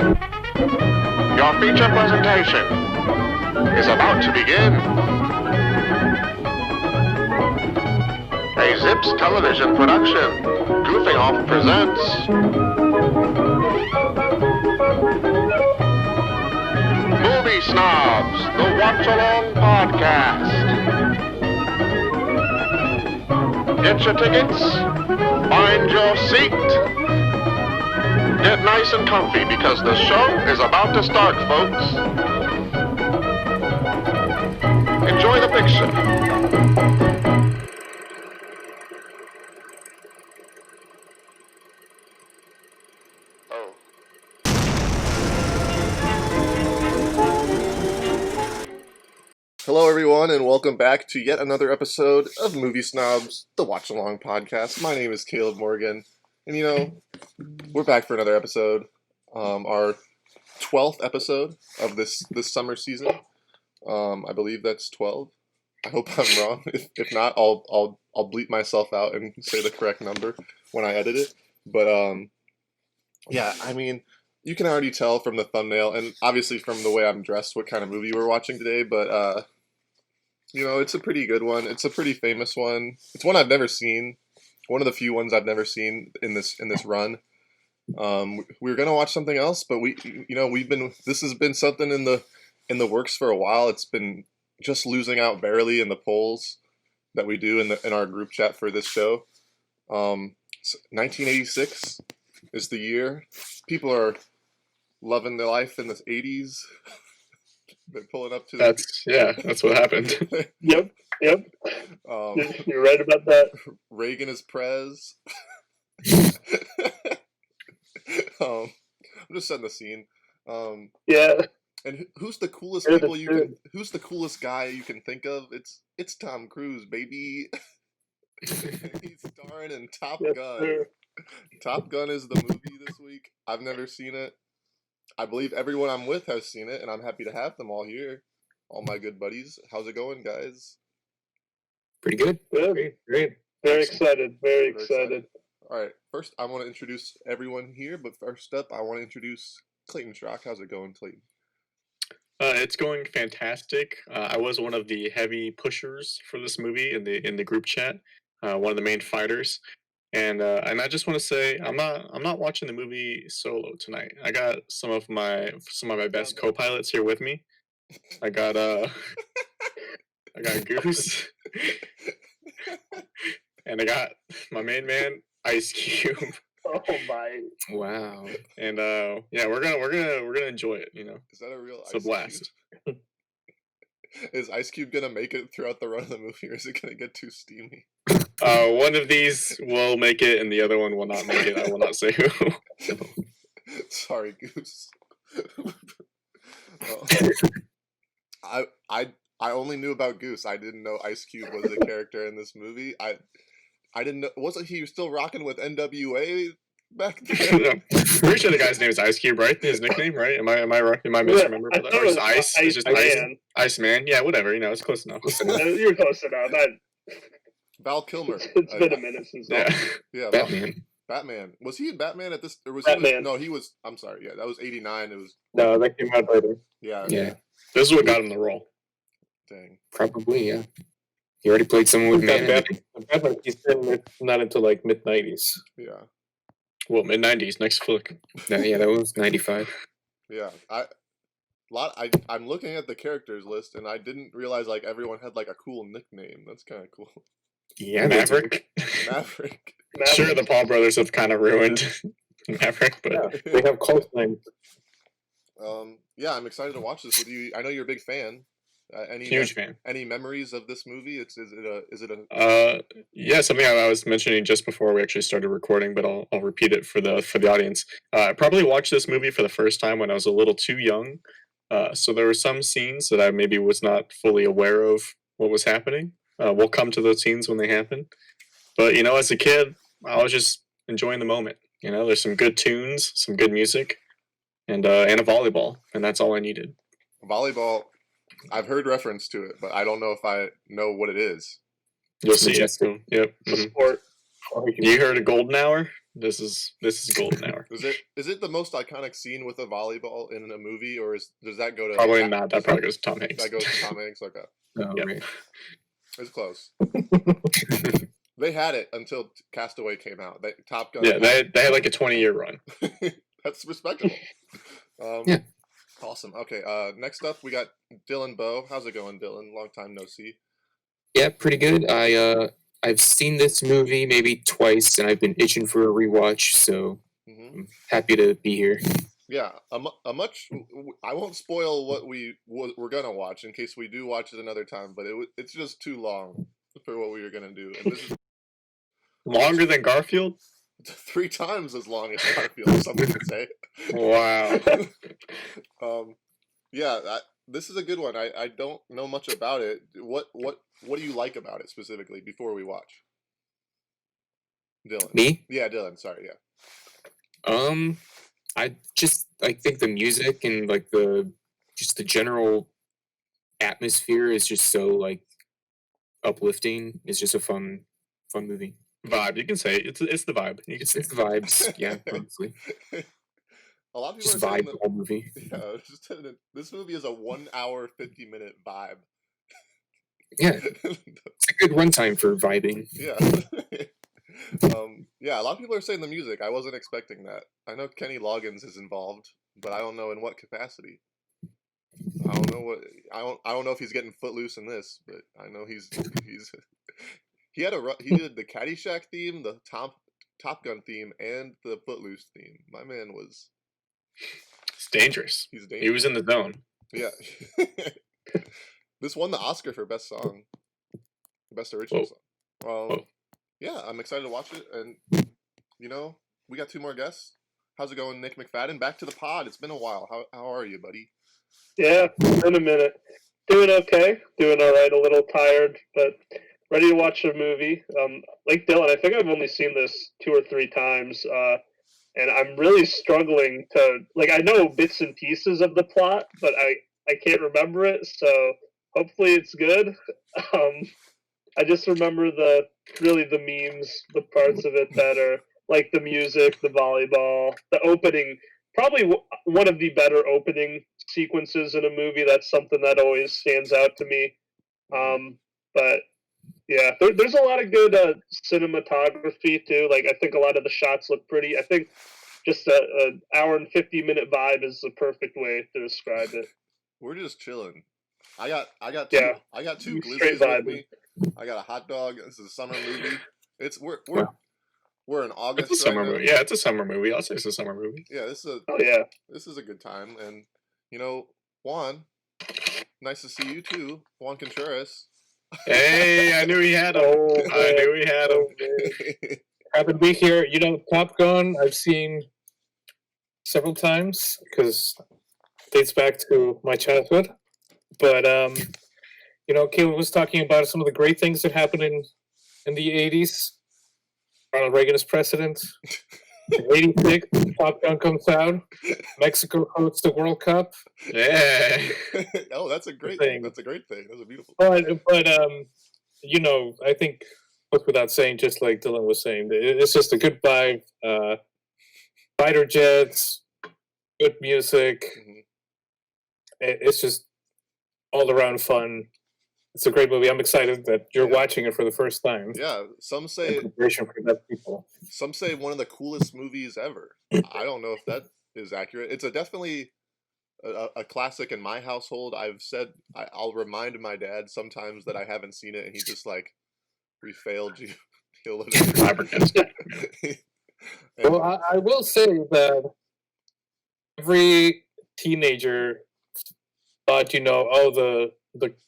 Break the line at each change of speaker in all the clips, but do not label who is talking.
Your feature presentation is about to begin. A Zips television production, Goofing Off presents Movie Snobs, the Watch-Along Podcast. Get your tickets, find your seat. Get nice and comfy because the show is about to start, folks. Enjoy the picture. Oh.
Hello, everyone, and welcome back to yet another episode of Movie Snobs, the Watch-Along Podcast. My name is Caleb Morgan, and we're back for another episode, our 12th episode of this summer season. I believe that's 12. I hope I'm wrong. If not, I'll bleep myself out and say the correct number when I edit it. But yeah, I mean, you can already tell from the thumbnail and obviously from the way I'm dressed what kind of movie we're watching today. But it's a pretty good one. It's a pretty famous one. It's one I've never seen. One of the few ones I've never seen in this run. We were gonna watch something else, but this has been something in the works for a while. It's been just losing out barely in the polls that we do in our group chat for this show. 1986 is the year. People are loving their life in the 80s. They're pulling up to
that's what happened.
Yep. You're right about that.
Reagan is prez. I'm just setting the scene.
Yeah.
And who's the coolest who's the coolest guy you can think of? It's Tom Cruise, baby. He's starring in Top Gun.
Sir.
Top Gun is the movie this week. I've never seen it. I believe everyone I'm with has seen it, and I'm happy to have them all here. All my good buddies. How's it going, guys?
Pretty good.
Good.
Great.
Very excited. Very excited.
All right. First, I want to introduce everyone here, but first up, I want to introduce Clayton Schrock. How's it going, Clayton?
It's going fantastic. I was one of the heavy pushers for this movie in the group chat. One of the main fighters. And I just want to say I'm not watching the movie solo tonight. I got some of my best co-pilots here with me. I got Goose, and I got my main man Ice Cube.
Oh my!
Wow! And we're gonna enjoy it.
Is that a real?
It's a blast.
Is Ice Cube gonna make it throughout the run of the movie, or is it gonna get too steamy?
One of these will make it, and the other one will not make it. I will not say who.
Sorry, Goose. I only knew about Goose. I didn't know Ice Cube was a character in this movie. I didn't know. Wasn't he still rocking with NWA back then?
Pretty sure the guy's name is Ice Cube, right? His nickname, right? Am I misremembering? Or is Ice? It's just Ice Man. Yeah, whatever. It's close enough.
You're close enough.
Val Kilmer.
It's been a minute since.
Yeah. Batman. Was he in Batman at this? Or was
Batman?
He was. I'm sorry. Yeah, that was '89. It was.
No, that came out later.
Yeah.
This is what got him the role.
Dang.
Probably, yeah. He already played someone with Man.
He's been not until like mid-90s.
Yeah.
Well, mid-90s. Next flick.
Yeah, that was 95.
Yeah. I'm looking at the characters list, and I didn't realize everyone had a cool nickname. That's kind of cool.
Yeah, Maverick.
Maverick.
Sure, the Paul brothers have kind of ruined Maverick, but
they have close names.
Yeah, I'm excited to watch this with you. I know you're a big fan.
Huge fan.
Any memories of this movie? Is it
a? Yeah, something I was mentioning just before we actually started recording, but I'll repeat it for the audience. I probably watched this movie for the first time when I was a little too young, so there were some scenes that I maybe was not fully aware of what was happening. We'll come to those scenes when they happen, but as a kid, I was just enjoying the moment. There's some good tunes, some good music, and a volleyball, and that's all I needed.
Volleyball. I've heard reference to it, but I don't know if I know what it is.
You'll see it soon. Yep.
Sport.
You heard of Golden Hour? This is golden hour.
Is it the most iconic scene with a volleyball in a movie, or does that go to
Probably not. That probably goes to Tom Hanks.
That goes to Tom Hanks. Okay,
Oh,
Yep.
right.
it's close. They had it until Castaway came out. Top Gun.
Yeah, they had like a 20-year run.
That's respectable.
Yeah.
Awesome. Okay. Next up, we got Dylan Bowe. How's it going, Dylan? Long time no see.
Yeah, pretty good. I've seen this movie maybe twice, and I've been itching for a rewatch, so I'm happy to be here.
Yeah, I won't spoil what we're gonna watch in case we do watch it another time, but it's just too long for what we were gonna do. And this is
Longer than Garfield?
3 times as long as Garfield. Something to say.
Wow.
Yeah, this is a good one. I don't know much about it. What do you like about it specifically before we watch? Dylan.
Me?
Yeah, Dylan. Sorry. Yeah.
I think the music and like the general atmosphere is just so like uplifting. It's just a fun movie.
Vibe. You can say it. It's the vibe. You can
It's
say
the vibes. Yeah, honestly.
A lot of people
Just
are saying
vibe the whole movie.
yeah, this movie is a 1 hour 50-minute vibe.
Yeah, it's a good runtime for vibing.
Yeah. Yeah, a lot of people are saying the music. I wasn't expecting that. I know Kenny Loggins is involved, but I don't know in what capacity. I don't know if he's getting footloose in this, but I know he's he did the Caddyshack theme, the Top Gun theme, and the Footloose theme. My man was
it's dangerous.
He's dangerous.
He was in the zone.
Yeah. This won the Oscar for best song, best original song. Yeah, I'm excited to watch it, and we got 2 more guests. How's it going, Nick McFadden? Back to the pod. It's been a while. How are you, buddy?
Yeah, in a minute. Doing okay. Doing all right. A little tired, but ready to watch a movie. Like Dylan, I think I've only seen this 2 or 3 times, and I'm really struggling to I know bits and pieces of the plot, but I can't remember it. So hopefully it's good. I just remember the memes, the parts of it that are like the music, the volleyball, the opening. Probably one of the better opening sequences in a movie. That's something that always stands out to me. But yeah, there's a lot of good cinematography too. Like I think a lot of the shots look pretty. I think just an hour and 50-minute vibe is the perfect way to describe it.
We're just chilling. I got two
Straight
glizzies
vibe.
with me. I got a hot dog. This is a summer movie. We're in August.
It's a summer
right now.
movie. Yeah, it's a summer movie. I'll say it's a summer movie.
Yeah, this is a good time, and Juan, nice to see you too, Juan Contreras.
Hey, I knew he had him. I knew he had him.
Happy to be here. Top Gun, I've seen several times because it dates back to my childhood. But, Caleb was talking about some of the great things that happened in the 80s. Ronald Reagan is president. In 86, Top Gun comes out. Mexico hosts the World Cup.
Yeah.
Oh, that's a great
thing.
That's a great thing. That's a beautiful.
But I think without saying, just like Dylan was saying, it's just a good vibe. Fighter jets, good music.
Mm-hmm.
It's just all around fun. It's a great movie. I'm excited that you're watching it for the first time.
Yeah, some say
Some
say one of the coolest movies ever. I don't know if that is accurate. It's definitely a classic in my household. I've said I'll remind my dad sometimes that I haven't seen it, and he's just like, "We failed you." He'll
Flabbergasted.
Well, I will say that every teenager thought,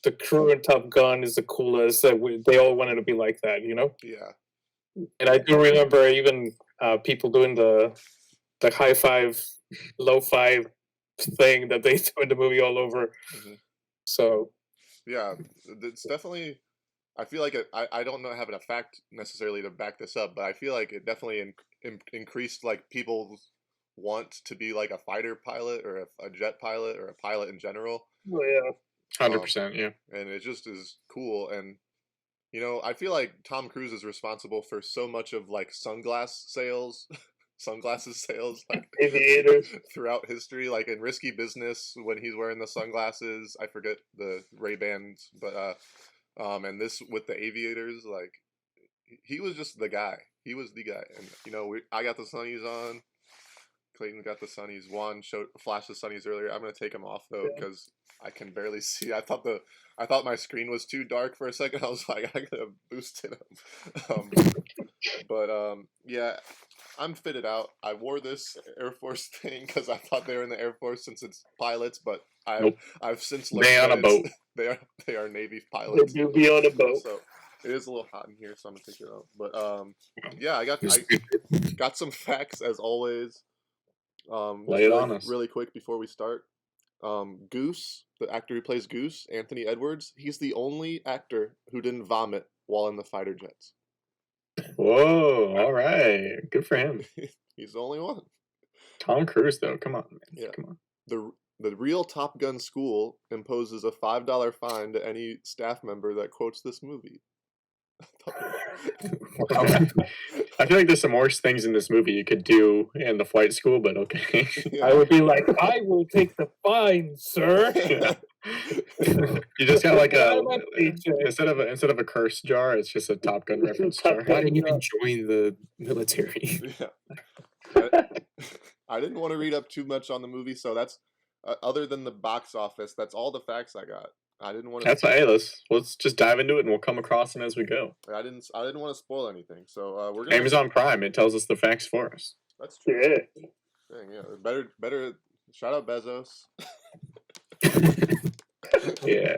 the crew in Top Gun is the coolest. They all wanted to be like that,
Yeah.
And I do remember even people doing the high five, low five thing that they do in the movie all over.
Mm-hmm.
So.
Yeah, it's definitely. I feel like I don't know having a fact necessarily to back this up, but I feel like it definitely increased like people's want to be like a fighter pilot or a jet pilot or a pilot in general.
Oh yeah.
100%, yeah.
And it just is cool, and You know, I feel like Tom Cruise is responsible for so much of like sunglasses sales, like
Aviators.
throughout history. Like in Risky Business, when he's wearing the sunglasses, I forget the Ray-Bans, but and this with the aviators, like he was just the guy. He was the guy, and you know, I got the sunnies on. Clayton got the sunnies. Juan flashed the sunnies earlier. I'm gonna take them off though
Yeah.
because I can barely see. I thought my screen was too dark for a second. I was like, I gotta boost it up. Yeah, I'm fitted out. I wore this Air Force thing because I thought they were in the Air Force since it's pilots, but
Nope.
I've since learned
They on
that
a boat.
they are Navy
They
pilots.
do be on a boat.
So it is a little hot in here, so I'm gonna take it out. But yeah, I
Just
got some facts as always.
Lay it on us.
Really quick before we start. Goose, the actor who plays Goose, Anthony Edwards, he's the only actor who didn't vomit while in the fighter jets.
Whoa! All right, good for him.
He's the only one.
Tom Cruise, though, come on, man.
Yeah.
Come on.
The real Top Gun school imposes a $5 fine to any staff member that quotes this movie.
I feel like there's some worse things in this movie you could do in the flight school, but okay.
I would be like, I will take the fine, sir.
Yeah. You just got like
I love PJ.
instead of a curse jar, it's just a Top Gun reference jar.
why didn't you even join the military?
Yeah. I didn't want to read up too much on the movie, so that's other than the box office, that's all the facts I got. I didn't want to.
That's hey, let's just dive into it, and we'll come across them as we go.
I didn't want to spoil anything, so we're gonna.
Amazon Prime, it tells us the facts for us.
That's true.
Yeah.
Dang, yeah, better. Shout out Bezos.
Yeah.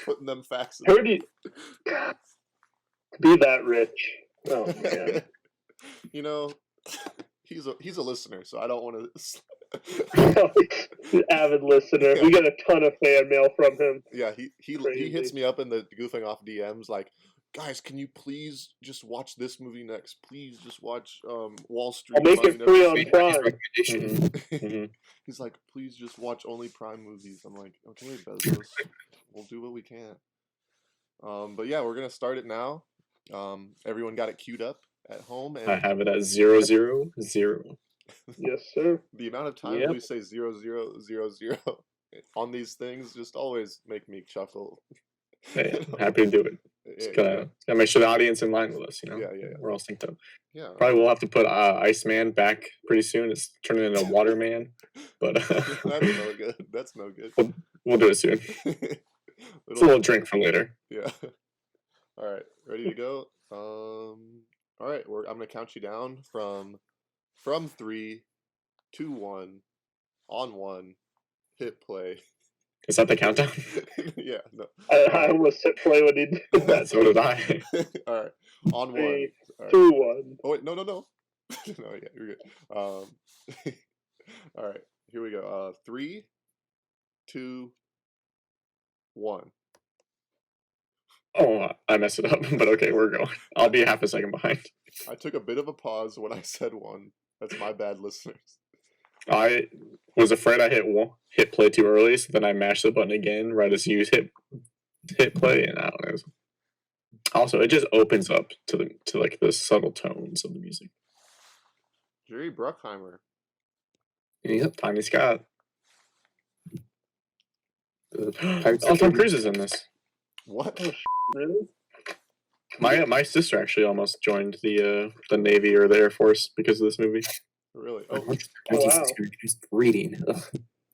Putting them facts.
Heard you to be that rich. Oh man.
You know, he's a listener, so I don't want to.
Avid listener. We get a ton of fan mail from him.
Yeah, he
Crazy.
hits me up in the Goofing Off DMs like, guys, can you please just watch this movie next? Please just watch Wall Street.
I'll make it free on Prime.
Recommendation.
Mhm.
He's like, please just watch only Prime movies. I'm like, okay, Bezos, we'll do what we can. But yeah, we're gonna start it now. Everyone got it queued up at home,
I
and
have it at 000.
Yes, sir.
the amount of times
Yep.
we say 0000 on these things just always make me chuckle.
Hey, I'm happy to do it. Just gotta make sure the audience in line with us. You know,
Yeah.
we're all synced up.
Yeah.
Probably we'll have to put Iceman back pretty soon. It's turning into Waterman, but
That's no good. That's no good.
we'll do it soon. It's a little drink for later.
Yeah. All right. Ready to go? All right. I'm gonna count you down from 3, 2, 1, on 1, hit play.
Is that the countdown?
Yeah. No.
I almost hit play when he did that.
So did I.
All right. On 1.
3,
All right.
2, 1.
Oh wait, no. No, yeah, you're good. All right. Here we go. 3, 2, 1.
Oh, I messed it up, but okay, we're going. I'll be half a second behind.
I took a bit of a pause when I said 1. That's my bad, listeners.
I was afraid I hit play too early, so then I mashed the button again right as you hit play, and I don't know. Also, it just opens up to like the subtle tones of the music.
Jerry Bruckheimer.
Yep.
Tiny Scott.
Pirates of
Oh, Tom
the
Cruise is in this.
What?
Really?
My sister actually almost joined the Navy or the Air Force because of this movie.
Really? Oh,
1960 just reading. Ugh.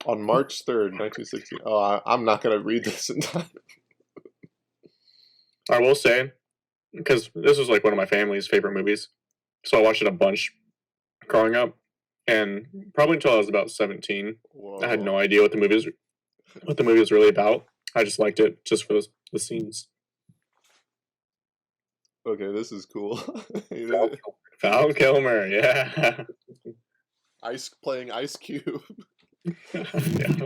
on March 3rd, 1960. Oh, I'm not gonna read this in time.
I will say, because this was like one of my family's favorite movies, so I watched it a bunch growing up, and probably until I was about 17,
Whoa.
I had no idea what the movie was really about. I just liked it just for the scenes.
Okay, this is cool.
Val Kilmer, yeah.
Playing Ice Cube.
Yeah.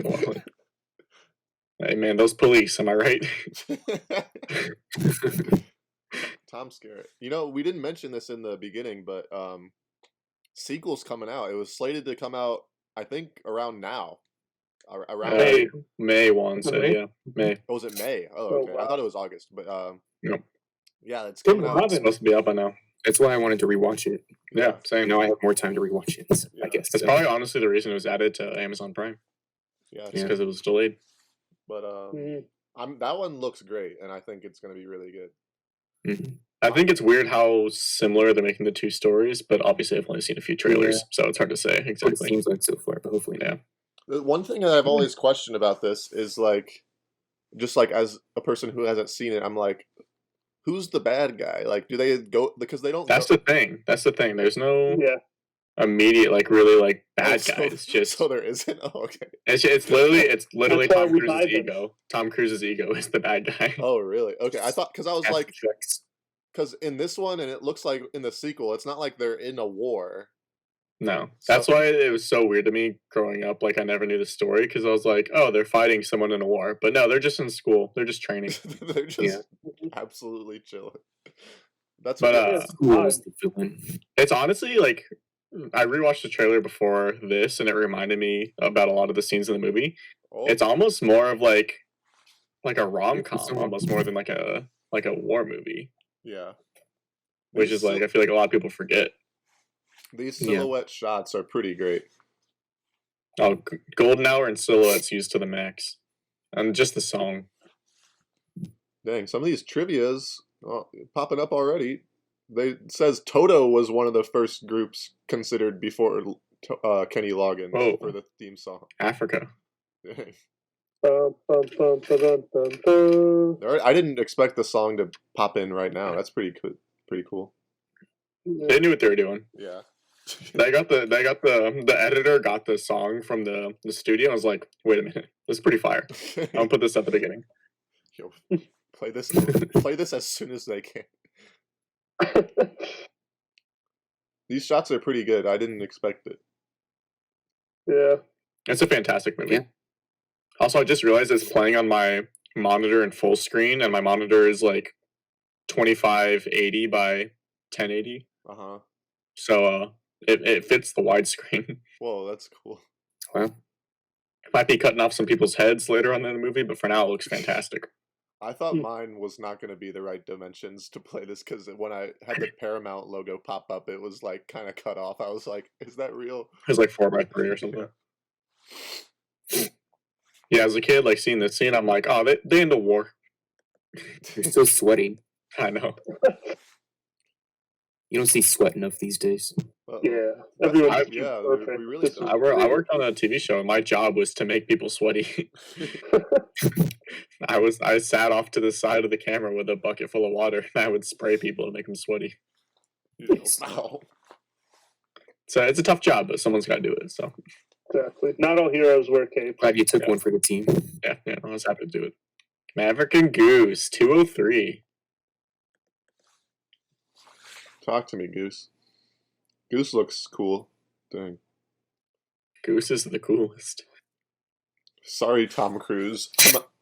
Well, hey man, those police, am I right?
Tom Skerritt. You know, we didn't mention this in the beginning, but sequel's coming out. It was slated to come out, I think, around now. Around
May one said,
May?
yeah. May.
Oh, was it May? Oh,
Oh,
okay. I
wow.
thought it was August, but
Nope.
Yeah, it's
Tim
coming out.
It's
Robin.
supposed to be up by now.
That's why I wanted to rewatch it.
Yeah, same.
Now I have more time to rewatch it. So
Yeah.
I guess
That's probably honestly the reason it was added to Amazon Prime.
Yeah,
Just
Yeah.
because it was delayed.
but
Mhm.
that one looks great, and I think it's gonna be really good.
Mhm.
I think it's weird how similar they're making the two stories, but obviously I've only seen a few trailers, so it's hard to say
What it
exactly.
seems like so far, but hopefully
Yeah.
not.
The one thing that I've always questioned about this is like, just like as a person who hasn't seen it, I'm like, who's the bad guy? Like, do they go because they don't?
That's
go,
the thing. That's the thing. There's no
Yeah.
immediate, like, really, like,
Oh,
bad
so-
guy. It's just,
so there isn't. Oh, okay.
it's literally
That's why
Tom
we
Cruise's
buy them.
ego. Tom Cruise's ego is the bad guy.
Oh, really? Okay, I thought because I was
After
like,
checks.
because in this one and it looks like in the sequel, it's not like they're in a war.
No, that's
So-
why it was so weird to me growing up. Like, I never knew the story because I was like, oh, they're fighting someone in a war. But no, they're just in school. They're just training.
They're just
Yeah.
absolutely chilling. That's
But,
what
Yeah,
School is the villain.
It's honestly like I rewatched the trailer before this, and it reminded me about a lot of the scenes in the movie.
oh,
It's almost more of like a rom-com,
so-
almost more than like a war movie,
yeah.
which
These
is like
sil-
I feel like a lot of people forget.
these
Yeah.
silhouette shots are pretty great.
Oh, golden hour and silhouettes used to the max, and just the song.
Dang, some of these trivias popping up already. It says Toto was one of the first groups considered before Kenny Loggins
Whoa.
for the theme song.
Africa.
Dang.
Bum, bum, bum, bum, bum, bum.
I didn't expect the song to pop in right now. That's pretty cool.
They knew what they were doing.
Yeah.
They got the editor got the song from the studio. I was like, wait a minute, this is pretty fire. I'll put this at the beginning.
Yo, play this as soon as they can. These shots are pretty good. I didn't expect it.
Yeah.
It's a fantastic movie.
Yeah.
Also, I just realized it's playing on my monitor in full screen, and my monitor is like 2580 by 1080.
Uh-huh.
So it fits the widescreen.
Whoa, that's cool.
Well,
Might be cutting off some people's heads later on in the movie, but for now it looks fantastic.
I thought mine was not going to be the right dimensions to play this because when I had the Paramount logo pop up, it was like kind of cut off. I was like, is that real?
It was like 4x3 or something. Yeah, as a kid, like seeing this scene, I'm like, oh, they in the war.
you're so sweaty.
I know.
You don't see sweat enough these days.
Uh-oh.
Yeah. Everyone.
I-
Yeah,
perfect.
we really
This is
I worked on a TV show, and my job was to make people sweaty. I sat off to the side of the camera with a bucket full of water, and I would spray people to make them sweaty.
Ow.
So it's a tough job, but someone's got to do it. So
Exactly. Not all heroes wear capes.
Glad you took
Yeah.
one for the team.
yeah, I was happy to do it. Maverick and Goose, 203.
Talk to me, Goose. Goose looks cool. Dang.
Goose is the coolest.
Sorry, Tom Cruise.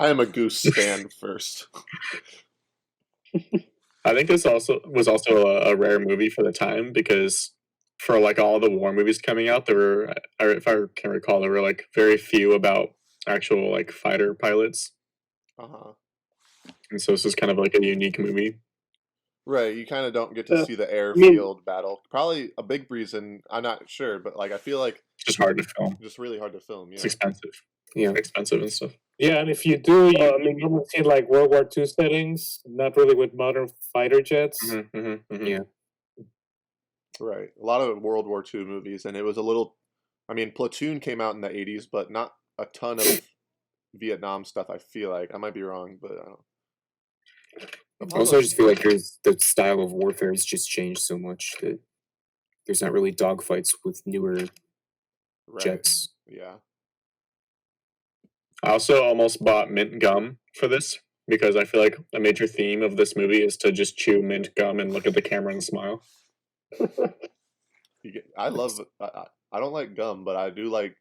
I am a Goose stan first.
I think this was also a rare movie for the time because for like all the war movies coming out, there were, if I can recall, there were like very few about actual like fighter pilots,
Uh-huh.
and so this is kind of like a unique movie.
Right, you kind of don't get to
Yeah.
see the airfield battle. Probably a big reason, I'm not sure, but like I feel like
It's just hard to film.
just really hard to film. Yeah.
It's expensive,
Yeah.
expensive and stuff.
Yeah, and if you do, you,
I mean-
you normally see like World War II settings, not really with modern fighter jets.
Yeah.
Right. A lot of World War II movies, and it was a little. I mean, Platoon came out in the 80s, but not a ton of Vietnam stuff, I feel like. I might be wrong, but I don't.
Also, I just feel like the style of warfare has just changed so much that there's not really dogfights with newer
Right.
jets.
Yeah.
I also almost bought mint gum for this because I feel like a major theme of this movie is to just chew mint gum and look at the camera and smile.
I love. I don't like gum, but I do like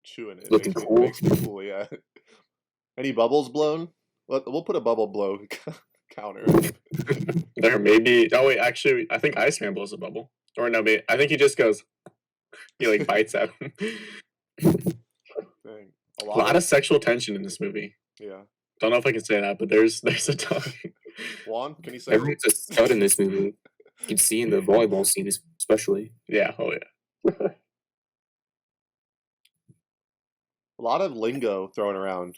chewing it.
Looking cool.
Makes me cool. Yeah. Any bubbles blown? We'll put a bubble blow counter.
There may be. Oh wait, actually, I think Iceman blows a bubble. Or no, I think he just goes. He like bites at him.
Dang.
A lot of sexual tension in this movie.
Yeah.
Don't know if I can say that, but there's a ton.
Juan, can you say?
Everyone's a stud in this movie. You can see in the volleyball scene, especially.
Yeah, oh yeah.
A lot of lingo thrown around.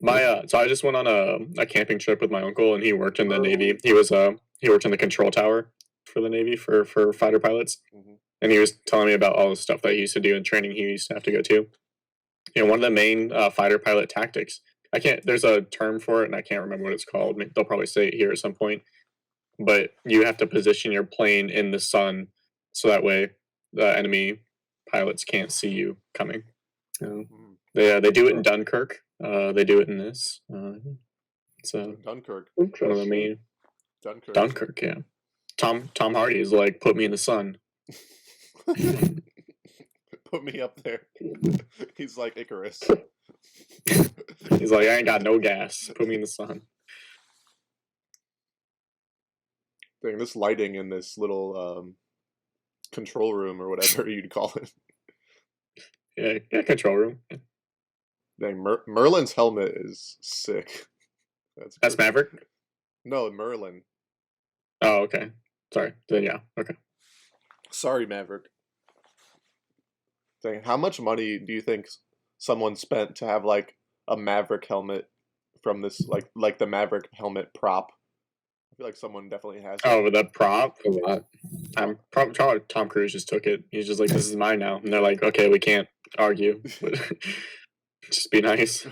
So I just went on a camping trip with my uncle, and he worked in the Navy. He worked in the control tower for the Navy for fighter pilots, and he was telling me about all the stuff that he used to do in training. He used to have to go to. One of the main fighter pilot tactics. There's a term for it, and I can't remember what it's called. They'll probably say it here at some point. But you have to position your plane in the sun, so that way the enemy pilots can't see you coming. They do it in Dunkirk. They do it in this. So
Dunkirk.
one of the main Dunkirk. Yeah. Tom Hardy is like, put me in the sun.
Put me up there. He's like Icarus.
He's like, I ain't got no gas. Put me in the sun.
Dang, this lighting in this little control room or whatever you'd call it.
Yeah, control room.
Dang, Merlin's helmet is sick.
That's Maverick?
No, Merlin.
Oh, okay. Sorry. Then yeah, okay.
Sorry, Maverick. Dang, how much money do you think someone spent to have like a Maverick helmet from this, like the Maverick helmet prop? I feel like someone definitely has.
Oh, the prop? A lot. Probably Tom Cruise just took it. He's just like, this is mine now. And they're like, okay, we can't argue. But just be nice.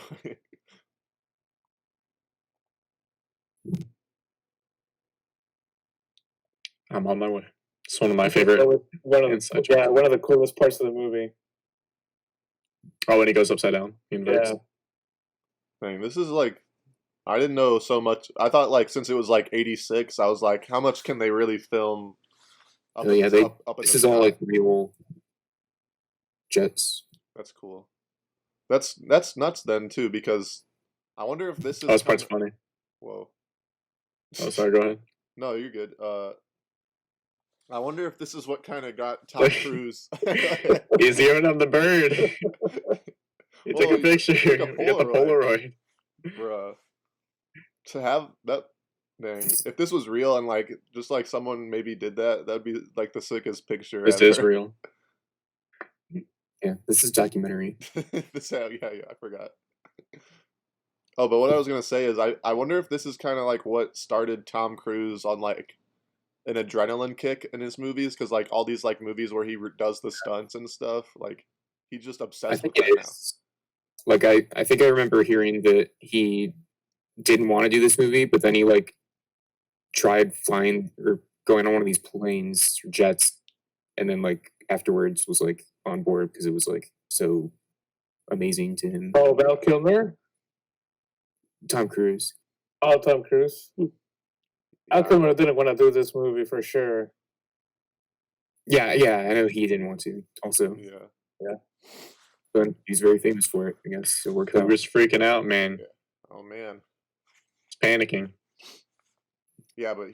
I'm on my way. It's one of my favorite.
One of the coolest parts of the movie.
Oh, when he goes upside down. He inverts.
Yeah.
Dang, this is like, I didn't know so much. I thought like since it was like 86, I was like, how much can they really film?
Up in this is all like real jets.
That's cool. That's nuts then too, because I wonder if this is.
Oh, this part's funny.
Whoa.
Oh, sorry. Go ahead.
No, you're good. I wonder if this is what kind of got Tom Cruise.
He's zeroing on the bird. He took a picture. He got the Polaroid.
Bruh. To have that, dang. If this was real and like just like someone maybe did that, that'd be like the sickest picture.
This is real.
Yeah, this is documentary.
Yeah, I forgot. Oh, but what I was gonna say is I wonder if this is kind of like what started Tom Cruise on like an adrenaline kick in his movies, because like all these like movies where he does the stunts and stuff, like he's just obsessed with that now.
Like I think I remember hearing that he didn't want to do this movie, but then he like tried flying or going on one of these planes or jets, and then like afterwards was like on board because it was like so amazing to him.
Oh, Val Kilmer?
Tom Cruise.
Oh, Tom Cruise. Val Kilmer didn't want to do this movie for sure.
Yeah, I know he didn't want to. Also,
yeah.
But he's very famous for it. I guess it worked out.
He was freaking out, man.
Yeah. Oh man,
he's panicking.
Yeah, but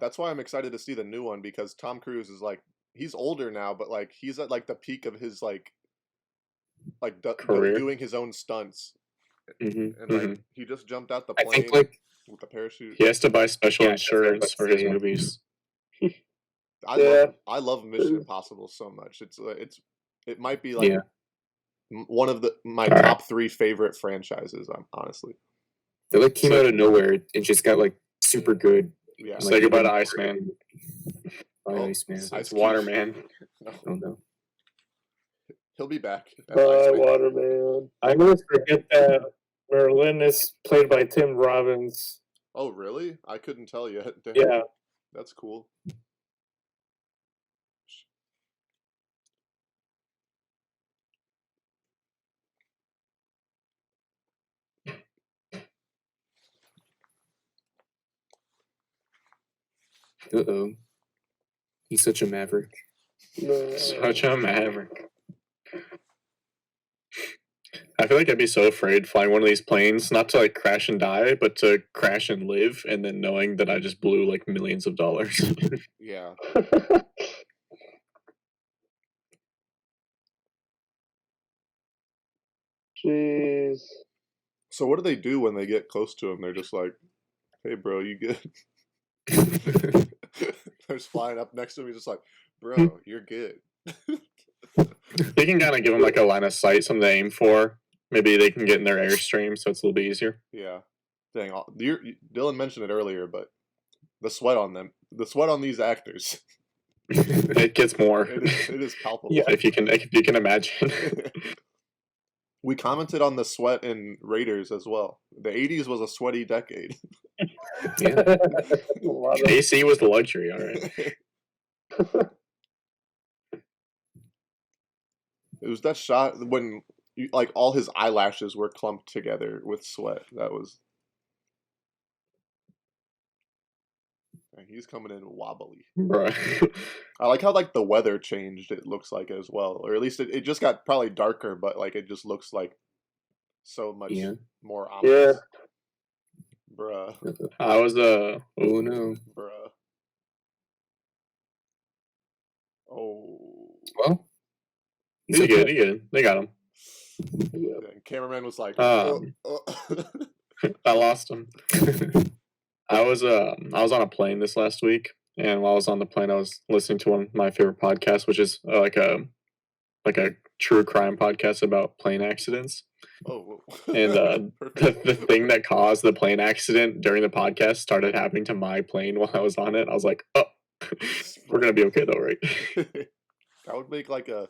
that's why I'm excited to see the new one, because Tom Cruise is like, he's older now, but like he's at like the peak of his like
career,
doing his own stunts. And like he just jumped out the plane.
I think like
with the parachute.
He has to buy special insurance for his movies.
I love Mission Impossible so much. It might be like one of my top 3 favorite franchises. Honestly,
they like came out of nowhere and just got like super good.
Yeah,
say goodbye to Iceman.
Iceman.
It's Waterman.
Oh no.
He'll be back.
Waterman. I always forget that Merlin is played by Tim Robbins.
Oh, really? I couldn't tell yet. Damn.
Yeah.
That's cool.
Uh-oh. He's such a maverick.
Such a maverick. I feel like I'd be so afraid flying one of these planes, not to like crash and die, but to crash and live, and then knowing that I just blew like millions of dollars.
Yeah.
Jeez.
So what do they do when they get close to him? They're just like, "Hey, bro, you good?" They're just flying up next to him. He's just like, "Bro, you're good."
They can kind of give them like a line of sight, something to aim for. Maybe they can get in their airstream, so it's a little bit easier.
Yeah. Dang, Dylan mentioned it earlier, but the sweat on these actors,
It gets more.
it is palpable.
Yeah, if you can imagine.
We commented on the sweat in Raiders as well. The 80s was a sweaty decade.
Yeah.
AC was the luxury, all right.
It was that shot when like all his eyelashes were clumped together with sweat. That was. He's coming in wobbly.
Right.
I like how like the weather changed. It looks like as well, or at least it just got probably darker, but like it just looks like so much more ominous.
Yeah.
Bruh.
I was
Oh no.
Bruh. Oh.
Well,
He good. They got him.
And cameraman was like,
I lost him. I was on a plane this last week, and while I was on the plane, I was listening to one of my favorite podcasts, which is like a true crime podcast about plane accidents.
Oh,
and the thing that caused the plane accident during the podcast started happening to my plane while I was on it. I was like, oh, we're gonna be okay though, right?
That would make like a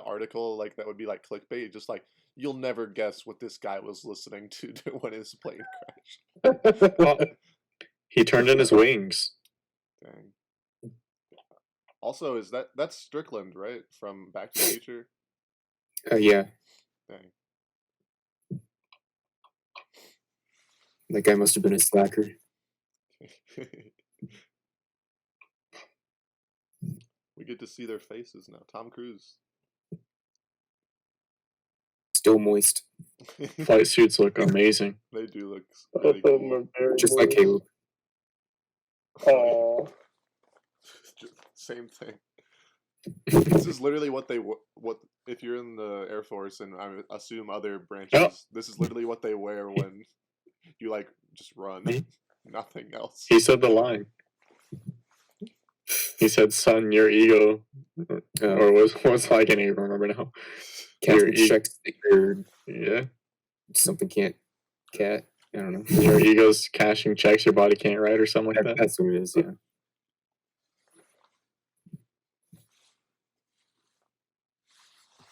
article like that would be like clickbait, just like you'll never guess what this guy was listening to when his plane crashed.
Well, he turned in his wings.
Dang. Also, that's Strickland, right? From Back to the Future?
yeah.
Dang.
That guy must have been a slacker.
We get to see their faces now. Tom Cruise.
Still moist.
Flight suits look amazing.
They do look
Both
really
of them
cool.
are very
Just like Caleb.
Aw.
Same thing. This is literally what if you're in the Air Force, and I assume other branches, this is literally what they wear when you like just run. Nothing else.
He said the line. He said, "Son, your ego," or was I can't even remember now.
Your checks your
Yeah,
something can't cat. I don't know.
your ego's cashing checks your body can't write, or something like that.
That's what it is. Yeah.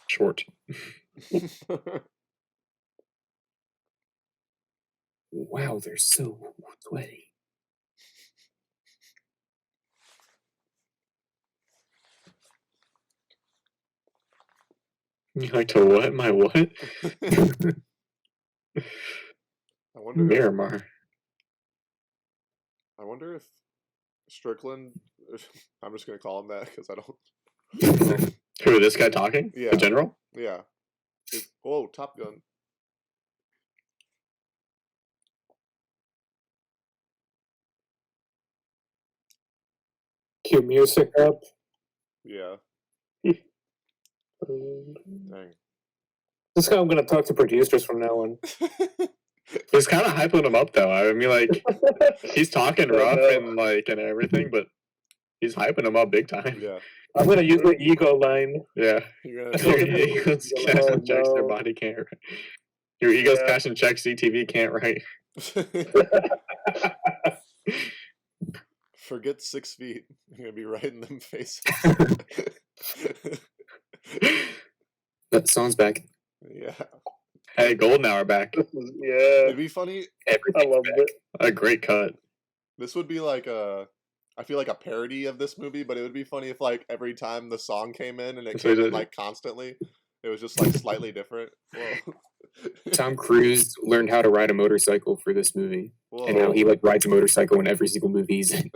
Short.
Wow, they're so sweaty.
You like to what? My what?
I wonder.
Miramar.
I wonder if Strickland. I'm just gonna call him that because I don't.
Who, this guy talking?
Yeah.
The general?
Yeah. Whoa, Top Gun.
Cue music up.
Yeah. Dang.
This guy, I'm going to talk to producers from now on.
He's kind of hyping him up, though. I mean, like, he's talking rough and everything, but he's hyping him up big time.
Yeah.
I'm going to use the ego line.
Yeah.
You're
Your
gonna.
ego's cashing checks their body can't write. Your ego's cashing checks CTV can't write.
Forget 6 feet. You're gonna be right in them faces.
That song's back.
Yeah.
Hey, Golden Hour back.
Yeah.
It'd be funny.
I
Everything.
loved it.
A great cut.
This would be like I feel like a parody of this movie, but it would be funny if like every time the song came in and it came in like constantly, it was just like slightly different. Whoa.
Tom Cruise learned how to ride a motorcycle for this movie,
Whoa.
and now he like rides a motorcycle in every single movie he's in.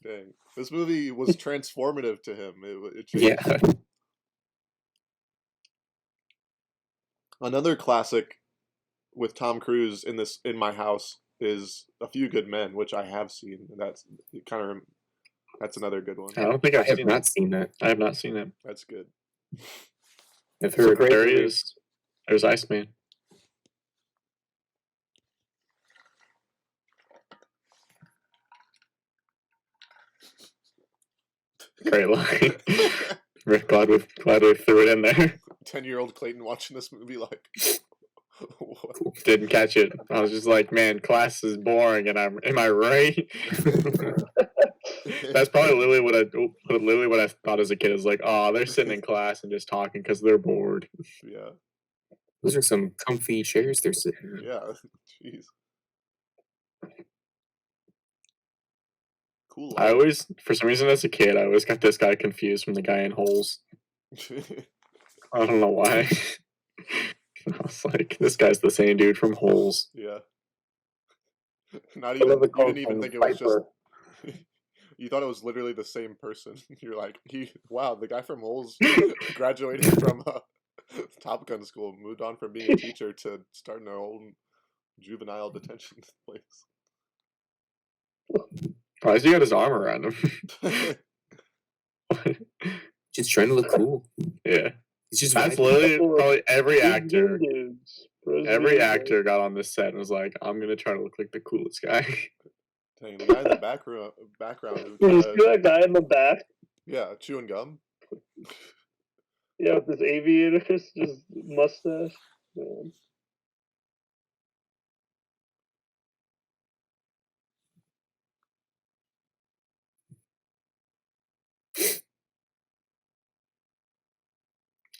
Dang. This movie was transformative to him. It changed.
Yeah.
Another classic with Tom Cruise in my house is A Few Good Men, which I have seen. That's another good one.
I don't think
I
I've
have
seen
not
it.
seen that.
I have not seen it.
That's good.
I've
It's a
heard.
great
There he
movie.
is. There's Iceman. Great line. Rick, glad we threw it in there.
10-year-old Clayton watching this movie like, what?
Didn't catch it. I was just like, man, class is boring, and am I right? That's probably literally what I thought as a kid. Is like, oh, they're sitting in class and just talking because they're bored.
Yeah,
Those are some comfy chairs they're sitting in.
yeah. Jeez. Cool.
I always, for some reason, as a kid, I always got this guy confused from the guy in Holes. I don't know why. I was like, this guy's the same dude from Holes.
Yeah. Not
I
even
love the
you
call
didn't even
from
think it was just.
Piper.
You thought it was literally the same person. You're like, wow, the guy from Holes graduated from Top Gun school, moved on from being a teacher to starting their own juvenile detention place.
Why has he got his arm around him?
Just trying to look cool.
Yeah.
He's just
That's
riding.
literally probably every actor.
Dudes. Bros
Every
dudes.
actor got on this set and was like, I'm gonna try to look like the coolest guy.
Dang, the guy in the background who
Did you
kinda-
see that guy in the back?
yeah, chewing gum.
Yeah, with his aviators, just mustache. Man.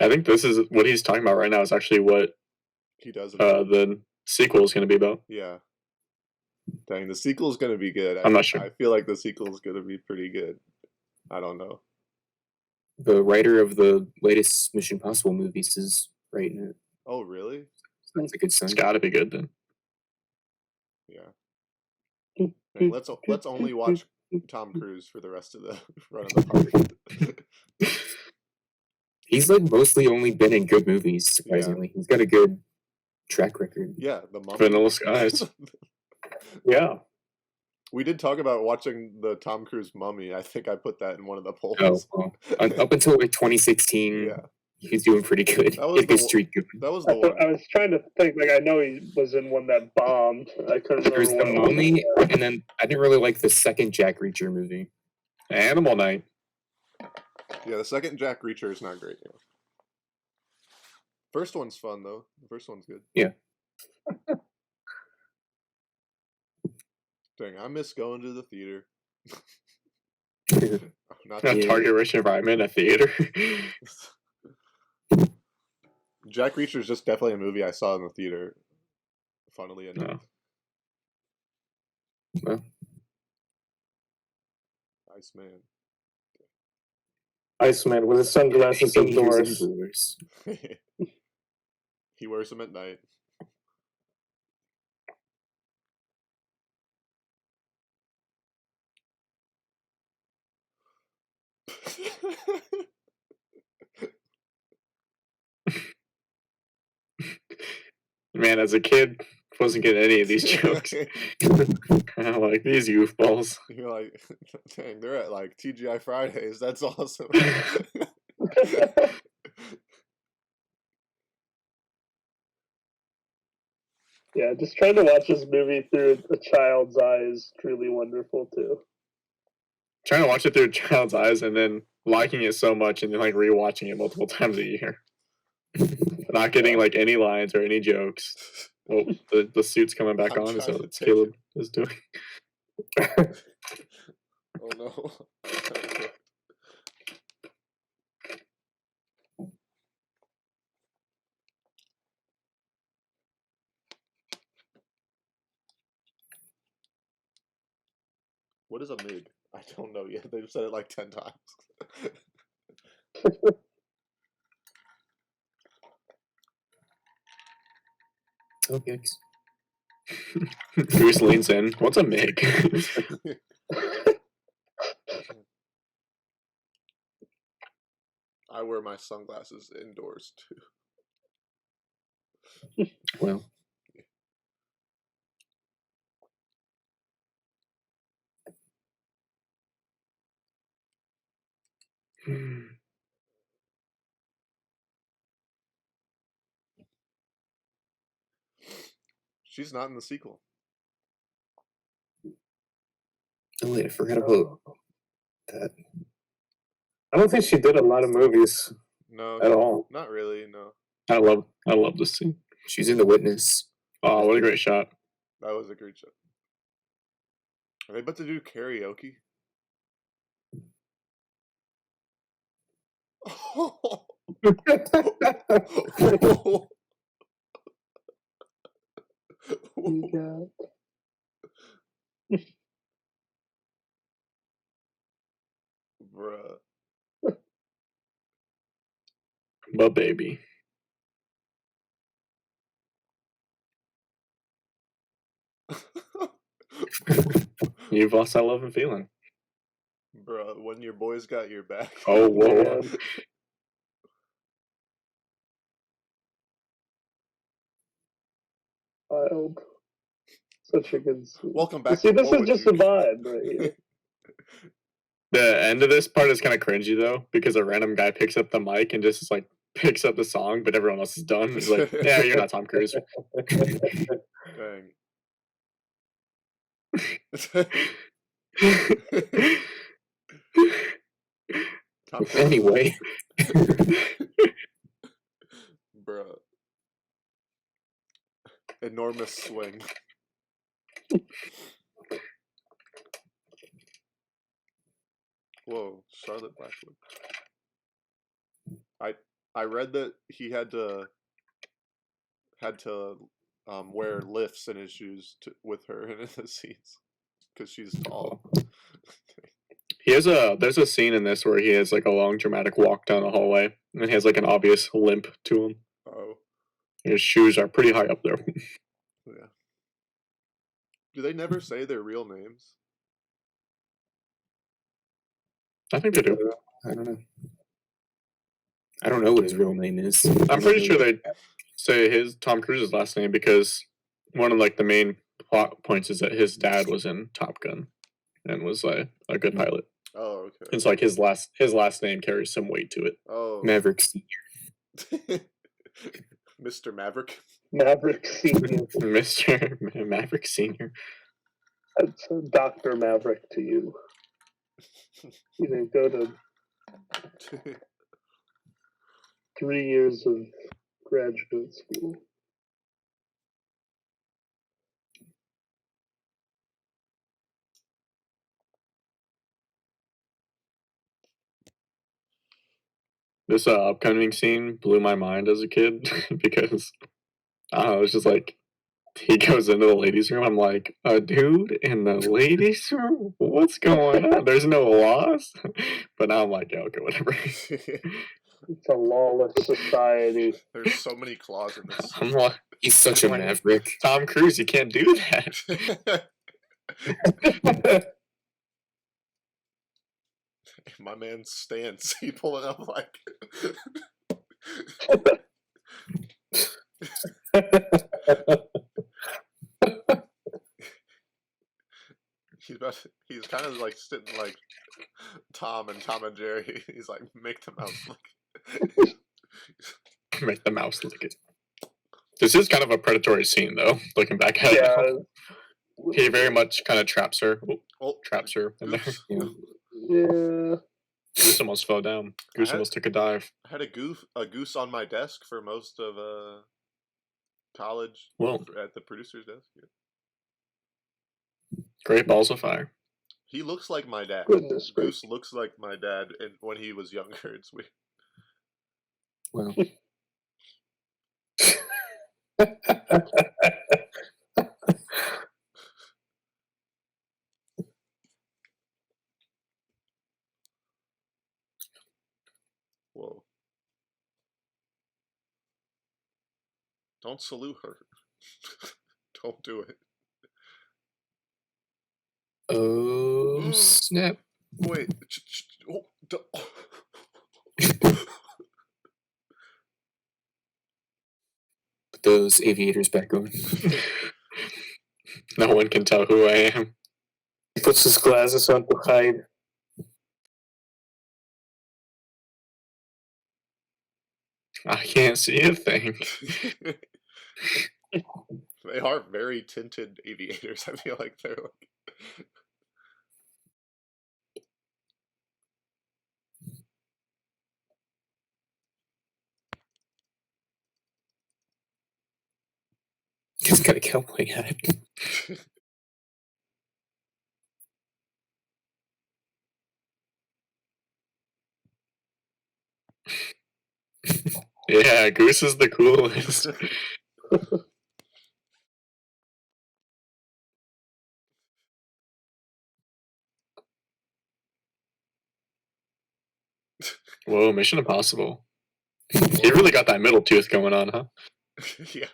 I think this is what he's talking about right now is actually what
He does it.
the sequel is gonna be about.
Yeah. Dang, the sequel's gonna be good.
I'm not sure.
I feel like the sequel's gonna be pretty good. I don't know.
The writer of the latest Mission Impossible movies is writing it.
Oh, really?
So that's a good sign.
It's gotta be good then.
Yeah. Dang, let's only watch Tom Cruise for the rest of the run of the party.
He's like mostly only been in good movies, surprisingly. He's got a good track record.
Yeah, the Mummy.
Vanilla Skies.
Yeah.
We did talk about watching the Tom Cruise Mummy. I think I put that in one of the polls.
Oh, well, up until like 2016,
Yeah,
he's doing pretty good.
That was
Get his
the-
streak going.
that was the
I
one.
was trying to think. Like, I know he was in one that bombed. I couldn't remember
There's the
what it was.
Mummy, and then I didn't really like the second Jack Reacher movie.
Animal Night.
Yeah, the second Jack Reacher is not great. Yeah. First one's fun though. The first one's good.
Yeah.
Dang, I miss going to the theater. Not
A
Yeah.
target rich environment, a theater.
Jack Reacher is just definitely a movie I saw in the theater. Funnily enough.
Well.
Iceman.
Iceman with his sunglasses indoors.
indoors.
He wears them at night.
Man, as a kid, wasn't getting any of these jokes. I'm like, these goofballs.
You're like, dang, they're at like TGI Fridays. That's awesome.
Yeah, just trying to watch this movie through a child's eye is truly wonderful too.
Trying to watch it through a child's eyes and then liking it so much and then like rewatching it multiple times a year. Not getting like any lines or any jokes. Well, the suit's coming back
I'm
on, is
trying
what
to take
Caleb is doing.
Oh no. What is a MIG? I don't know yet. They've said it like 10 times.
Oh, yikes.
Goose leans in. What's a MIG?
I wear my sunglasses indoors too.
Well.
She's not in the sequel.
Oh wait, I forgot about that.
I don't think she did a lot of movies
No,
at all.
not really. No,
I love this scene.
She's in The Witness.
Oh, what a great shot.
that was a great show. Are they about to do karaoke?
Yeah.
Bruh.
But baby. You've lost that love and feeling.
Bruh, when your boys got your back.
Oh, whoa.
Man. Wild. Such a good scene.
Welcome back
See,
to
this
What
is
Would
just
You
a
Do?
vibe right here.
The end of this part is kind of cringy though, because a random guy picks up the mic and just like picks up the song, but everyone else is done. He's like, "Yeah, you're not Tom Cruise."
Dang. Tom Cruise.
Anyway,
Bruh. Enormous swing. Whoa, Charlotte Blackwood. I read that he had to wear lifts in his shoes with her in the scenes because she's tall.
There's a scene in this where he has like a long dramatic walk down the hallway and he has like an obvious limp to him.
Oh,
His shoes are pretty high up there.
yeah. Do they never say their real names?
I think they do.
I don't know. I don't know what his real name is.
I'm pretty sure they say Tom Cruise's last name because one of like the main plot points is that his dad was in Top Gun and was like a good pilot.
Oh, okay.
It's like his last name carries some weight to it.
Oh,
Maverick Senior.
Mr. Maverick.
Maverick Senior.
Mr. Maverick Senior.
That's Dr. Maverick to you. You didn't go to 3 years of graduate school.
This upcoming scene blew my mind as a kid because I don't know, it's just like he goes into the ladies' room. I'm like, a dude in the ladies' room? What's going on? There's no laws. But now I'm like, yeah, okay, whatever.
It's a lawless society.
There's so many claws in this.
I'm like,
He's such a maverick.
Tom Cruise, you can't do that.
My man's stance. He pulling up like. He's kind of like sitting like Tom and Jerry. He's like, make the mouse look.
Make the mouse lick it. This is kind of a predatory scene, though. Looking back at it, he very much kind of traps her. Traps her in there.
Yeah.
Goose almost fell down. Goose almost took a dive.
I had a goose on my desk for most of college.
Well,
at the producer's desk. Yeah.
Great balls of fire.
He looks like my dad.
Goodness
Goose looks like my dad, and when he was younger, it's weird.
Well,
Whoa! Don't salute her. Don't do it.
oh snap!
Wait.
Put those aviators back on.
No one can tell who I am.
He puts his glasses on to hide.
I can't see a thing.
They are very tinted aviators. I feel like they're like.
He's got a cowboy hat.
Yeah, Goose is the coolest. Whoa, Mission Impossible. He really got that middle tooth going on, huh?
Yeah.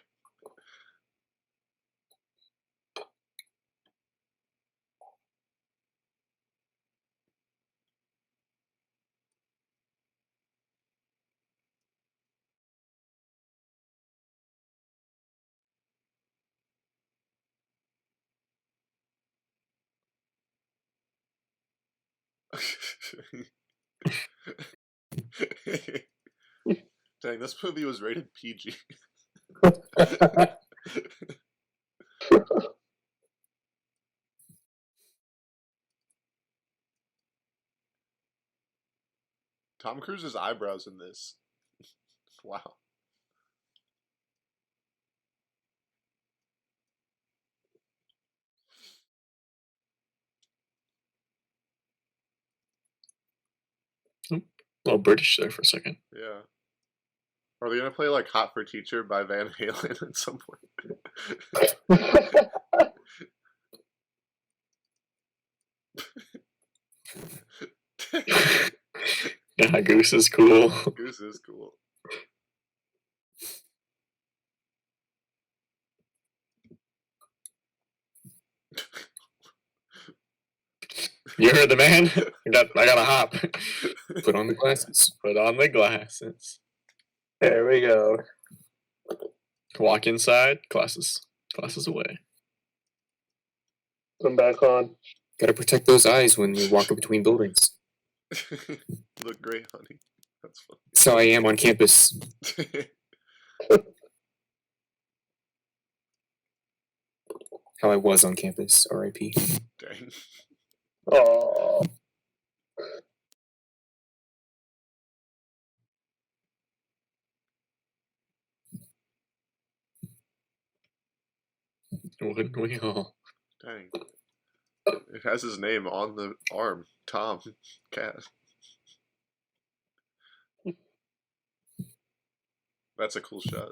Dang, this movie was rated PG. Tom Cruise's eyebrows in this. Wow.
A little British there for a second.
Yeah. Are they gonna play like "Hot for Teacher" by Van Halen at some point?
Yeah, Goose is cool.
Goose is cool.
You heard the man? I got a hop.
Put on the glasses.
Put on the glasses.
There we go.
Walk inside, glasses away.
I'm back on.
Gotta protect those eyes when you're walking between buildings.
Look great, honey. That's fun.
So I am on campus. How I was on campus, R.I.P.
Dang.
Oh,
Wouldn't we all?
Dang. It has his name on the arm. Tom. Cat. That's a cool shot.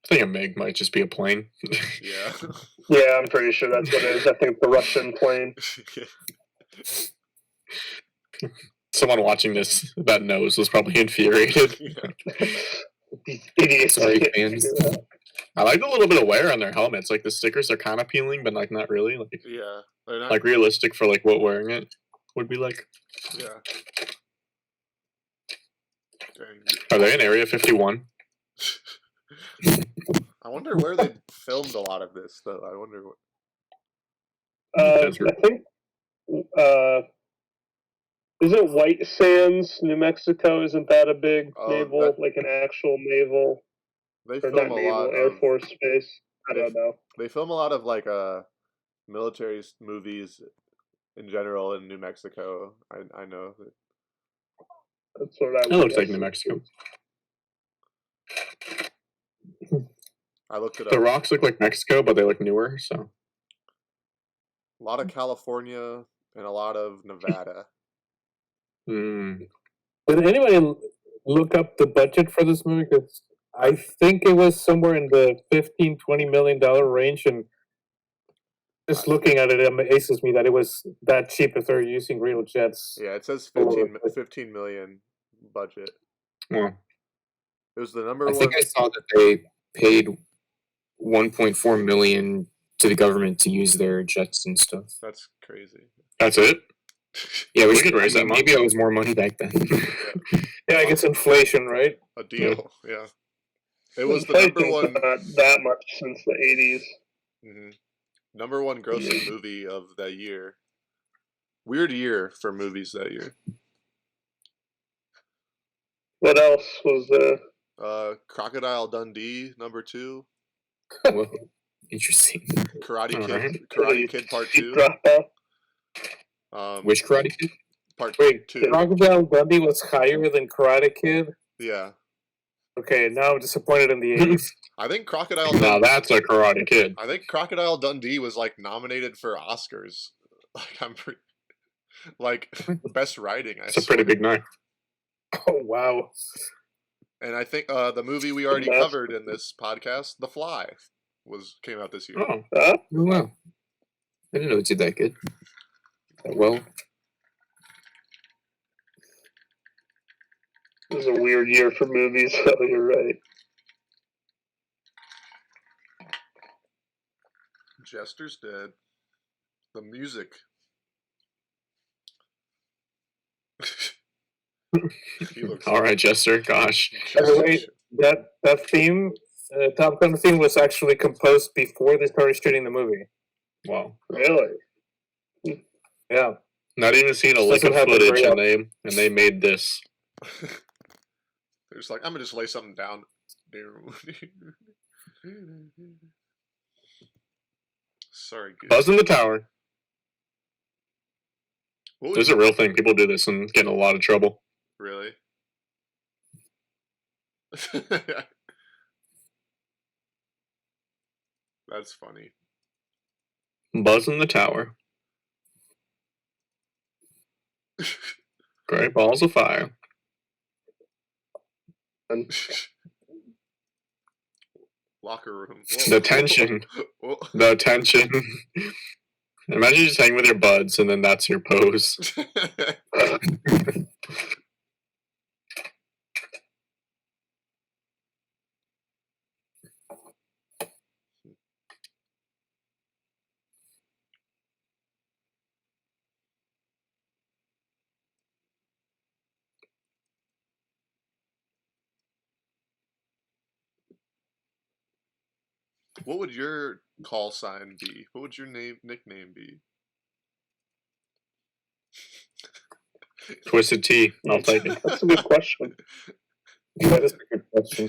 I think a MiG might just be a plane.
Yeah.
yeah, I'm pretty sure that's what it is. I think the Russian plane.
Someone watching this that knows was probably infuriated.
Yeah.
These idiots.
Sorry,
can't
fans.
do that.
I like the little bit of wear on their helmets. Like the stickers are kind of peeling, but like not really. Like
Yeah. They're not.
like realistic for like what wearing it would be like.
Yeah. Dang.
Are they in Area 51?
I wonder where they filmed a lot of this, though. I wonder what.
Desert.
I think. Isn't White Sands, New Mexico? Isn't that a big naval, like an actual naval?
They
Or
film
not
a
naval,
lot
Air
of.
Force base. I don't know.
They film a lot of like military movies in general in New Mexico. I know that.
That's what I
It
would
looks like
guess.
New Mexico.
I looked it
The
up.
rocks look like Mexico, but they look newer. So
A lot of California and a lot of Nevada.
Did anybody look up the budget for this movie? Because I think it was somewhere in the $15-20 million range, and just looking at it, it amazes me that it was that cheap if they're using real jets.
Yeah, it says
Oh,
15 million budget.
well,
It was the number
I
one.
think I saw that they paid 1.4 million to the government to use their jets and stuff.
That's crazy.
that's it.
Yeah,
We could raise that
maybe that was more money back then.
Yeah, I guess inflation, right?
A deal. Yeah. It was the
Inflation's
number one
not that much since the 80s.
number one grossing movie of that year. Weird year for movies that year.
What else was
Crocodile Dundee, number 2.
Well, interesting.
Karate Kid,
Alright.
Karate Kid Part 2.
drop off?
Which Karate Kid?
Part
Wait,
2.
Crocodile Dundee was higher than Karate Kid?
Yeah.
Okay, now I'm disappointed in the 80s.
I think Crocodile
Now
Dundee,
that's a Karate Kid.
I think Crocodile Dundee was like nominated for Oscars. Like like best writing.
It's a pretty big night.
Oh, wow.
And I think the movie we already
Master.
covered in this podcast, The Fly, came out this year.
Oh,
Huh?
Oh, wow. I didn't know it did that good. That well.
It was a weird year for movies, so you're right.
Jester's dead. The music. He looks
all right, Jester. Gosh,
By the way, that theme, Top Gun theme, was actually composed before they started shooting the movie.
wow.
Really?
Yeah.
Not even seen a lick
Doesn't
of
have the
footage,
gray
and they made this.
They're just like, I'm gonna just lay something down. Sorry, Goose.
Buzz in the tower.
What would
There's
you-
a real thing. People do this and get in a lot of trouble.
Really? That's funny.
Buzz in the tower. Great balls of fire.
Locker room.
The tension.
Whoa.
The tension. Imagine you just hang with your buds and then that's your pose.
What would your call sign be? What would your nickname be?
Twisted T. I'll take it.
That's a good question.
That is a good question.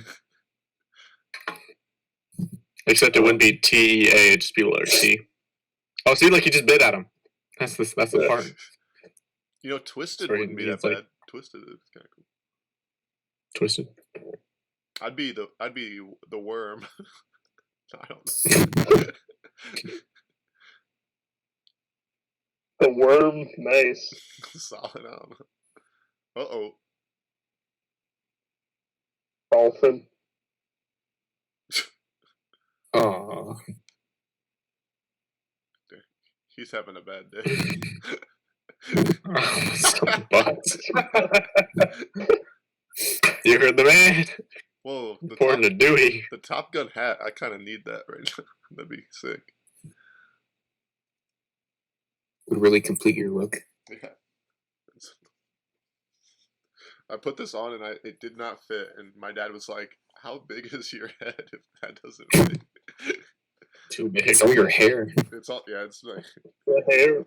Except it wouldn't be TEA, it'd just be letter T. Oh, see, like you just bit at him. That's the part.
You know, Twisted
Sorry,
wouldn't be that
it's like-
bad. Twisted is kind of cool.
Twisted.
I'd be the worm. I don't know.
The worm, nice.
Solid on. Uh-oh.
Dolphin.
Oh,
He's having a bad day.
Some butts. You heard the man.
Whoa, the
Pouring
top,
the Dewey.
the Top Gun hat. I kind of need that right now. That'd be sick.
would really complete your look.
Yeah. I put this on and it did not fit, and my dad was like, "How big is your head if that doesn't fit?"
Too big.
It's all your hair.
It's all yeah. It's like
The hair.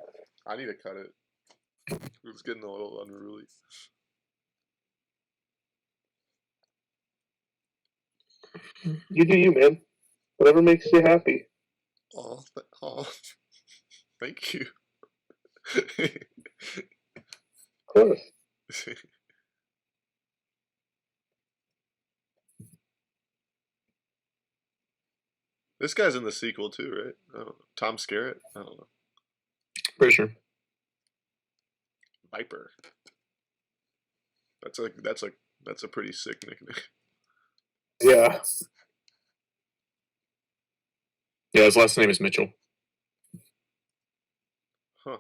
I need to cut it. It's getting a little unruly.
You do you, man. Whatever makes you happy.
Oh, thank you.
Of course.
This guy's in the sequel too, right? I don't know. Tom Skerritt? I don't know.
Pretty sure.
Viper. That's a pretty sick nickname.
Yeah.
Yeah, his last name is Mitchell.
Huh.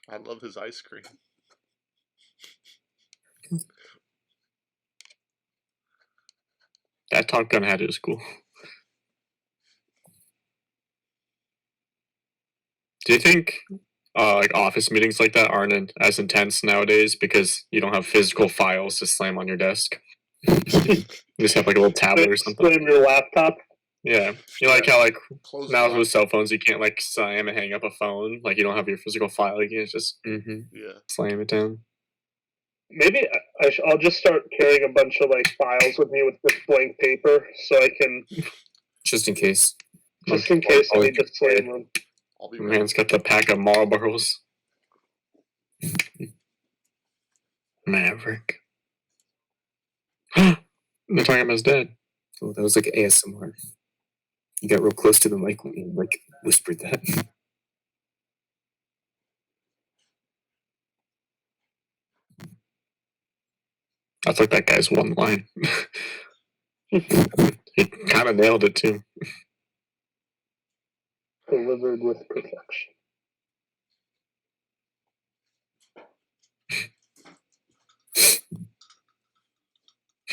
I love his ice cream.
That Top Gun hat is cool. Do you think like office meetings like that aren't as intense nowadays because you don't have physical files to slam on your desk? You just have like a little tablet or something.
Slam your laptop.
Yeah, you know, like how like
Close
now
the
with cell phones you can't like slam and hang up a phone. Like you don't have your physical file. You can just
Yeah.
slam it down.
Maybe I'll just start carrying a bunch of like files with me with just blank paper, so I can
Just in case.
just in case I need to slam them.
I'll be
Your man's got the pack of Marlboros. Maverick. They're talking about his dad.
Oh, that was like ASMR. You got real close to the mic when you like whispered that.
That's like that guy's one line. He kind of nailed it too.
Delivered with perfection.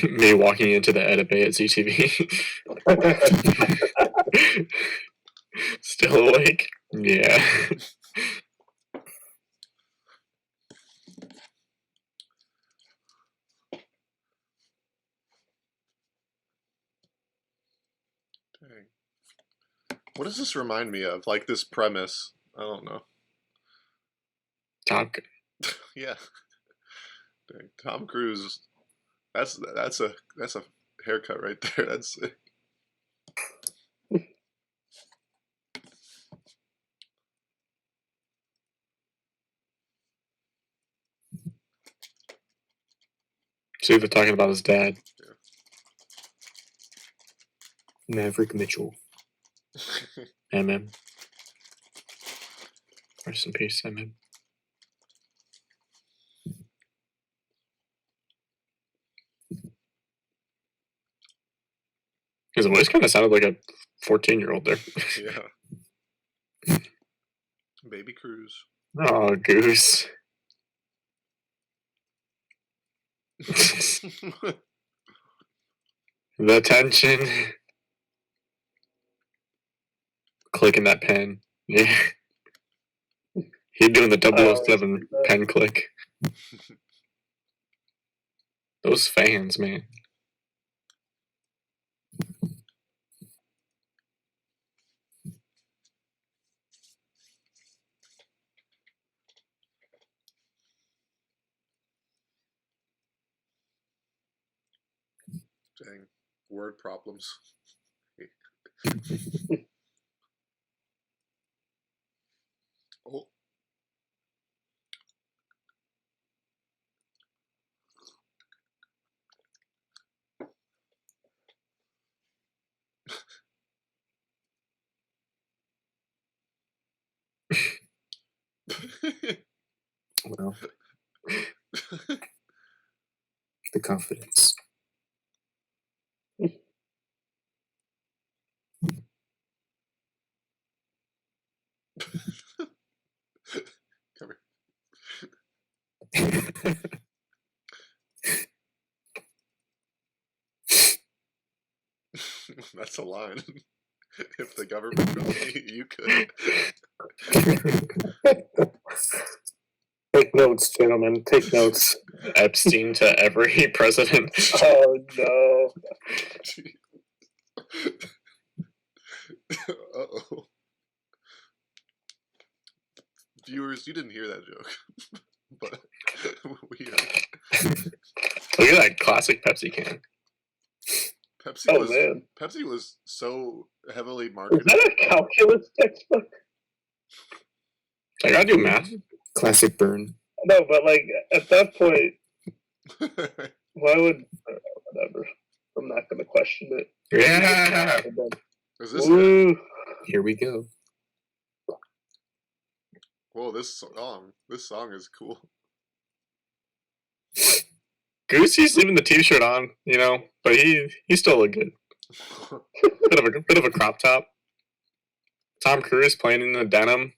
Me walking into the epitome at ZTV. Still awake? Yeah.
Dang. What does this remind me of? Like this premise? I don't know.
Top Gun.
Yeah. Dang. Tom Cruise. That's a haircut right there. That's it.
See, they're talking about his dad.
Maverick Mitchell.
MM. Rest in peace, MM. His voice kind of sounded like a 14-year-old there.
Yeah. Baby Cruise.
Oh, Goose. The tension. Clicking that pen. Yeah. He doing the 007 pen click. Those fans, man.
Dang. Word problems. Oh.
Well, the confidence.
Come here. That's a line. If the government could be, you could.
Take notes, gentlemen. Take notes.
Epstein to every president.
Oh no.
Uh-oh. Viewers, you didn't hear that joke. But we
Look at that classic Pepsi can.
Man.
Pepsi was so heavily
Is
marketed.
that a calculus textbook?
I gotta do math.
Classic burn.
No, but like at that point, why would whatever? I'm not going to question it.
Yeah.
Is this
Woo.
Here we go.
Whoa, this song is cool.
Goose, he's leaving the t-shirt on, you know, but he still look good. Bit of a crop top. Tom Cruise playing in the denim.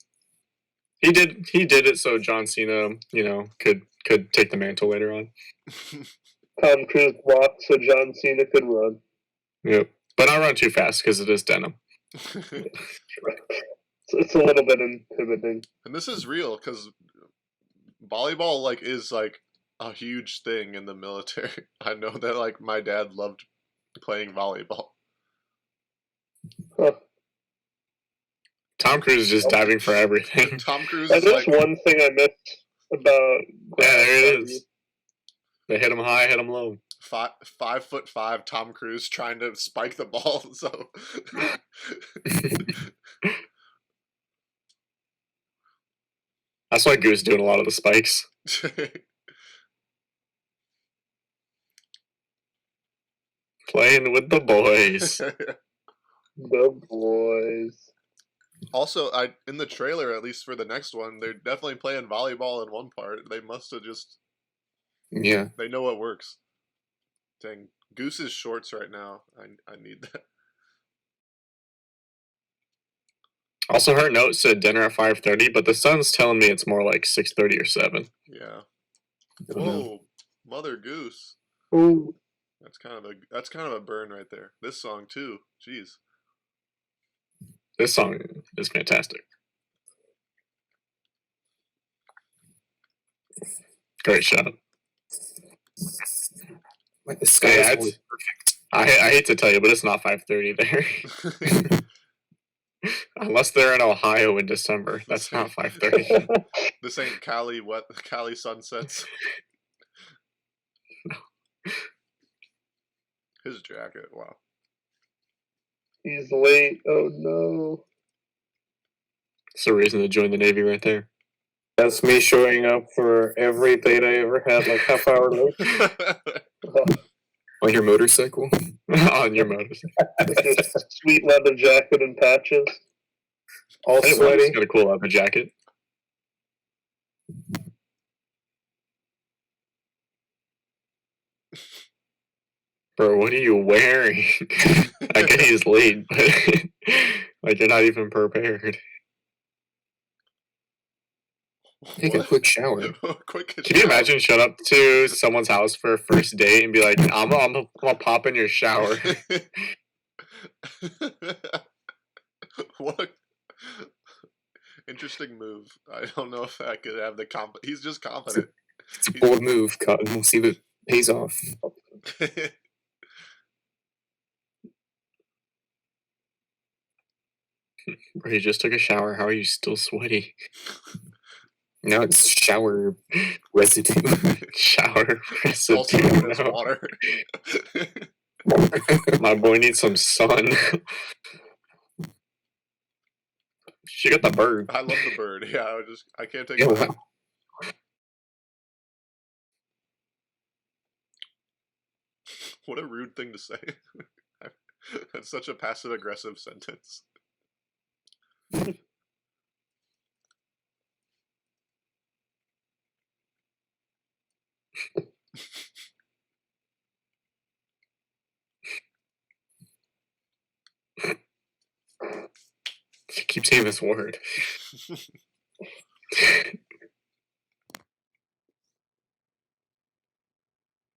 He did it so John Cena, you know, could take the mantle later on.
Tom Cruise walked so John Cena could run.
Yep, but not run too fast because it is denim.
It's a little bit intimidating.
And this is real because volleyball like is like a huge thing in the military. I know that like my dad loved playing volleyball.
Huh.
Tom Cruise is just diving for everything.
Tom Cruise
That
is
is
like
one thing I missed about.
Yeah, there it is. They hit him high, hit him low.
5'5" Tom Cruise trying to spike the ball. So
That's why Goose doing a lot of the spikes. Playing with the boys.
The boys.
Also, in the trailer, at least for the next one, they're definitely playing volleyball in one part. They must have just
Yeah.
they know what works. Dang, Goose's shorts right now. I need that.
Also, her note said dinner at 5:30, but the sun's telling me it's more like 6:30 or 7.
Yeah.
I don't know.
Whoa, Mother Goose.
Ooh.
That's kind of a burn right there. This song too. Jeez.
This song is fantastic. Great shot.
Like the sky
Yeah,
is always perfect.
I hate to tell you, but it's not 5:30 there. Unless they're in Ohio in December, that's not 5:30.
This ain't Cali sunsets. His jacket, wow.
He's late. Oh no.
It's a reason to join the Navy right there.
That's me showing up for every date I ever had, like half hour late.
On your motorcycle?
On your motorcycle.
With his sweet leather jacket and patches.
All
Hey,
sweaty.
he's got a cool leather jacket. Bro, what are you wearing? I get he's late, but like you're not even prepared.
Take a quick shower.
Can you imagine showing up to someone's house for a first date and be like, I'm gonna pop in your shower?
What a interesting move. I don't know if I could have the he's just confident.
It's a bold move, Cotton. We'll see if it pays off.
Bro, you just took a shower. How are you still sweaty?
Now it's shower residue.
Shower
Also
residue.
known as
No.
water.
My boy needs some sun. She got the bird.
I love the bird. Yeah, I can't take
Yeah,
it back.
wow.
What a rude thing to say. That's such a passive aggressive sentence.
She keeps saying this word.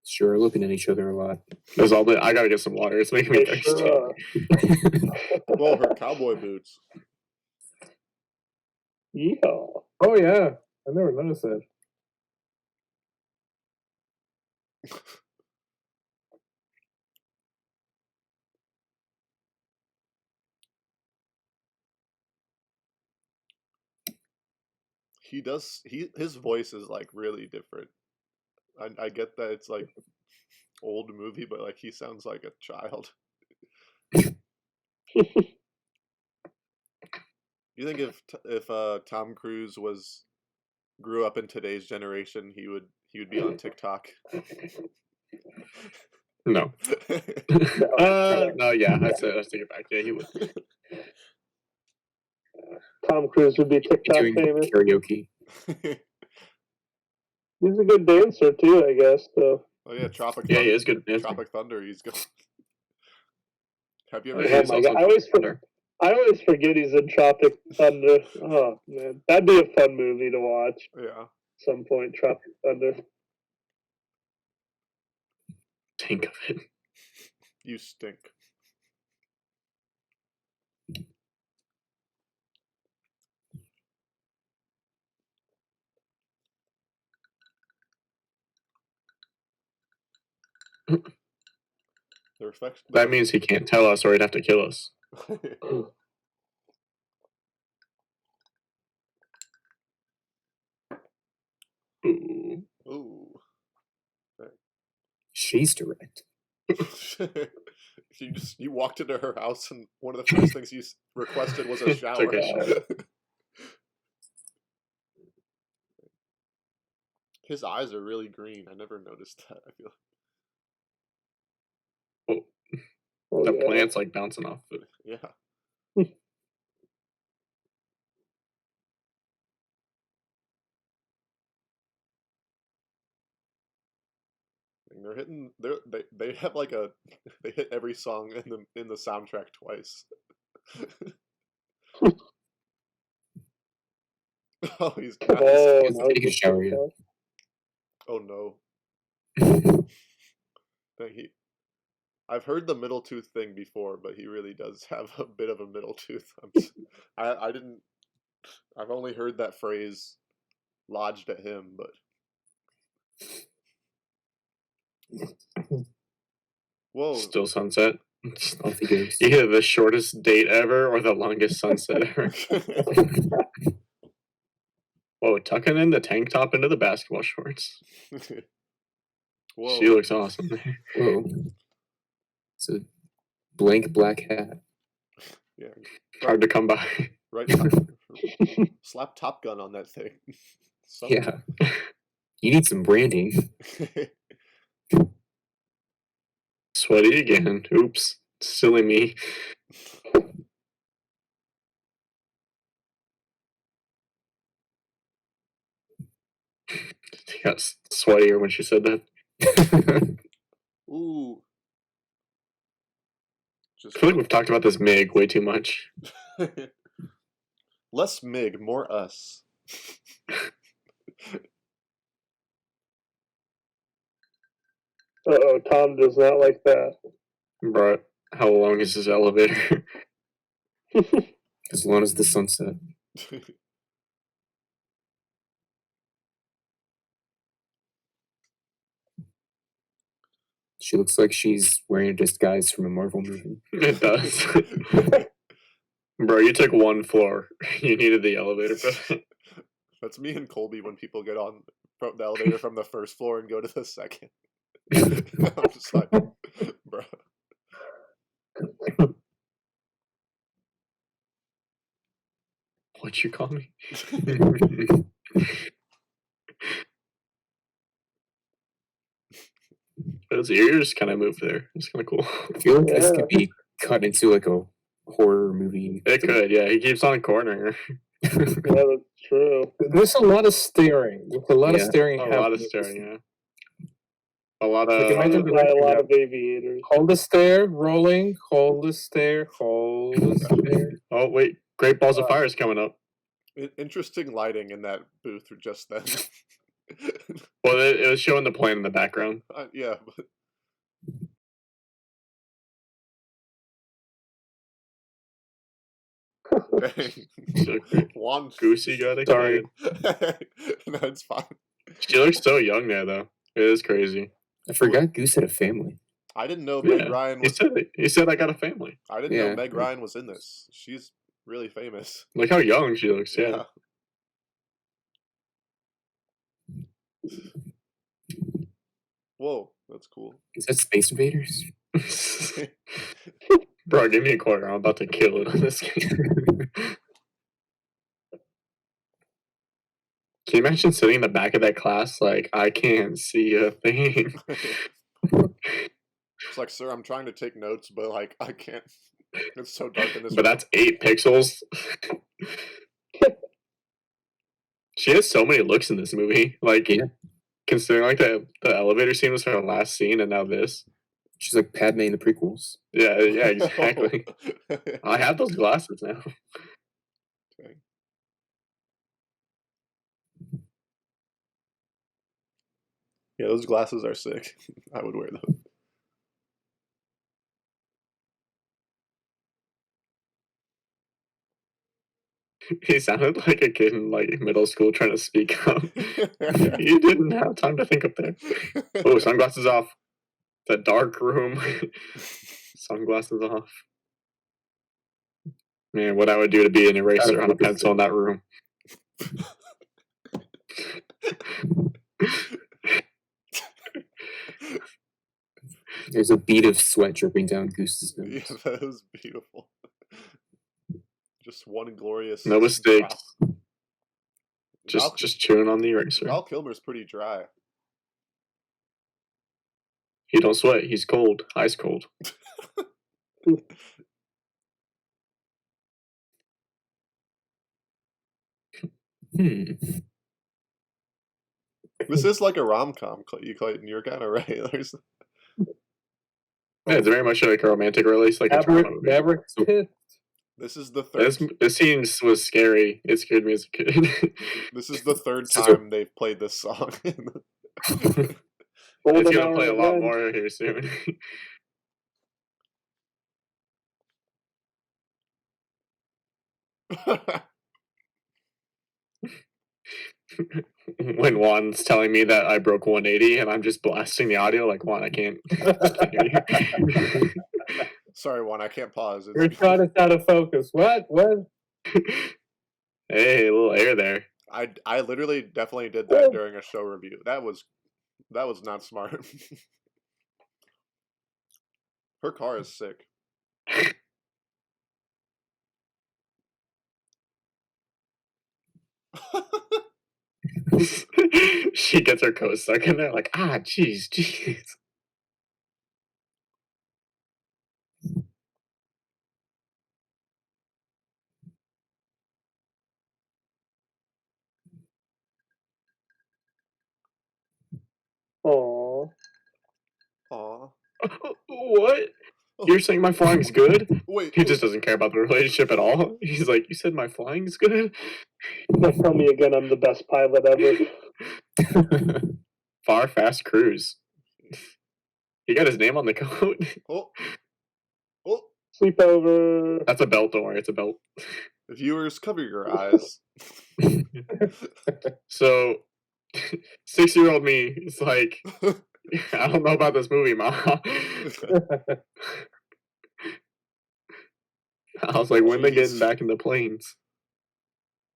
Sure, looking at each other a lot.
There's all the. I gotta get some water. It's making me
They
thirsty.
sure are.
Well, her cowboy boots.
Yeah.
Oh yeah, I never noticed that.
His voice is like really different. I get that it's like old movie, but like he sounds like a child. You think if Tom Cruise grew up in today's generation, he would be on TikTok?
No. No. Yeah. I take it back. Yeah, he would.
Tom Cruise would be TikTok
Doing
famous.
karaoke.
He's a good dancer too, I guess. So.
Oh yeah, Tropic.
Yeah, he is good at dancing.
Tropic Thunder. He's good. Have you
Oh,
ever?
yeah,
Oh
he's
my
also
god!
Thunder.
I always forget he's in Tropic Thunder. Oh man, that'd be a fun movie to watch.
Yeah.
At some point, Tropic Thunder.
Think of it.
You stink. The reflection.
That means he can't tell us, or he'd have to kill us. Ooh.
Ooh.
She's direct.
You walked into her house and one of the first things you requested was a shower.
Took a shower.
His eyes are really green. I never noticed that. I feel
Oh,
The
yeah.
plant's like bouncing off it.
yeah. And they're hitting. They have like a. They hit every song in the soundtrack twice. Oh, he's nice.
Oh,
He's
no,
taking a shower, yeah.
Oh no. Dang, I've heard the middle tooth thing before, but he really does have a bit of a middle tooth. I didn't. I've only heard that phrase lodged at him, but. Whoa.
Still sunset.
Off he goes.
Either the shortest date ever or the longest sunset ever. Whoa, tucking in the tank top into the basketball shorts.
Whoa.
She looks awesome.
Whoa. It's a blank black hat.
Yeah.
Hard to come by.
Right. Slap Top Gun on that thing.
Yeah. You need some branding.
Sweaty again. Oops. Silly me. She got sweatier when she said that.
Ooh.
I feel like we've talked about this MIG way too much.
Less MIG, more us.
Uh-oh, Tom does not like that.
Bro, how long is this elevator?
As long as the sunset. She looks like she's wearing a disguise from a Marvel movie.
It does. Bro, you took one floor. You needed the elevator for that.
That's me and Colby when people get on the elevator from the first floor and go to the second. I'm just like, bro.
What'd you call me? Those ears kind of moved there. It's kind of cool.
I feel like this
Yeah.
could be cut into like a horror movie.
It could, yeah. He keeps on cornering her.
Yeah, that's true.
There's a lot of staring. There's a lot of
Yeah.
staring.
A lot of staring, yeah. A lot of.
Like, imagine
By a lot of aviators.
Hold the stare, rolling, hold the stare, hold the stare.
Oh, wait. Great Balls of Fire is coming up.
Interesting lighting in that booth just then.
Well, it was showing the plane in the background.
Yeah, but dang.
So
Juan
Goosey got excited.
No, it's fine.
She looks so young there, though. It is crazy.
I forgot Goose had a family.
I didn't know Meg
Yeah.
Ryan
He
was.
said I got a family.
I didn't know
Yeah.
Meg Ryan was in this. She's really famous.
Look how young she looks, yeah.
Whoa, that's cool.
Is that Space Invaders?
Bro, give me a quarter. I'm about to kill it on this game. Can you imagine sitting in the back of that class like, I can't see a thing?
It's like, sir, I'm trying to take notes, but like I can't. It's so dark in this.
But that's 8 pixels. She has so many looks in this movie. Like,
Yeah.
considering like the elevator scene was her last scene, and now this.
She's like Padme in the prequels.
Yeah, exactly. I have those glasses now.
Okay. Yeah, those glasses are sick. I would wear those.
He sounded like a kid in like middle school trying to speak up. You didn't have time to think up there. Oh, sunglasses off. The dark room. Sunglasses off. Man, what I would do to be an eraser on a pencil in that room.
There's a bead of sweat dripping down Goose's nose.
Yeah, that was beautiful. Just one glorious.
No mistakes.
Drop.
Just chewing on the eraser.
Val Kilmer's pretty dry.
He don't sweat. He's cold. Ice cold.
This is like a rom-com, Clayton. You're kind of right. There's...
Yeah, it's very much like a romantic release, like a drama movie.
Maverick hit.
This is the third.
This scene was scary. It scared me as a kid.
This is the third time they've played this song.
It's gonna play a lot more here soon. When Juan's telling me that I broke 180 and I'm just blasting the audio like, Juan, I can't hear you.
Sorry, Juan, I can't pause.
Your shot is out of focus. What?
Hey, a little air there.
I literally definitely did that during a show review. That was not smart. Her car is sick.
She gets her coat stuck in there like, jeez.
Aww.
What? You're saying my flying's good?
Wait.
He just doesn't care about the relationship at all. He's like, you said my flying's good?
Don't tell me again I'm the best pilot ever.
Far Fast Cruise. He got his name on the coat.
Oh.
Sleepover.
That's a belt, don't worry, it's a belt.
Viewers, cover your eyes.
So, 6-year-old me is like, I don't know about this movie, Ma. I was like, when they getting back in the planes?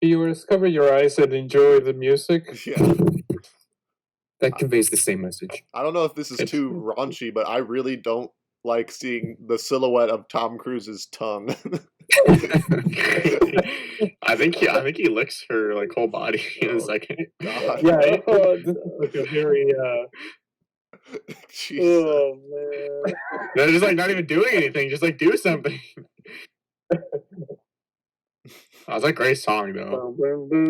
Viewers, cover your eyes and enjoy the music.
Yeah.
That conveys the same message.
I don't know if this is too raunchy, but I really don't like seeing the silhouette of Tom Cruise's tongue.
I think he licks her like whole body in a second.
God.
Yeah, this is like a very
Jesus.
Oh man.
They're just like not even doing anything, just like do something. I was like, great song though.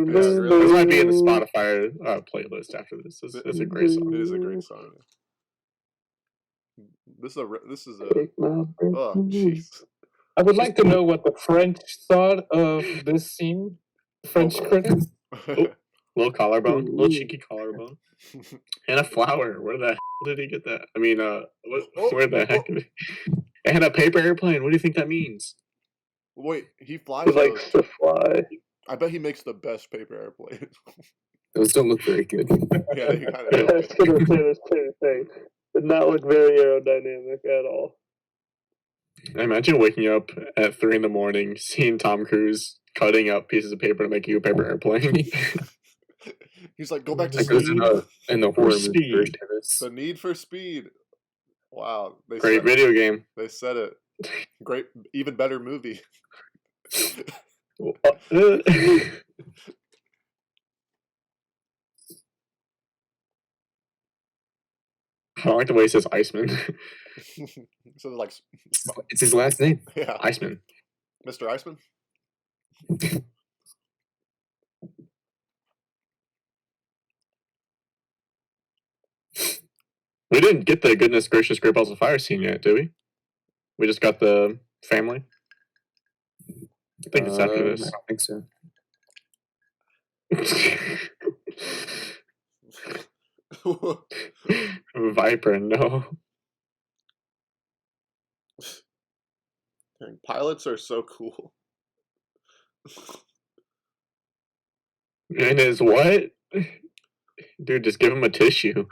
This might be in the Spotify playlist after this. It's a great song.
It is a great song. This is a oh jeez.
I would like to know what the French thought of this scene. French critics.
Little collarbone, little cheeky collarbone, and a flower. Where the hell did he get that? I mean, where the heck? And a paper airplane. What do you think that means?
Wait, he flies.
He likes to fly.
I bet he makes the best paper airplane.
Those don't look very good.
Yeah, they kind
I
of.
was gonna say this same thing. Did not look very aerodynamic at all.
I imagine waking up at 3 a.m, seeing Tom Cruise cutting up pieces of paper to make you a paper airplane.
He's like, go back to
That goes
speed.
in the horror
Speed.
movie version of this.
The Need for Speed. Wow, they
Great
said
video game.
It. They said it. Great, even better movie. I don't like the way he says Iceman. So like,
It's his last name.
yeah,
Iceman.
Mr. Iceman.
We didn't get the goodness gracious Great Balls of Fire scene yet, did we? We just got the family. I think it's after
I
this.
don't think so.
Viper, no.
Dang, pilots are so cool.
And his what? Dude, just give him a tissue.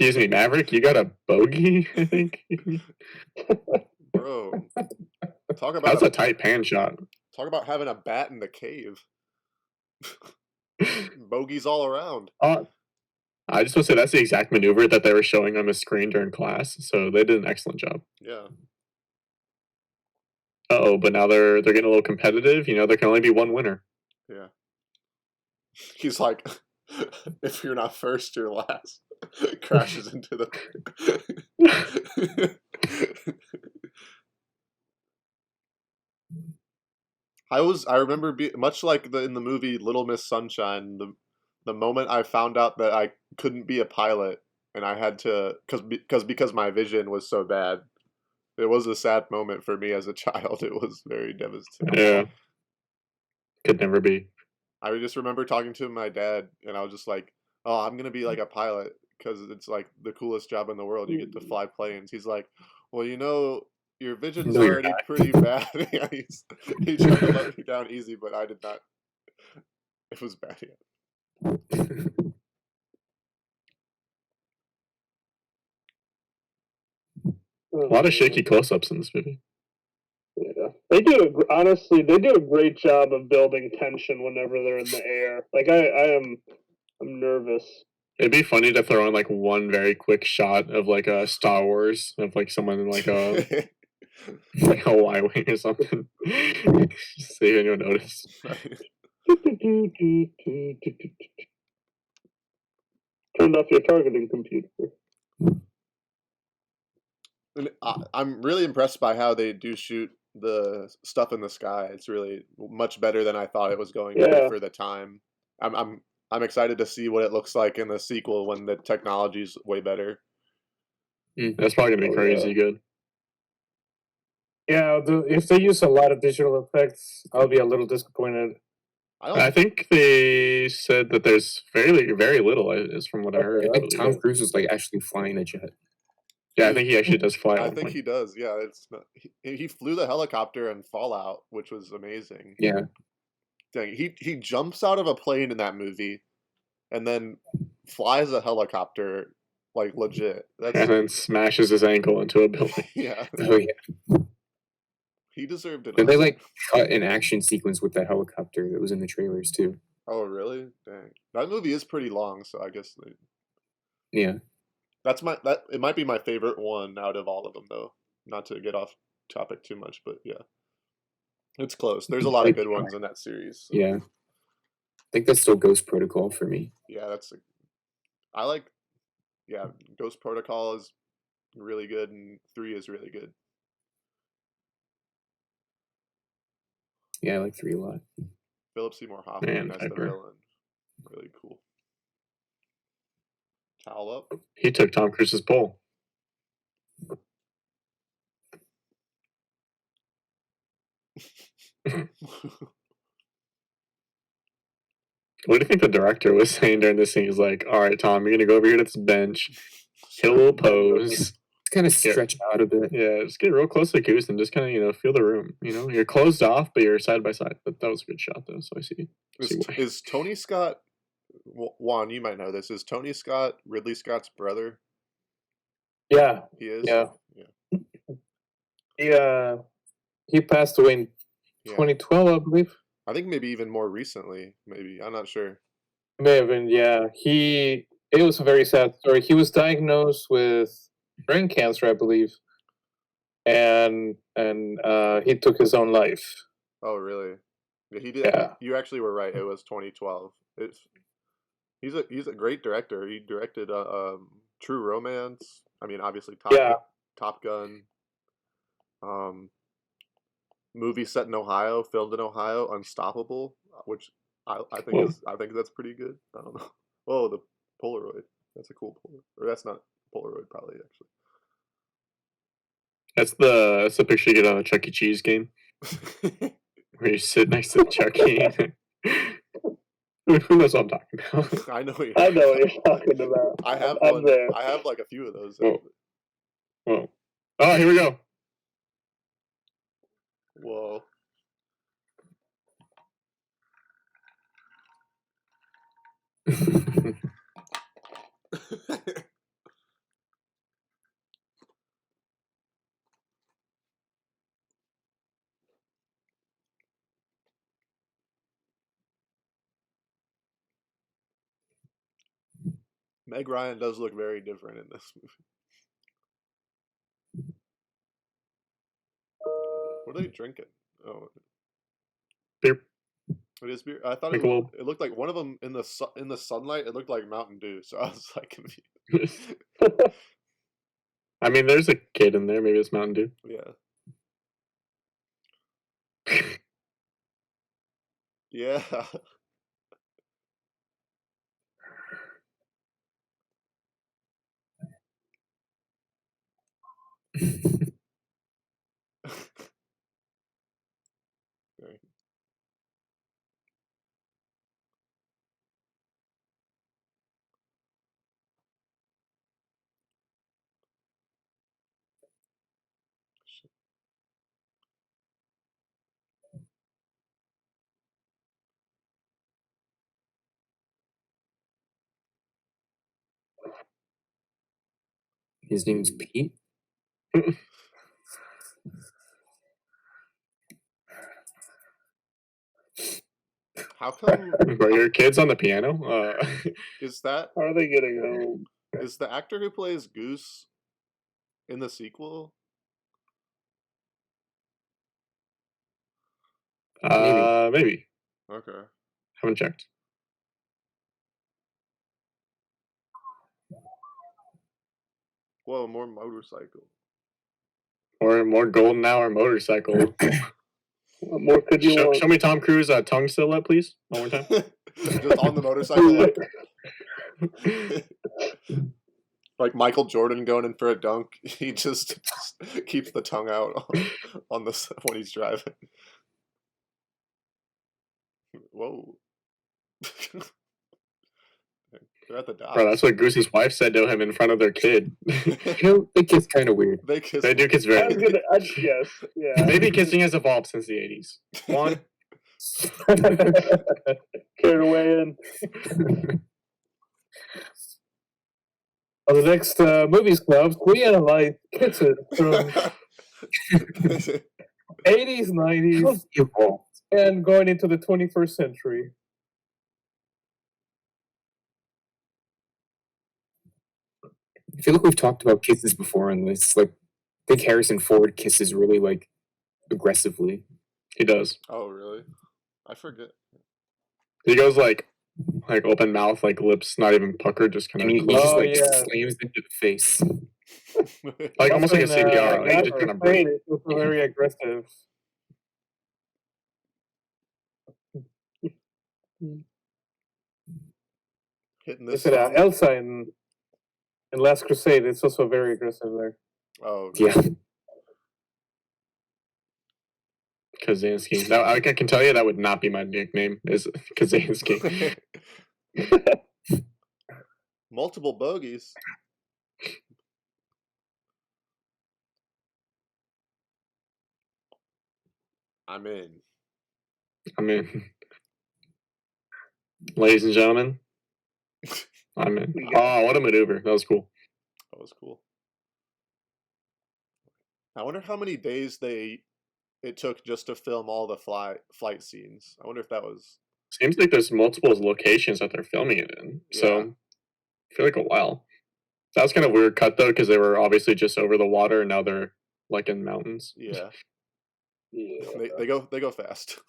Excuse me, Maverick, you got a bogey, I think?
Bro, talk
That's
about
a tight pan shot.
talk about having a bat in the cave. Bogeys all around.
I just want to say that's the exact maneuver that they were showing on the screen during class, so they did an excellent job.
Yeah.
Uh-oh, but now they're getting a little competitive. You know, there can only be one winner.
Yeah. He's like, if you're not first, you're last. Crashes into the. I remember much like in the movie Little Miss Sunshine, the moment I found out that I couldn't be a pilot and I had to because my vision was so bad. It was a sad moment for me as a child. It was very devastating.
Yeah. Could never be.
I just remember talking to my dad, and I was just like, "Oh, I'm gonna be like a pilot because it's like the coolest job in the world. You get to fly planes." He's like, "Well, you know, your vision's
No, you're
already
not."
pretty bad." Yeah, he tried to let me down easy, but I did not. It was bad. Yeah.
A lot of shaky close-ups in this movie.
Yeah, they do. Honestly, they do a great job of building tension whenever they're in the air. Like I'm nervous.
It'd be funny to throw in like one very quick shot of like a Star Wars of like someone in like a like a Y-wing or something. Just see if anyone noticed.
Turned off your targeting computer.
I'm really impressed by how they do shoot the stuff in the sky. It's really much better than I thought it was going to be for the time. I'm excited to see what it looks like in the sequel when the technology's way better.
That's probably gonna be crazy good.
Yeah, if they use a lot of digital effects, I'll be a little disappointed.
I think they said that there's very little, is from what I heard.
I think Tom Cruise was like actually flying a jet.
Yeah, I think he actually does fly.
I think he does. Yeah, it's not, he flew the helicopter in Fallout, which was amazing.
Yeah.
Dang, he jumps out of a plane in that movie, and then flies a helicopter like legit.
And then smashes his ankle into a building.
Yeah.
Oh yeah.
He deserved it.
And they like cut an action sequence with that helicopter that was in the trailers too.
Oh really? Dang, that movie is pretty long, so I guess
Yeah.
It might be my favorite one out of all of them, though. Not to get off topic too much, but yeah, it's close. There's a lot of good ones in that series. So.
Yeah, I think that's still Ghost Protocol for me.
Yeah, I like. Yeah, Ghost Protocol is really good, and 3 is really good.
Yeah, I like 3 a lot.
Philip Seymour Hoffman as the
Piper.
villain, really cool. Towel up.
He took Tom Cruise's pole. What do you think the director was saying during this scene? He's like, "All right, Tom, you're gonna go over here to this bench, hit a little pose,
Kind of stretch out a bit.
yeah, just get real close to Goose and just kind of feel the room. You're closed off, but you're side by side. But that was a good shot though, so I see.
Is Tony Scott? Juan, you might know this. Is Tony Scott Ridley Scott's brother?
Yeah,
He is.
yeah. He passed away in 2012, I believe.
I think maybe even more recently. Maybe I'm not sure.
May have been. Yeah, it was a very sad story. He was diagnosed with brain cancer, I believe, and he took his own life.
Oh, really? Yeah, he did.
Yeah.
You actually were right. It was 2012. He's a great director. He directed True Romance. I mean, obviously Top Gun. Movie set in Ohio, filmed in Ohio, Unstoppable, which I think that's pretty good. I don't know. Oh, the Polaroid. That's a cool Polaroid. Or that's not Polaroid, probably actually.
That's the picture you get on a Chuck E. Cheese game, where you sit next to Chucky. Who knows what I'm talking about?
I know what
you're talking about.
I have
I'm
one.
there.
I have like a few of those.
Oh, here we go.
Whoa. Meg Ryan does look very different in this movie. What are they drinking? Oh,
Beer.
it is beer. I thought
Like a little.
it looked like one of them in the sunlight. It looked like Mountain Dew, so I was like confused.
I mean, there's a kid in there. Maybe it's Mountain Dew.
Yeah. Yeah. Right.
His name's Pete.
How come
Are your kids on the piano?
is that
How are they getting home?
is the actor who plays Goose in the sequel?
Maybe.
Okay.
Haven't checked.
Whoa, more motorcycle.
Or more golden hour motorcycle.
What more could you want?
Show me Tom Cruise tongue silhouette, please. One more time.
Just on the motorcycle, like Michael Jordan going in for a dunk. He just keeps the tongue out on the when he's driving. Whoa. They're at the docks.
Bro, that's what Goose's wife said to him in front of their kid.
You know, they kiss kind of weird.
They kiss.
They do kiss
I
very.
was gonna, yes, yeah.
Maybe kissing has evolved since the 80s. One.
Carried away in.
On the next Movies Club, we analyze kisses from 80s, 90s,
Evolved.
and going into the 21st century.
I feel like we've talked about kisses before, and it's like, I think Harrison Ford kisses really like aggressively.
He does.
Oh, really? I forget.
He goes like open mouth, like lips not even puckered, just kind
And
of
he
close.
just like
yeah.
slams into the face.
Like almost like a
Also in,
CPR. Like, he just
Maverick,
kind of breaks.
it was very aggressive.
Hitting
Is
this
it
song.
Elsa in Last Crusade? It's also very aggressive there.
Oh,
Yeah.
Kaczynski. Now I can tell you that would not be my nickname. Is Kaczynski.
multiple bogeys. I'm in.
I mean, ladies and gentlemen, I'm in. Oh, what a maneuver! That was cool.
That was cool. I wonder how many days it took just to film all the flight scenes. I wonder if that was.
Seems like there's multiple locations that they're filming it in. So
Yeah.
I feel like a while. That was kind of weird cut though, because they were obviously just over the water, and now they're like in mountains.
Yeah.
Yeah.
They go fast.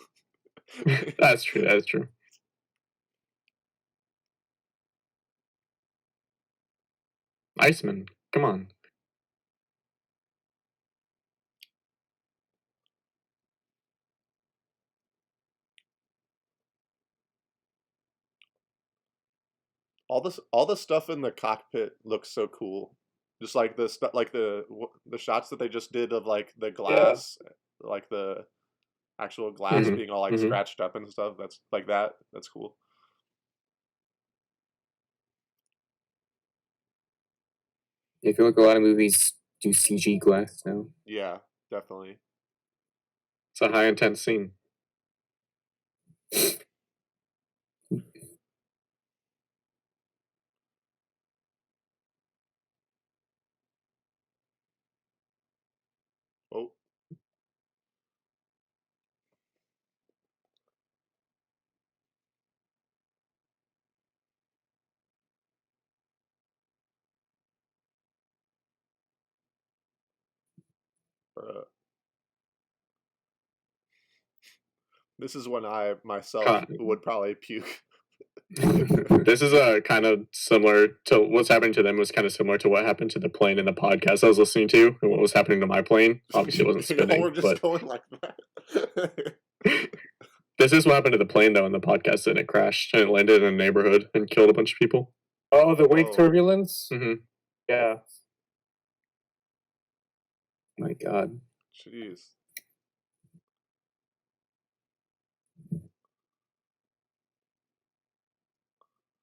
That's true. That's true. Iceman, come on.
All the stuff in the cockpit looks so cool. Just like the stuff, like the shots that they just did of like the glass, like the actual glass
Mhm,
being all like
mhm.
scratched up and stuff. That's like that. That's cool.
I feel like a lot of movies do CG glass now.
Yeah, definitely.
It's a high intense scene.
Oh, Bruh. This is when I myself
Huh.
would probably puke.
This is kind of similar to what's happening to them was kind of similar to what happened to the plane in the podcast I was listening to and what was happening to my plane. Obviously, it wasn't spinning,
We're just
but
going like that.
this is what happened to the plane though in the podcast, and it crashed and it landed in a neighborhood and killed a bunch of people.
Oh, the wake
Oh.
turbulence?
Hmm.
Yeah.
My God.
Jeez.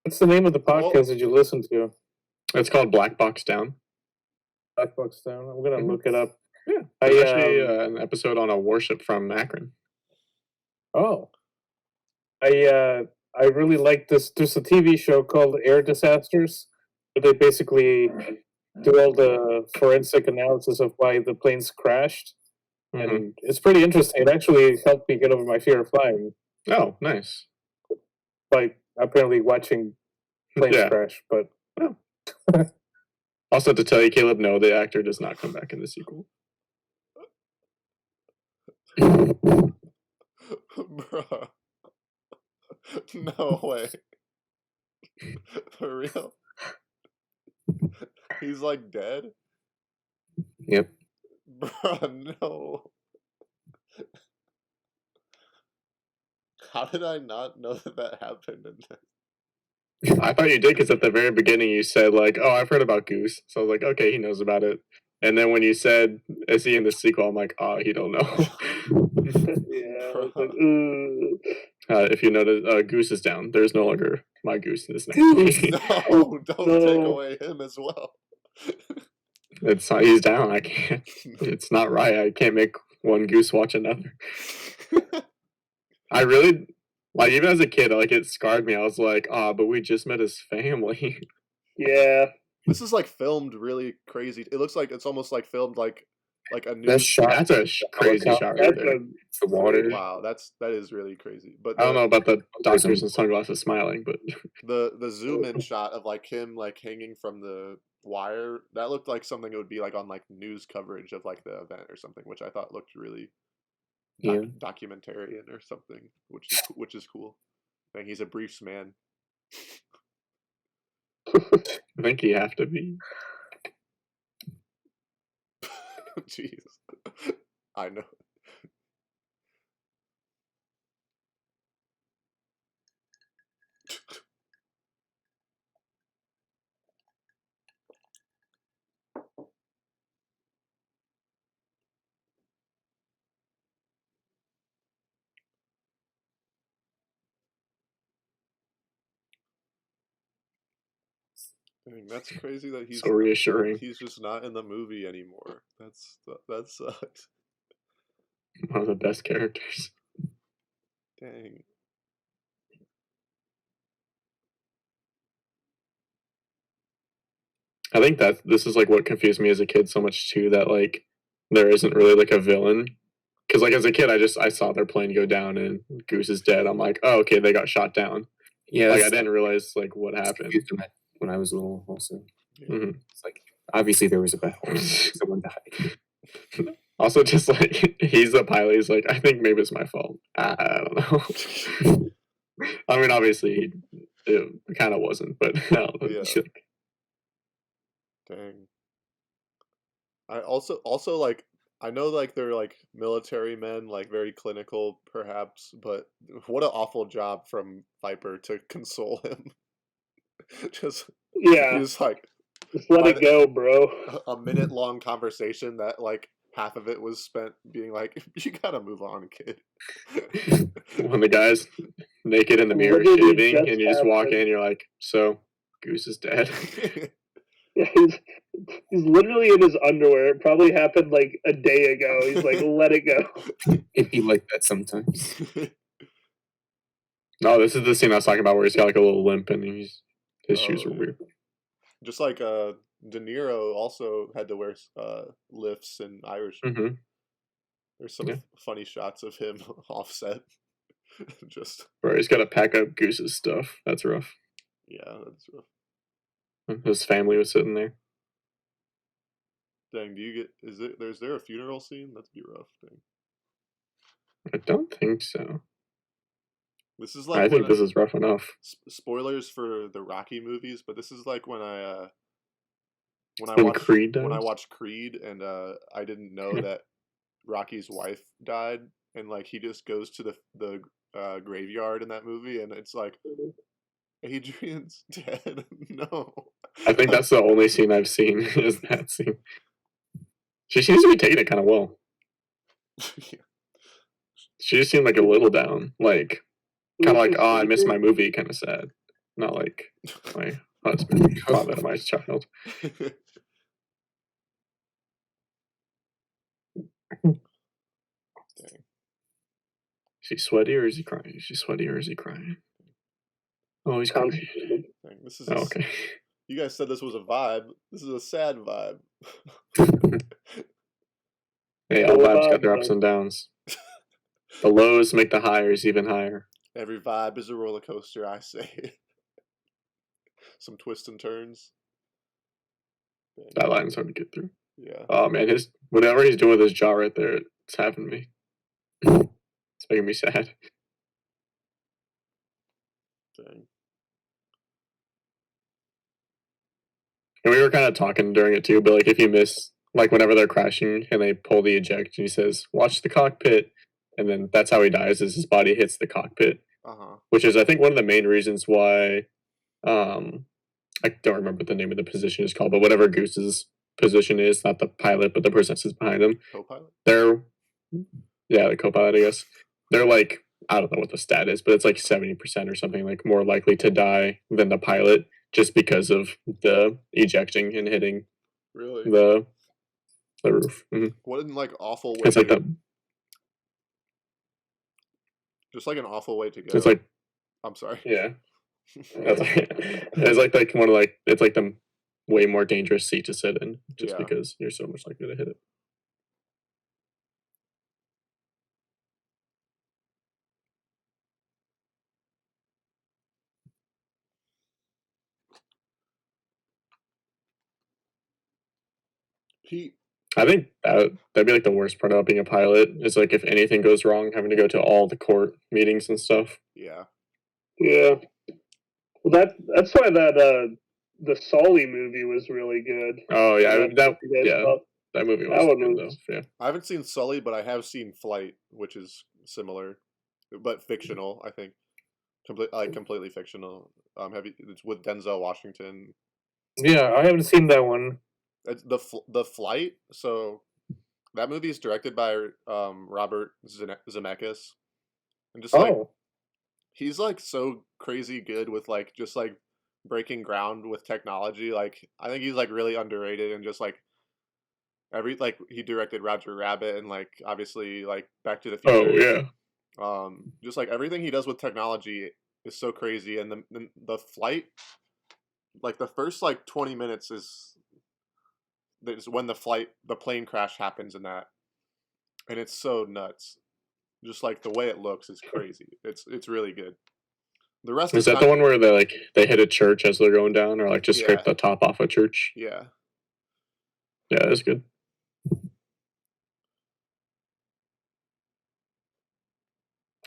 What's the name of the
Well-
podcast that you listen to?
It's called Black Box Down.
Black Box Down. I'm gonna
Mhm.
look it up.
Yeah,
I,
there's actually an episode on a warship from Akron.
Oh. I really like this. There's a TV show called Air Disasters, where they basically do all the forensic analysis of why the planes crashed.
Mhm.
And it's pretty interesting. It actually helped me get over my fear of flying
Oh, nice.
by apparently watching planes
Yeah.
crash. But
Also, to tell you, Caleb, no, the actor does not come back in the sequel.
Bruh. No way. For real? He's like dead?
Yep.
Bruh, no. How did I not know that happened in this?
I thought you did because at the very beginning you said like, "Oh, I've heard about Goose," so I was like, "Okay, he knows about it." And then when you said, "Is he in the sequel?" I'm like, "Oh, he don't know."
Yeah. I was like, ooh.
If you notice, Goose is down. There's no longer my Goose in this next
Goose!
movie.
No, don't
No.
take away him as well.
It's not. He's down. I can't. It's not right. I can't make one Goose watch another. I really like even as a kid, like it scarred me. I was like, "Ah, but we just met his family."
Yeah.
This is like filmed really crazy. It looks like it's almost like filmed like a
That
news.
shot.
That's a crazy
helicopter.
shot right
That's
there.
a
It's the water.
Wow, that is really crazy. But
I don't know about the
There's
doctors
a-
and sunglasses smiling, but
the zoom in shot of like him like hanging from the wire, that looked like something it would be like on like news coverage of like the event or something, which I thought looked really
Yeah.
documentarian or something, which is cool. I think he's a briefs man.
I think you have to be.
Jeez. I know. Dang, that's crazy that
So reassuring.
he's just not in the movie anymore. That sucks.
One of the best characters.
Dang.
I think that this is like what confused me as a kid so much too. That like there isn't really like a villain. Because like as a kid, I saw their plane go down and Goose is dead. I'm like, oh okay, they got shot down.
Yeah.
Like I
that's-
didn't realize like what
that's
happened.
confused when I was little. Also,
Mhm.
it's like obviously there was a battle. Someone died.
Also, just like he's the pilot, he's like, I think maybe it's my fault. I don't know. I mean, obviously, it kind of wasn't, but I don't know.
Yeah.
Shit.
Dang. I also like I know like they're like military men, like very clinical perhaps, but what an awful job from Viper to console him. Just
Yeah.
he's like
Just let
By
it
the-
go, bro.
a minute long conversation that like half of it was spent being like, you gotta move on, kid.
When the guy's naked in the mirror
Literally
shaving,
just
and you just walk
happened.
in, you're like, so Goose is dead.
Yeah, he's literally in his underwear. It probably happened like a day ago. He's like, let it go.
It'd be like that sometimes.
No, this is the scene I was talking about where he's got like a little limp and his shoes
Oh,
are
yeah.
weird.
Just like De Niro also had to wear lifts in Irish.
Hmm.
There's some
Yeah.
funny shots of him offset. Just
Bro, he's got to pack up Goose's stuff. That's rough.
yeah, that's rough.
His family was sitting there.
Dang, is there a funeral scene? That'd be rough. Dang.
I don't think so.
This is
I
like
think this is rough enough.
spoilers for the Rocky movies, but this is like when I
When Creed dies?
watched Creed and I didn't know that Rocky's wife died, and like he just goes to the graveyard in that movie, and it's like Adrian's dead. No.
I think that's the only scene I've seen is that scene. She seems to be taking it kind of well.
Yeah.
She just seemed like a little down, like kind of like, oh, I missed my movie, kind of sad. Not like my husband, father, my child.
Dang.
She's sweaty or is he crying? Is she sweaty or is he crying? Oh, he's crying.
Dang, this is
Oh, okay.
You guys said this was a vibe. This is a sad vibe.
Hey, all vibes got their ups and downs. The lows make the highs even higher.
Every vibe is a roller coaster, I say. Some twists and turns. Dang.
That line's hard to get through.
Yeah.
Oh man, whatever he's doing with his jaw right there, it's having me. It's making me sad.
Dang.
And we were kind of talking during it too, but like if you miss, like whenever they're crashing and they pull the eject, and he says, "Watch the cockpit," and then that's how he dies, is his body hits the cockpit, which is I think one of the main reasons why. I don't remember what the name of the position is called, but whatever Goose's position is, not the pilot, but the person that sits behind him.
Co-pilot?
The co-pilot, I guess. They're like, I don't know what the stat is, but it's like 70% or something, like more likely to die than the pilot just because of the ejecting and hitting
Really?
the roof. Mm-hmm.
What an like awful way
It's like that.
Just like an awful way to go.
It's like,
I'm sorry.
yeah. It's like one of like, it's like the way more dangerous seat to sit in just because you're so much likely to hit it.
Pete.
I think that'd be like the worst part about being a pilot is like if anything goes wrong, having to go to all the court meetings and stuff.
Yeah.
Yeah. Well, that's why that the Sully movie was really good.
Oh yeah, that movie was good though. Yeah.
I haven't seen Sully, but I have seen Flight, which is similar, but fictional. I think completely fictional. It's with Denzel Washington.
Yeah, I haven't seen that one.
It's the Flight. So that movie is directed by Robert Zemeckis, and just like he's like so crazy good with like just like breaking ground with technology. Like I think he's like really underrated, and just like he directed Roger Rabbit and like obviously like Back to the Future.
Oh yeah.
Just like everything he does with technology is so crazy, and the Flight, like the first like 20 minutes is when the plane crash happens in that, and it's so nuts. Just like the way it looks is crazy. It's really good. The rest
is that the one where they hit a church as they're going down, or like just scrape the top off a church?
Yeah.
Yeah, that's good.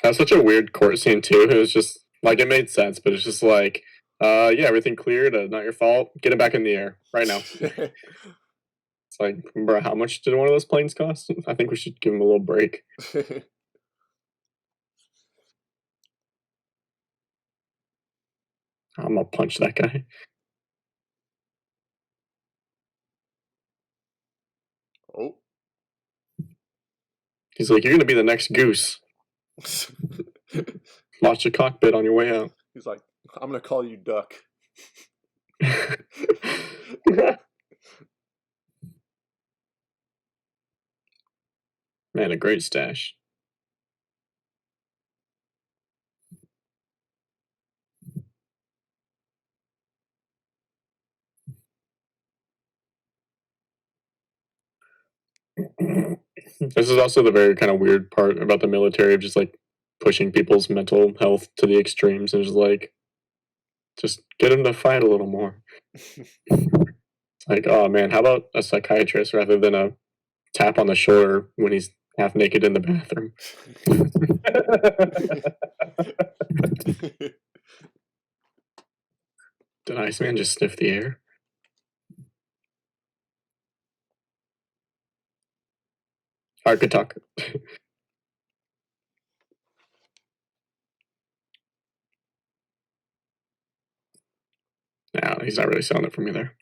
That's such a weird court scene too. It was just like it made sense, but it's just like, yeah, everything cleared. Not your fault. Get it back in the air right now. It's like, bro, how much did one of those planes cost? I think we should give him a little break. I'm gonna punch that guy.
Oh.
He's like, you're gonna be the next Goose. Watch the cockpit on your way out.
He's like, I'm gonna call you Duck.
Man, a great stash. This is also the very kind of weird part about the military of just like pushing people's mental health to the extremes and just like, just get them to fight a little more. Like, oh man, how about a psychiatrist rather than a tap on the shoulder when he's half naked in the bathroom? Did Iceman just sniff the air? Alright, good talk. No, he's not really selling it for me there.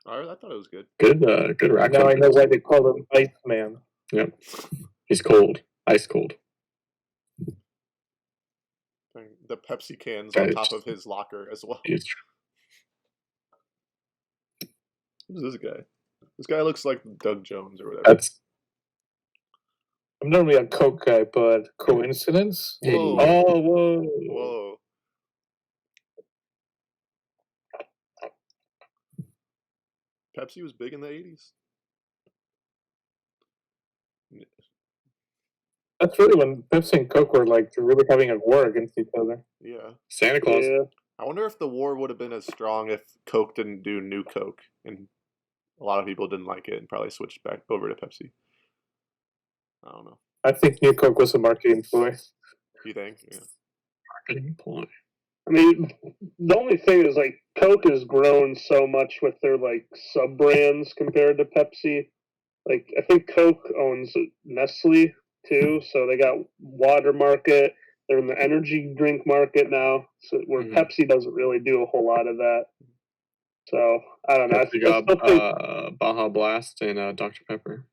Alright, I thought it was good.
Good rack.
Now I know why they call him Iceman.
Yep. He's cold. Ice cold.
The Pepsi cans
Guy
on
is
top
just-
of his locker as well.
He's
Who's this guy? This guy looks like Doug Jones or whatever.
that's
I'm normally a Coke guy, but coincidence?
Whoa.
Oh, whoa.
Whoa. Pepsi was big in the 80s.
That's really when Pepsi and Coke were like really having a war against each other.
Yeah.
Santa Claus.
Yeah.
I wonder if the war would have been as strong if Coke didn't do New Coke, and a lot of people didn't like it and probably switched back over to Pepsi. I don't know.
I think New Coke was a marketing ploy.
You think? Yeah.
Marketing ploy.
I mean, the only thing is like Coke has grown so much with their like sub brands compared to Pepsi. Like I think Coke owns Nestle too, so they got water market. They're in the energy drink market now, so where
Mhm.
Pepsi doesn't really do a whole lot of that. So I don't know. I
Pepsi
still
got
think
Baja Blast and Dr. Pepper.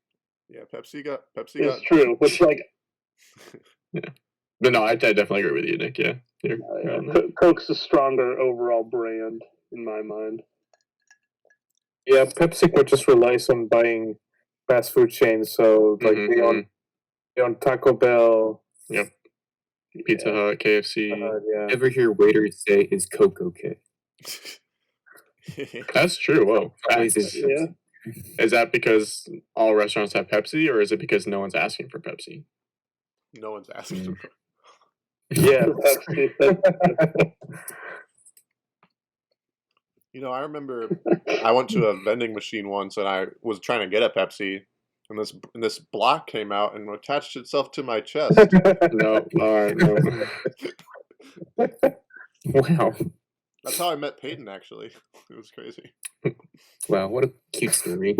Yeah, Pepsi got
it's true. Which like
But no, I definitely agree with you, Nick. Yeah. You're on that.
Coke's a stronger overall brand in my mind.
Yeah, PepsiCo just relies on buying fast food chains, so like
Mhm,
they own Taco Bell.
Yep. Pizza Hut, KFC.
Yeah.
Ever hear waiters say, "Is Coke okay?"
That's true. Whoa.
Always
Facts.
is.
Yeah.
Is that because all restaurants have Pepsi, or is it because no one's asking for Pepsi?
No one's asking him.
Yeah.
Pepsi.
You know, I remember I went to a vending machine once and I was trying to get a Pepsi, and this block came out and attached itself to my chest.
No. All right. No.
Wow.
That's how I met Peyton, actually. It was crazy.
Wow, what a cute story.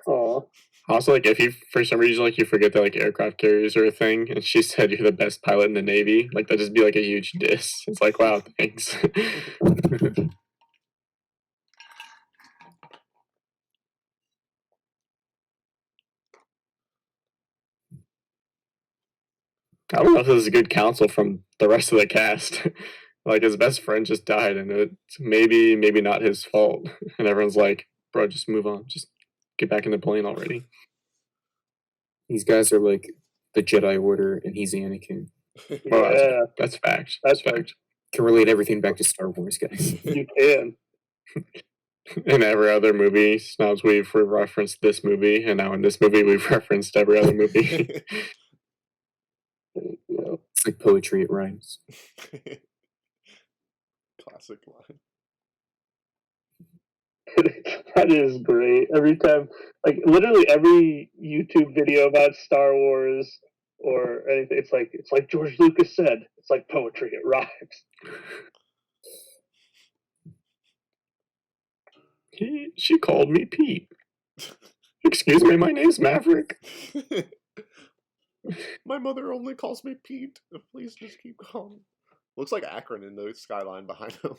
Oh,
Also, like, if you for some reason like you forget that like aircraft carriers are a thing, and she said you're the best pilot in the Navy, like that'd just be like a huge diss. It's like, wow, thanks. I don't know if this is a good counsel from the rest of the cast. Like his best friend just died, and it's maybe not his fault. And everyone's like, "Bro, just move on. Just get back in the plane already."
These guys are like the Jedi Order, and he's Anakin.
Well,
yeah,
that's fact.
That's
fact.
Can relate everything back to Star Wars, guys.
you can.
In every other movie, Snobs, we've referenced this movie, and now in this movie, we've referenced every other movie.
Yeah.
It's like poetry; it rhymes.
Classic line.
That is great. Every time, like literally every YouTube video about Star Wars or anything, it's like George Lucas said. It's like poetry. It rhymes.
She called me Pete. Excuse me, my name's Maverick.
My mother only calls me Pete. Please just keep calling. Looks like Akron in the skyline behind him.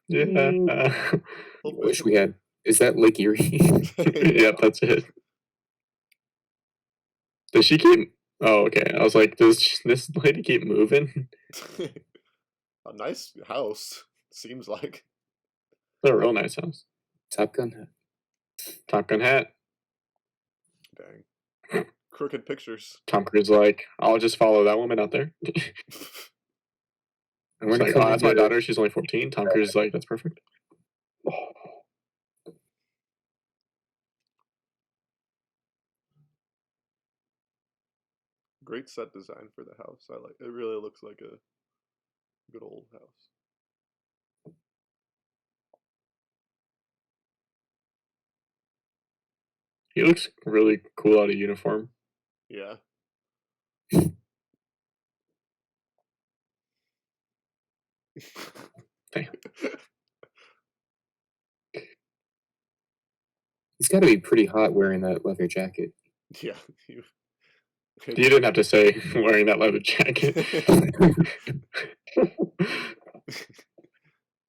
Yeah.
Wish we had. Is that Lake Erie?
Yep, that's it. Does she keep? Oh, okay. I was like, does this lady keep moving?
A nice house, seems like.
It's a real nice house.
Top Gun hat.
Top Gun hat.
Dang. Crooked pictures.
Tom Cruise like, I'll just follow that woman out there.
And
It's
we're
like,
gonna
oh, that's my daughter. She's only 14. Tom Cruise is like, that's perfect.
Great set design for the house. I like. It really looks like a good old house.
He looks really cool out of uniform.
Yeah.
Damn.
He's got to be pretty hot wearing that leather jacket.
Yeah.
You didn't have to say wearing that leather jacket.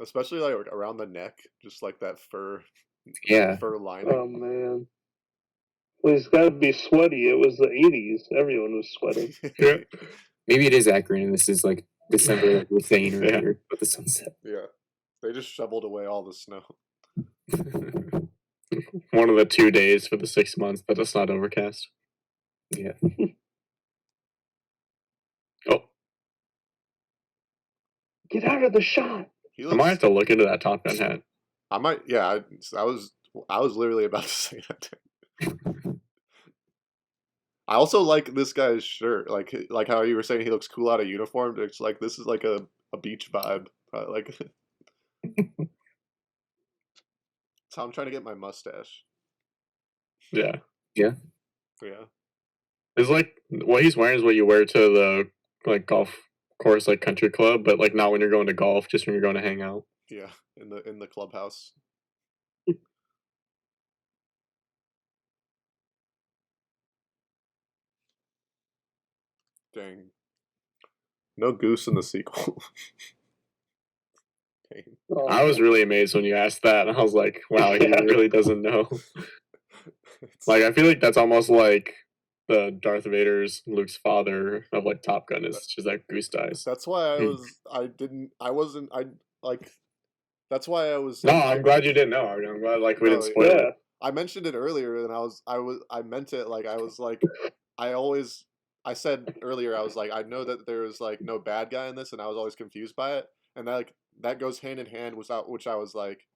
Especially like around the neck, just like that fur lining.
Oh man. Well, he's got to be sweaty. It was the 80s. Everyone was sweating.
Yeah.
Maybe it is accurate, and this is like December, like we're saying
Yeah.
earlier, but the sunset.
Yeah. They just shoveled away all the snow.
One of the 2 days for the 6 months that it's not overcast.
Yeah.
Oh,
Get out of the shot.
He
I might have
looks,
to look into that Top Gun hat.
I might. Yeah. I was literally about to say that. I also like this guy's shirt, like how you were saying he looks cool out of uniform. It's like this is like a beach vibe. Like that's how I'm trying to get my mustache.
Yeah.
Yeah.
It's like what he's wearing is what you wear to the like golf course, like country club, but like not when you're going to golf, just when you're going to hang out.
Yeah. In the clubhouse. Dang. No Goose in the sequel. Dang.
Oh,
I was really amazed when you asked that. I was like, wow, he
Yeah.
really doesn't know. Like, I feel like that's almost like the Darth Vader's Luke's father of like Top Gun is just that Goose dies.
That's why
Hmm.
That's why I was.
No, I'm glad you didn't know. I'm glad like we
No,
didn't spoil
yeah.
it.
I mentioned it earlier, and I meant it like I was like, I said earlier I was like I know that there was like no bad guy in this, and I was always confused by it, and that goes hand in hand with which I was like,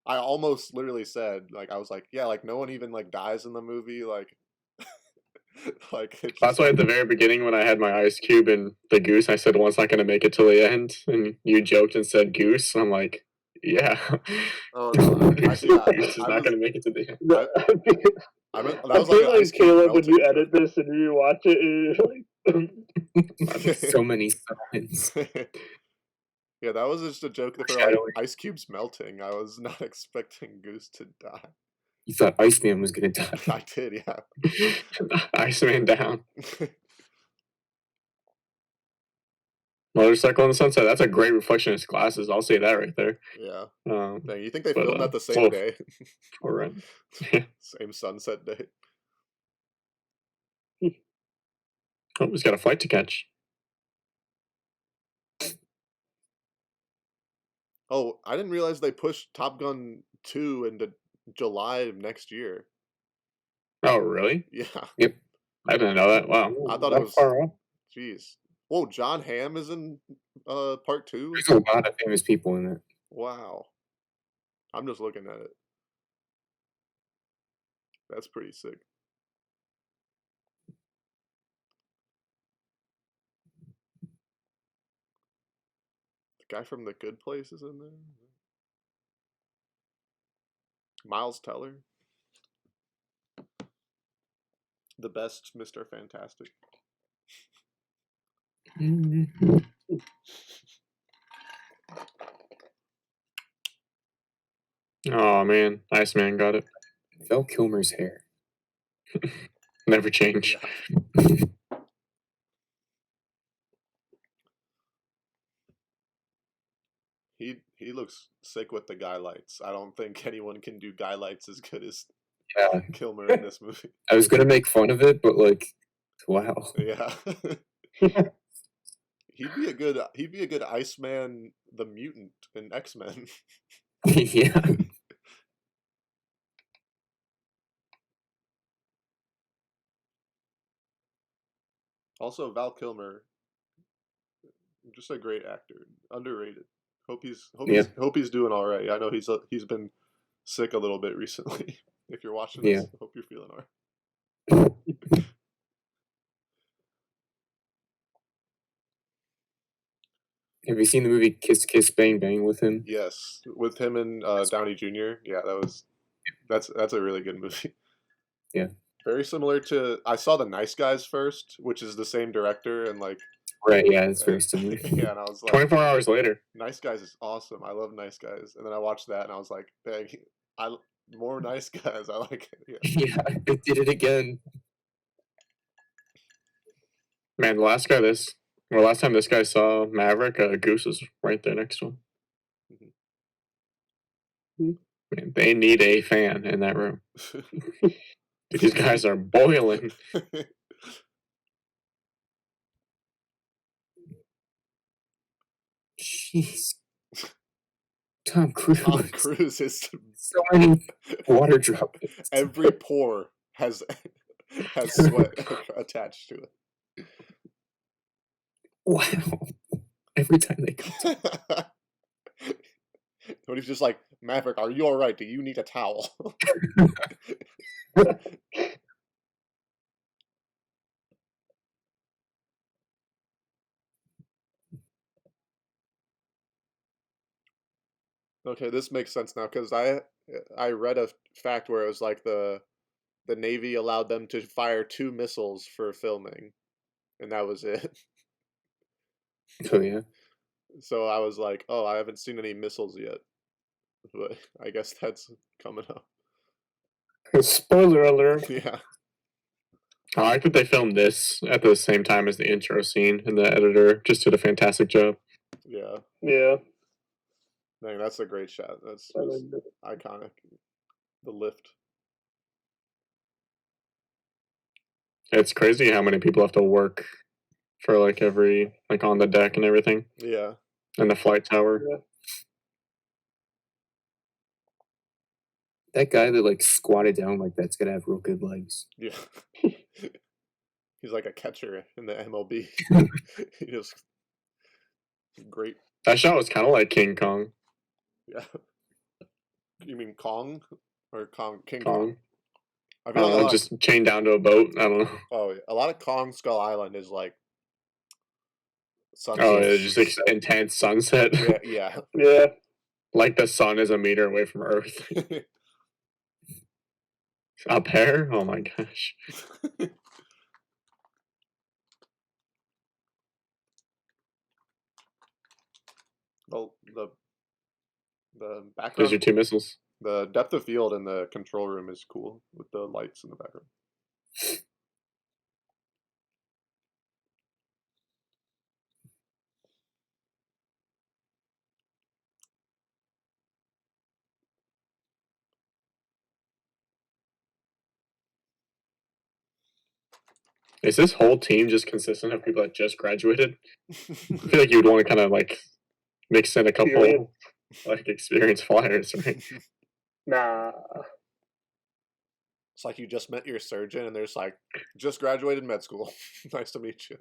I almost literally said like I was like yeah like no one even like dies in the movie like, like it's
That's why at the very beginning when I had my Ice Cube and the Goose, I said one's not going to make it till the end, and you joked and said Goose. I'm like, yeah.
Oh no,
Goose is not going to make it to the end.
No,
I meant that
I
was
feel
like an
like
Ice Cube
Caleb, when you
melting
edit this and you watch it, you're like,
So many signs.
Yeah, that was just a joke for like
Foreshadowing.
Ice Cube's melting. I was not expecting Goose to die.
You thought Iceman was gonna die.
I did, yeah.
Iceman down. Motorcycle in the sunset. That's a great reflection of his glasses. I'll say that right there.
Yeah.
Dang,
You think they
but,
filmed that the same day?
All right.
Same sunset day.
Oh, he's got a flight to catch.
Oh, I didn't realize they pushed Top Gun 2 into July of next year.
Oh, really?
Yeah.
I didn't know that. Wow.
I thought it
That
was.
far off.
Jeez. Whoa, John Hamm is in part 2?
There's a lot of famous people in it.
Wow. I'm just looking at it. That's pretty sick. The guy from The Good Place is in there. Miles Teller. The best Mr. Fantastic.
Oh man, Iceman got it.
Val Kilmer's hair.
Never change.
Yeah. He looks sick with the guy lights. I don't think anyone can do guy lights as good as
Yeah.
Kilmer in this movie.
I was gonna make fun of it, but like, wow.
Yeah. He'd be a good Iceman the Mutant in X-Men.
Yeah.
Also, Val Kilmer, just a great actor, underrated. Hope he's doing all right. I know he's been sick a little bit recently. If you're watching this, hope you're feeling all right.
Have you seen the movie Kiss Kiss Bang Bang with him?
Yes, with him and Downey Jr. Yeah, that's a really good movie. Very similar to I saw The Nice Guys first, which is the same director, and like
Right, yeah, it's very similar.
yeah, and I was like,
24 hours later.
Nice Guys is awesome. I love Nice Guys, and then I watched that, and I was like, dang, more Nice Guys. I like it. Yeah.
Yeah, I did it again.
Man, last time this guy saw Maverick, Goose was right there next to him. Man, they need a fan in that room. These guys are boiling.
Jeez. Tom Cruise.
Tom Cruise is
So many water droplets.
every pore has sweat attached to it.
Wow. Every time they come.
But he's just like, Maverick, are you all right? Do you need a towel? Okay, this makes sense now because I read a fact where it was like the Navy allowed them to fire 2 missiles for filming, and that was it.
Oh, yeah.
So I was like, oh, I haven't seen any missiles yet, but I guess that's coming up.
Spoiler alert.
Yeah.
I like that they filmed this at the same time as the intro scene, and the editor just did a fantastic job.
Yeah.
Yeah.
Dang, that's a great shot. That's
I
just
like it.
iconic. The lift.
It's crazy how many people have to work for like every like on the deck and everything,
Yeah.
and the flight tower.
Yeah.
That guy that like squatted down like that's gonna have real good legs.
Yeah. He's like a catcher in the MLB. He just great.
That shot was kind of like King Kong.
Yeah. You mean Kong or King
Kong.
Kong? I
I
feel
don't
like
know, just chained down to a boat. I don't know.
oh, a lot of Kong Skull Island is like
Oh,
sunset.
it's just like intense sunset.
Yeah, yeah.
Yeah.
Like the sun is a meter away from Earth. Up there? Oh my gosh.
Well, the
Those
background,
are 2 missiles.
the depth of field in the control room is cool with the lights in the background.
Is this whole team just consistent of people that just graduated? I feel like you would want to kind of like mix in a couple
Period.
like experienced flyers, right?
Nah.
It's like you just met your surgeon and there's like, just graduated med school. Nice to meet you.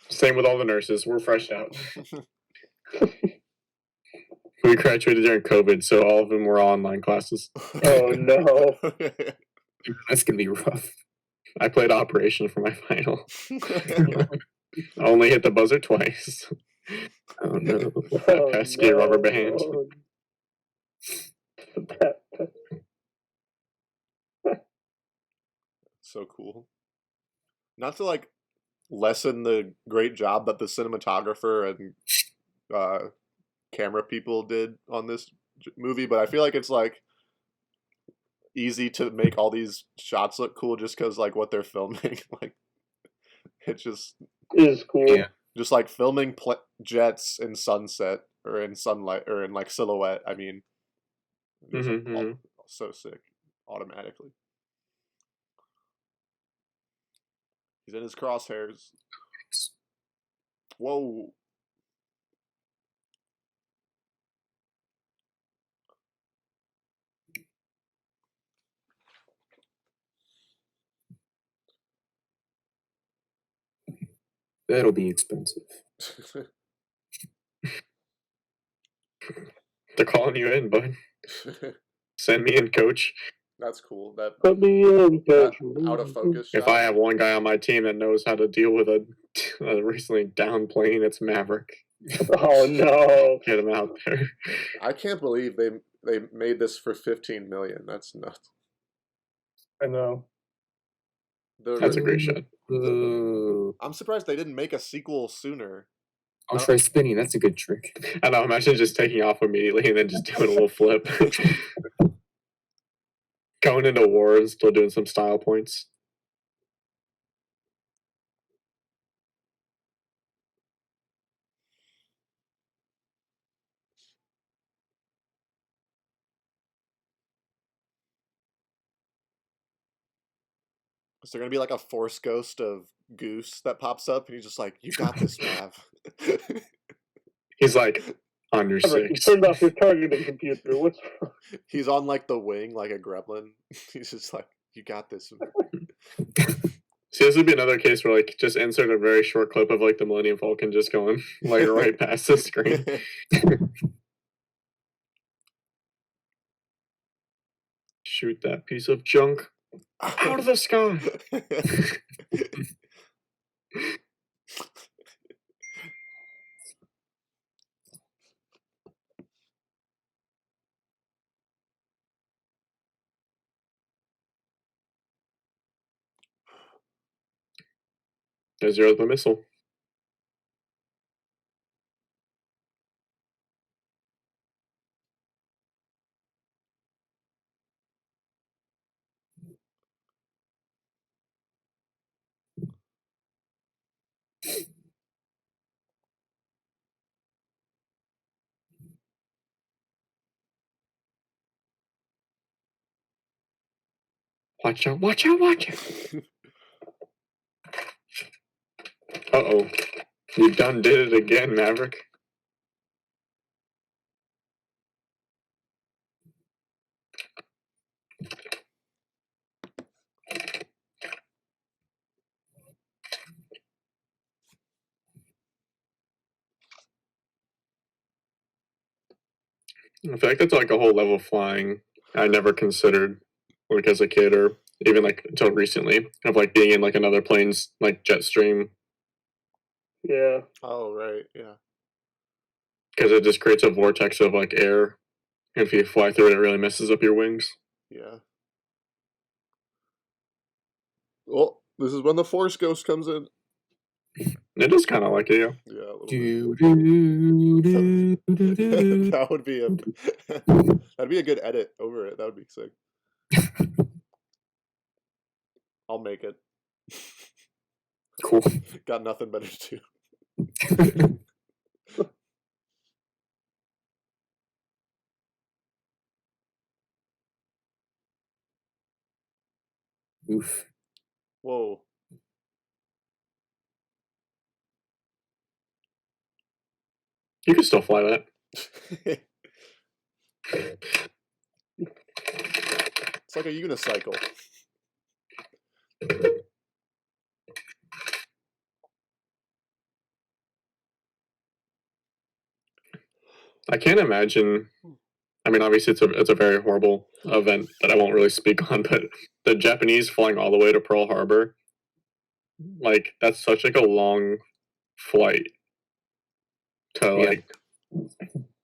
Same with all the nurses. We're fresh out. We graduated during COVID, so all of them were online classes.
Oh no.
That's gonna be rough.
I played Operation for my final. I only hit the buzzer twice.
Oh no.
Oh,
Pesky rubber band.
So cool. Not to like lessen the great job that the cinematographer and camera people did on this movie, but I feel like it's like easy to make all these shots look cool just because like what they're filming. Like it's just
Is cool.
Yeah.
just like filming jets in sunset or in sunlight or in like silhouette. I mean, just
Mhm,
so sick automatically. He's in his crosshairs. Whoa.
That'll be expensive.
They're calling you in, bud. Send me in, coach.
That's cool. That
Put me in, coach.
out of focus
If
shot.
I have one guy on my team that knows how to deal with a recently down plane, it's Maverick.
Oh no.
Get him out there.
I can't believe they made this for 15 million. That's nuts.
I know.
That's a great shot.
Ooh.
I'm surprised they didn't make a sequel sooner.
I'll try spinning. That's a good trick.
I know. Imagine just taking off immediately and then just doing a little flip. Going into war and still doing some style points.
Is there gonna be like a force ghost of Goose that pops up and he's just like, "You got this, Mav."
He's like, on your
Maverick, you
6.
turned off your targeting computer. What's wrong?
He's on like the wing, like a gremlin. He's just like, "You got this."
See, this would be another case where, like, just insert a very short clip of, like, the Millennium Falcon just going, like, right past the screen. Shoot that piece of junk out of the sky. There's your other missile. Watch out, watch out, watch out. Uh-oh. You done did it again, Maverick. I feel like that's like a whole level of flying I never considered, like, as a kid or even, like, until recently, of, like, being in, like, another plane's, like, jet stream.
Yeah.
Oh right, yeah.
Because it just creates a vortex of, like, air. If you fly through it, it really messes up your wings.
Yeah. Well, this is when the force ghost comes in.
It is kind of like it, yeah.
Yeah, a little
Do, do, do, do, do,
bit. That would be a that'd be a good edit over it. That would be sick. I'll make it.
Cool.
Got nothing better to do.
Oof.
Whoa.
You can still fly that.
It's like a unicycle.
I can't imagine. I mean, obviously, it's a very horrible event that I won't really speak on, but the Japanese flying all the way to Pearl Harbor, like, that's such, like, a long flight to,
Yeah.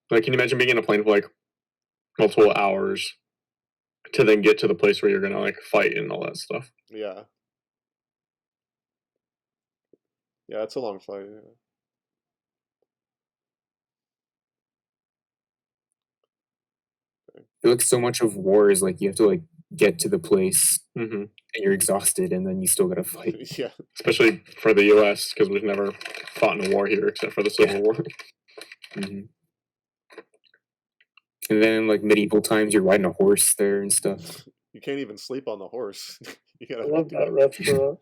like, can you imagine being in a plane for, like, multiple hours to then get to the place where you're gonna, like, fight and all that stuff?
Yeah. Yeah, it's a long flight. Yeah.
I feel like so much of war is like you have to like get to the place
Mm-hmm.
and you're exhausted and then you still gotta fight.
Yeah.
Especially for the U.S., because we've never fought in a war here except for the Civil
Yeah.
War.
Mhm. And then like medieval times, you're riding a horse there and stuff.
You can't even sleep on the horse. You
I
gotta
love
do
that restaurant.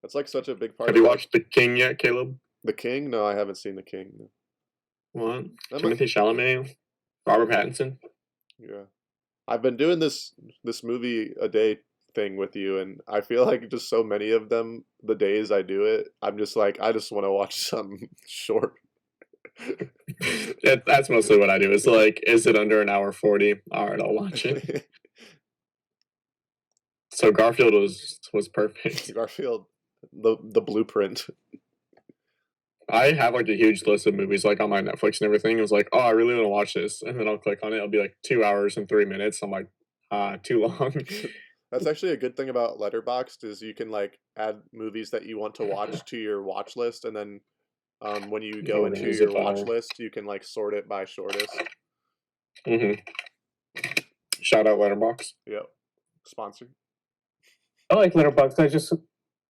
That's like such a big part
Have
of
you
like,
watched The King yet, Caleb?
The King? No, I haven't seen The King. No.
What?
That
Timothy Chalamet, Robert Pattinson.
Yeah. I've been doing this movie a day thing with you, and I feel like just so many of them, the days I do it, I'm just like, I just want to watch something short.
That's mostly what I do. It's like, is it under an hour 40? All right, I'll watch it. So Garfield was perfect.
Garfield, the blueprint.
I have like a huge list of movies like on my Netflix and everything. It was like, oh, I really want to watch this, and then I'll click on it. It'll be like 2 hours and 3 minutes. I'm like, too long.
That's actually a good thing about Letterboxd is you can like add movies that you want to watch to your watch list, and then when you go into
Organize
your
it
watch
by-
list, you can like sort it by shortest.
hmm Shout out Letterbox.
Yep. Sponsor.
I like Letterboxd.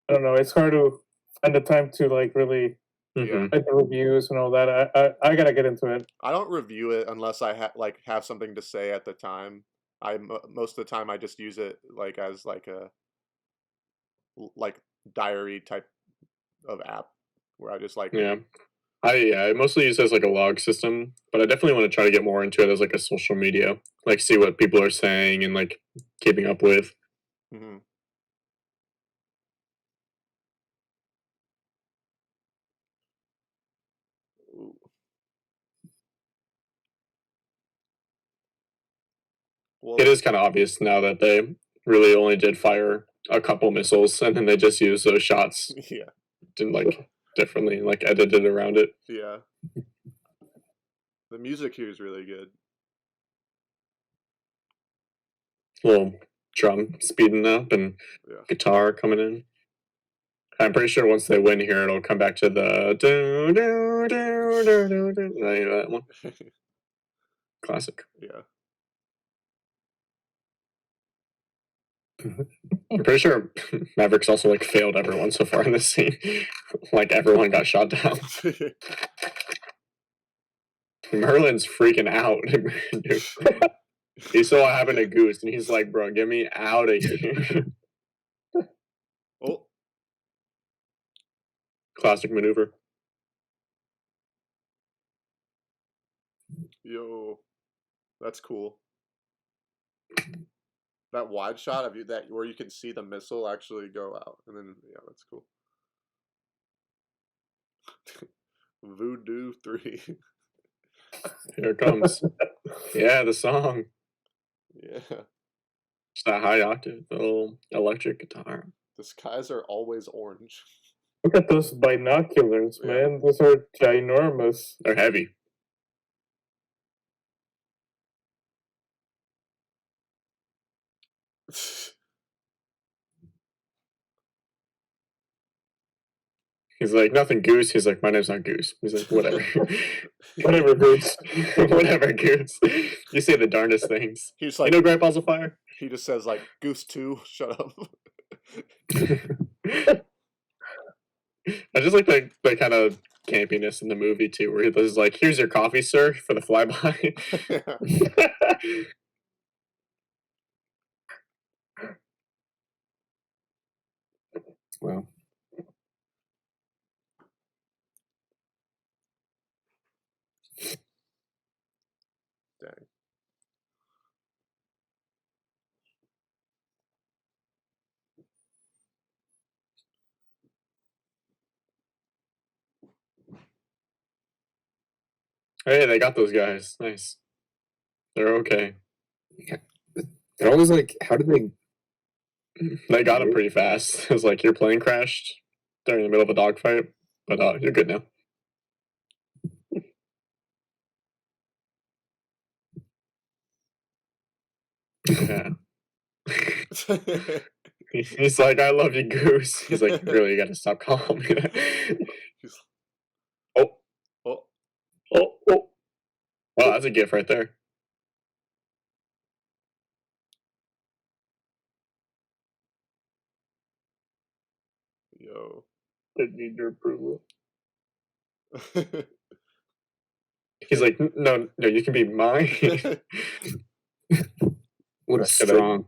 I don't know. It's hard to find the time to like really
Mhm.
like the reviews and all that. I gotta get into it.
I don't review it unless I have something to say at the time. Most of the time I just use it like as like a like diary type of app where I just like
Yeah. I mostly use it as like a log system, but I definitely want to try to get more into it as like a social media, like see what people are saying and like keeping up with.
hmm Ooh. Well,
It is kind of obvious now that they really only did fire a couple missiles and then they just used those shots
yeah,
and like differently and like edited around it.
yeah. The music here is really good.
Little drum speeding up and
Yeah.
guitar coming in. I'm pretty sure once they win here, it'll come back to the do do do do do do. You know that one? Classic.
Yeah.
I'm pretty sure Maverick's also like failed everyone so far in this scene. Like everyone got shot down. Merlin's freaking out. Dude. He saw what happened to Goose, and he's like, "Bro, get me out of here."
Oh,
Classic maneuver.
yo, that's cool. That wide shot of you that where you can see the missile actually go out, and then yeah, that's cool. Voodoo 3.
Here it comes. Yeah, the song.
Yeah.
Just that high octave, the little electric guitar.
The skies are always orange.
Look at those binoculars,
Yeah.
man. Those are ginormous.
They're heavy. He's like, nothing Goose. He's like, my name's not Goose. He's like, whatever.
Whatever, Goose.
Whatever, Goose. You say the darndest things.
He's
You
like,
know Grandpa's a fire?
he just says like Goose 2, shut up.
I just like the kind of campiness in the movie too, where he's like, here's your coffee, sir, for the flyby. Well,
Dang.
hey, they got those guys. Nice. They're okay.
They're always like, how did they?
They got him pretty fast. It was like your plane crashed during the middle of a dogfight, but you're good now. Yeah. He's like, I love you, Goose. He's like, really, you gotta stop calling me that.
He's,
Oh,
oh,
Oh, oh,
well, that's a gift right there.
yo.
didn't need your approval.
He's like, no, you can be mine.
What a
Should I-
strong.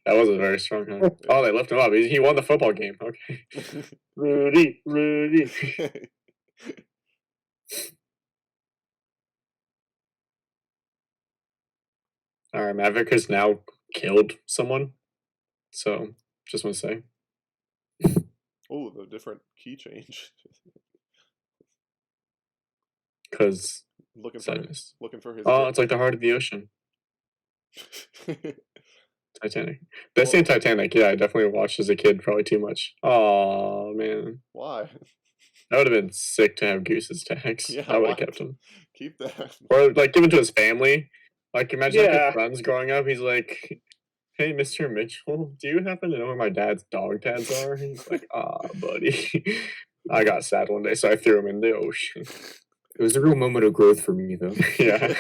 That was a very strong hug. Oh, they lift him up. He won the football game. Okay.
Rudy.
All right, Maverick has now killed someone. So, just want to say.
Oh, the different key change.
Because
looking for
sadness.
his.
Oh, it's like the heart of the ocean. Titanic. That scene Titanic, yeah, I definitely watched as a kid, probably too much. Oh man.
Why?
That would have been sick to have Goose's tags.
Yeah,
I would
why-
have kept him.
Keep that.
Or like give it to his family. Like imagine like
Yeah.
his friends growing up. He's like, "Hey, Mr. Mitchell, do you happen to know where my dad's dog tags are?" He's like, "Ah, buddy." I got sad one day, so I threw him in the ocean.
It was a real moment of growth for me, though.
Yeah.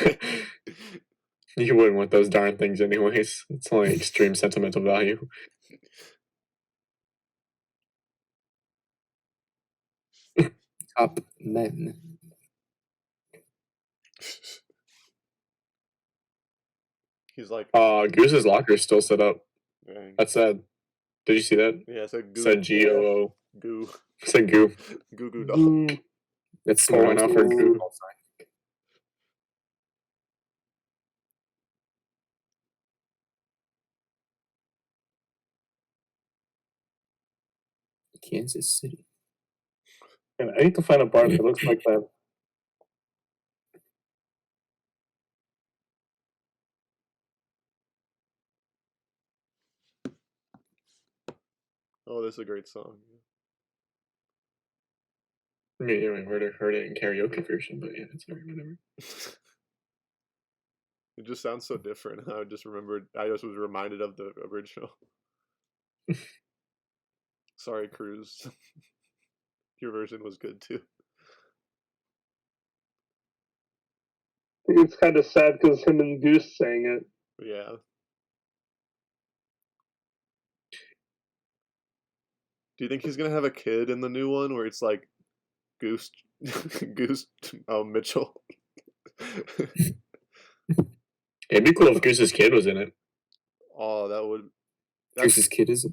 You wouldn't want those darn things anyways. It's only extreme sentimental value.
Top men.
He's like,
Goose's locker is still set up.
dang.
That's sad. Did you see that?
Yeah, it said
It
goo.
said GOO.
Goo.
It said goo.
Goo goo dog.
Mm,
That's
Pouring
someone
out for
else's
Goof.
call sign. Kansas City.
And I need to find a bar that looks like that.
Oh, this is a great song.
I mean, you heard it in karaoke version, but yeah, it's alright, whatever.
It just sounds so different. I just remembered. I just was reminded of the original. Sorry, Cruz. Your version was good too.
it's kind of sad because him and Goose sang it.
Yeah. Do you think he's gonna have a kid in the new one where it's like Goose, Goose, Mitchell?
It'd be cool if Goose's kid was in it.
Oh,
Goose's kid is.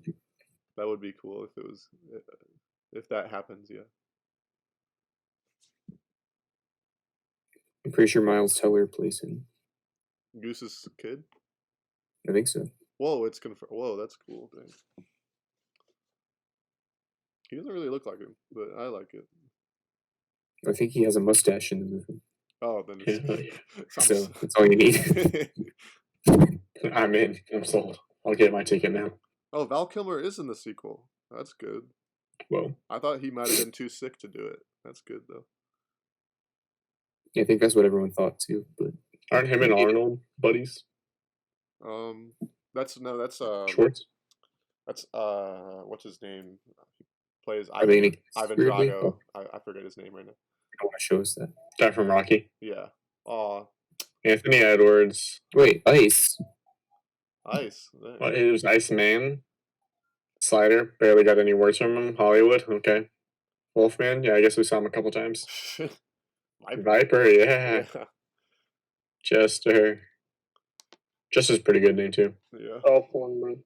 that would be cool if it was, if that happens. Yeah.
I'm pretty sure Miles Teller plays him.
Goose's kid.
I think so.
Whoa, it's confirmed. Whoa, that's cool. Dang. He doesn't really look like him, but I like it.
I think he has a mustache in the movie.
Oh, then
Yeah.
it's.
So that's all you need.
I'm in. I'm sold. I'll get my ticket now.
Oh, Val Kilmer is in the sequel. That's good.
Whoa.
I thought he might have been too sick to do it. That's good though.
I think that's what everyone thought too. But
Aren't him and Arnold buddies?
That's
Schwartz?
that's what's his name? He plays
I mean,
Ivan
weirdly-
Drago. I forget his name right now.
I want to show us that.
Guy from Rocky.
Yeah. Aw,
Anthony Edwards.
Wait, Ice.
Ice. Dang.
What, it was Iceman. Slider. Barely got any words from him. Hollywood. Okay. Wolfman. Yeah, I guess we saw him a couple times. Viper. Yeah.
Yeah.
Jester. Jester's a pretty good name too.
Yeah.
Awful one, man.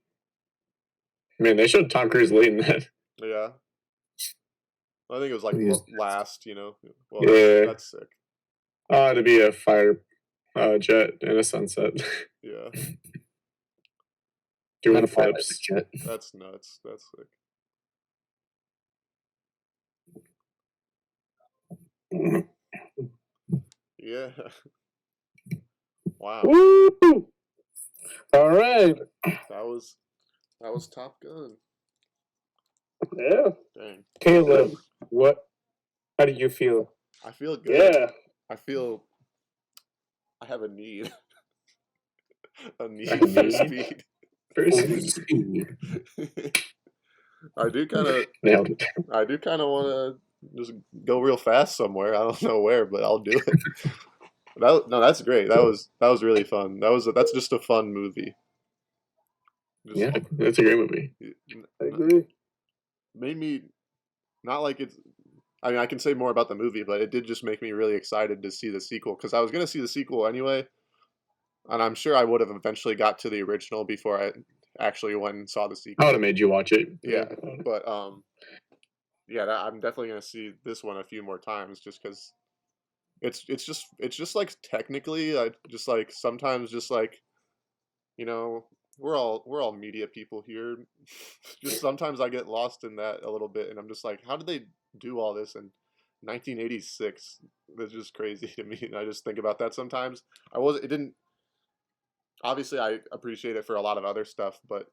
Man, they showed Tom Cruise leading that.
Yeah. I think it was like
He was-
last, you know. Well,
Yeah.
that's sick.
To be a fire jet in a sunset.
Yeah.
Doing
Not a pilot,
flips.
but jet.
That's nuts. That's sick. Yeah. Wow.
Woo! All right.
That was Top Gun.
Yeah.
Dang.
Caleb, how do you feel?
I feel good.
Yeah.
I feel I have a need. a need
A
for
need?
speed. I do kind of
Nailed it.
want to just go real fast somewhere. I don't know where, but I'll do it. That's great. That was really fun. That's just a fun movie. Just
Yeah.
It's a great movie.
I agree.
made me not like it's. I mean, I can say more about the movie, but it did just make me really excited to see the sequel because I was going to see the sequel anyway, and I'm sure I would have eventually got to the original before I actually went and saw the
I
sequel.
would have made you watch it.
Yeah, but yeah, I'm definitely gonna see this one a few more times just because it's just like technically, I just like sometimes just like, you know, we're all media people here. Just sometimes I get lost in that a little bit, and I'm just like, how did they do all this in 1986? That's just crazy to me. And I just think about that sometimes. It didn't. Obviously, I appreciate it for a lot of other stuff, but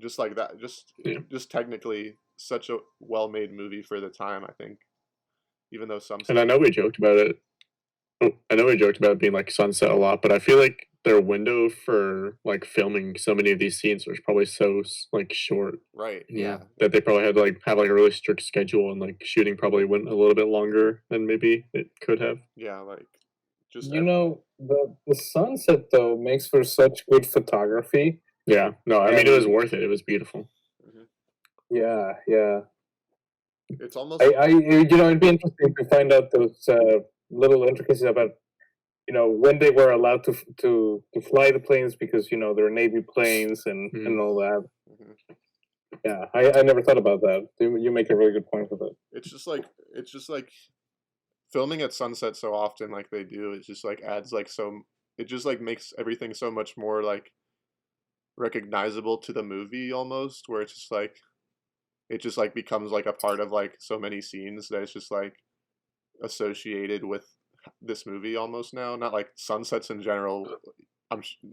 just like that,
Yeah.
just technically, such a well-made movie for the time. I think even though some.
And I know we joked about it. I know we joked about it being like sunset a lot, but I feel like their window for like filming so many of these scenes was probably so like short.
Right.
Yeah.
That they probably had to like have like a really strict schedule, and like shooting probably went a little bit longer than maybe it could have.
Yeah, like just
You know, the sunset though makes for such good photography.
Yeah, no, I mean it was worth it. It was beautiful.
Yeah, yeah.
It's almost
It'd be interesting to find out those little intricacies about, when they were allowed to fly the planes because they're Navy planes and all that.
Mhm.
Yeah, I never thought about that. You make a really good point with it.
It's just like filming at sunset so often like they do. It just like adds like it just like makes everything so much more like recognizable to the movie almost, where it's just like it just like becomes like a part of like so many scenes that it's just like associated with this movie almost now. Not like sunsets in general.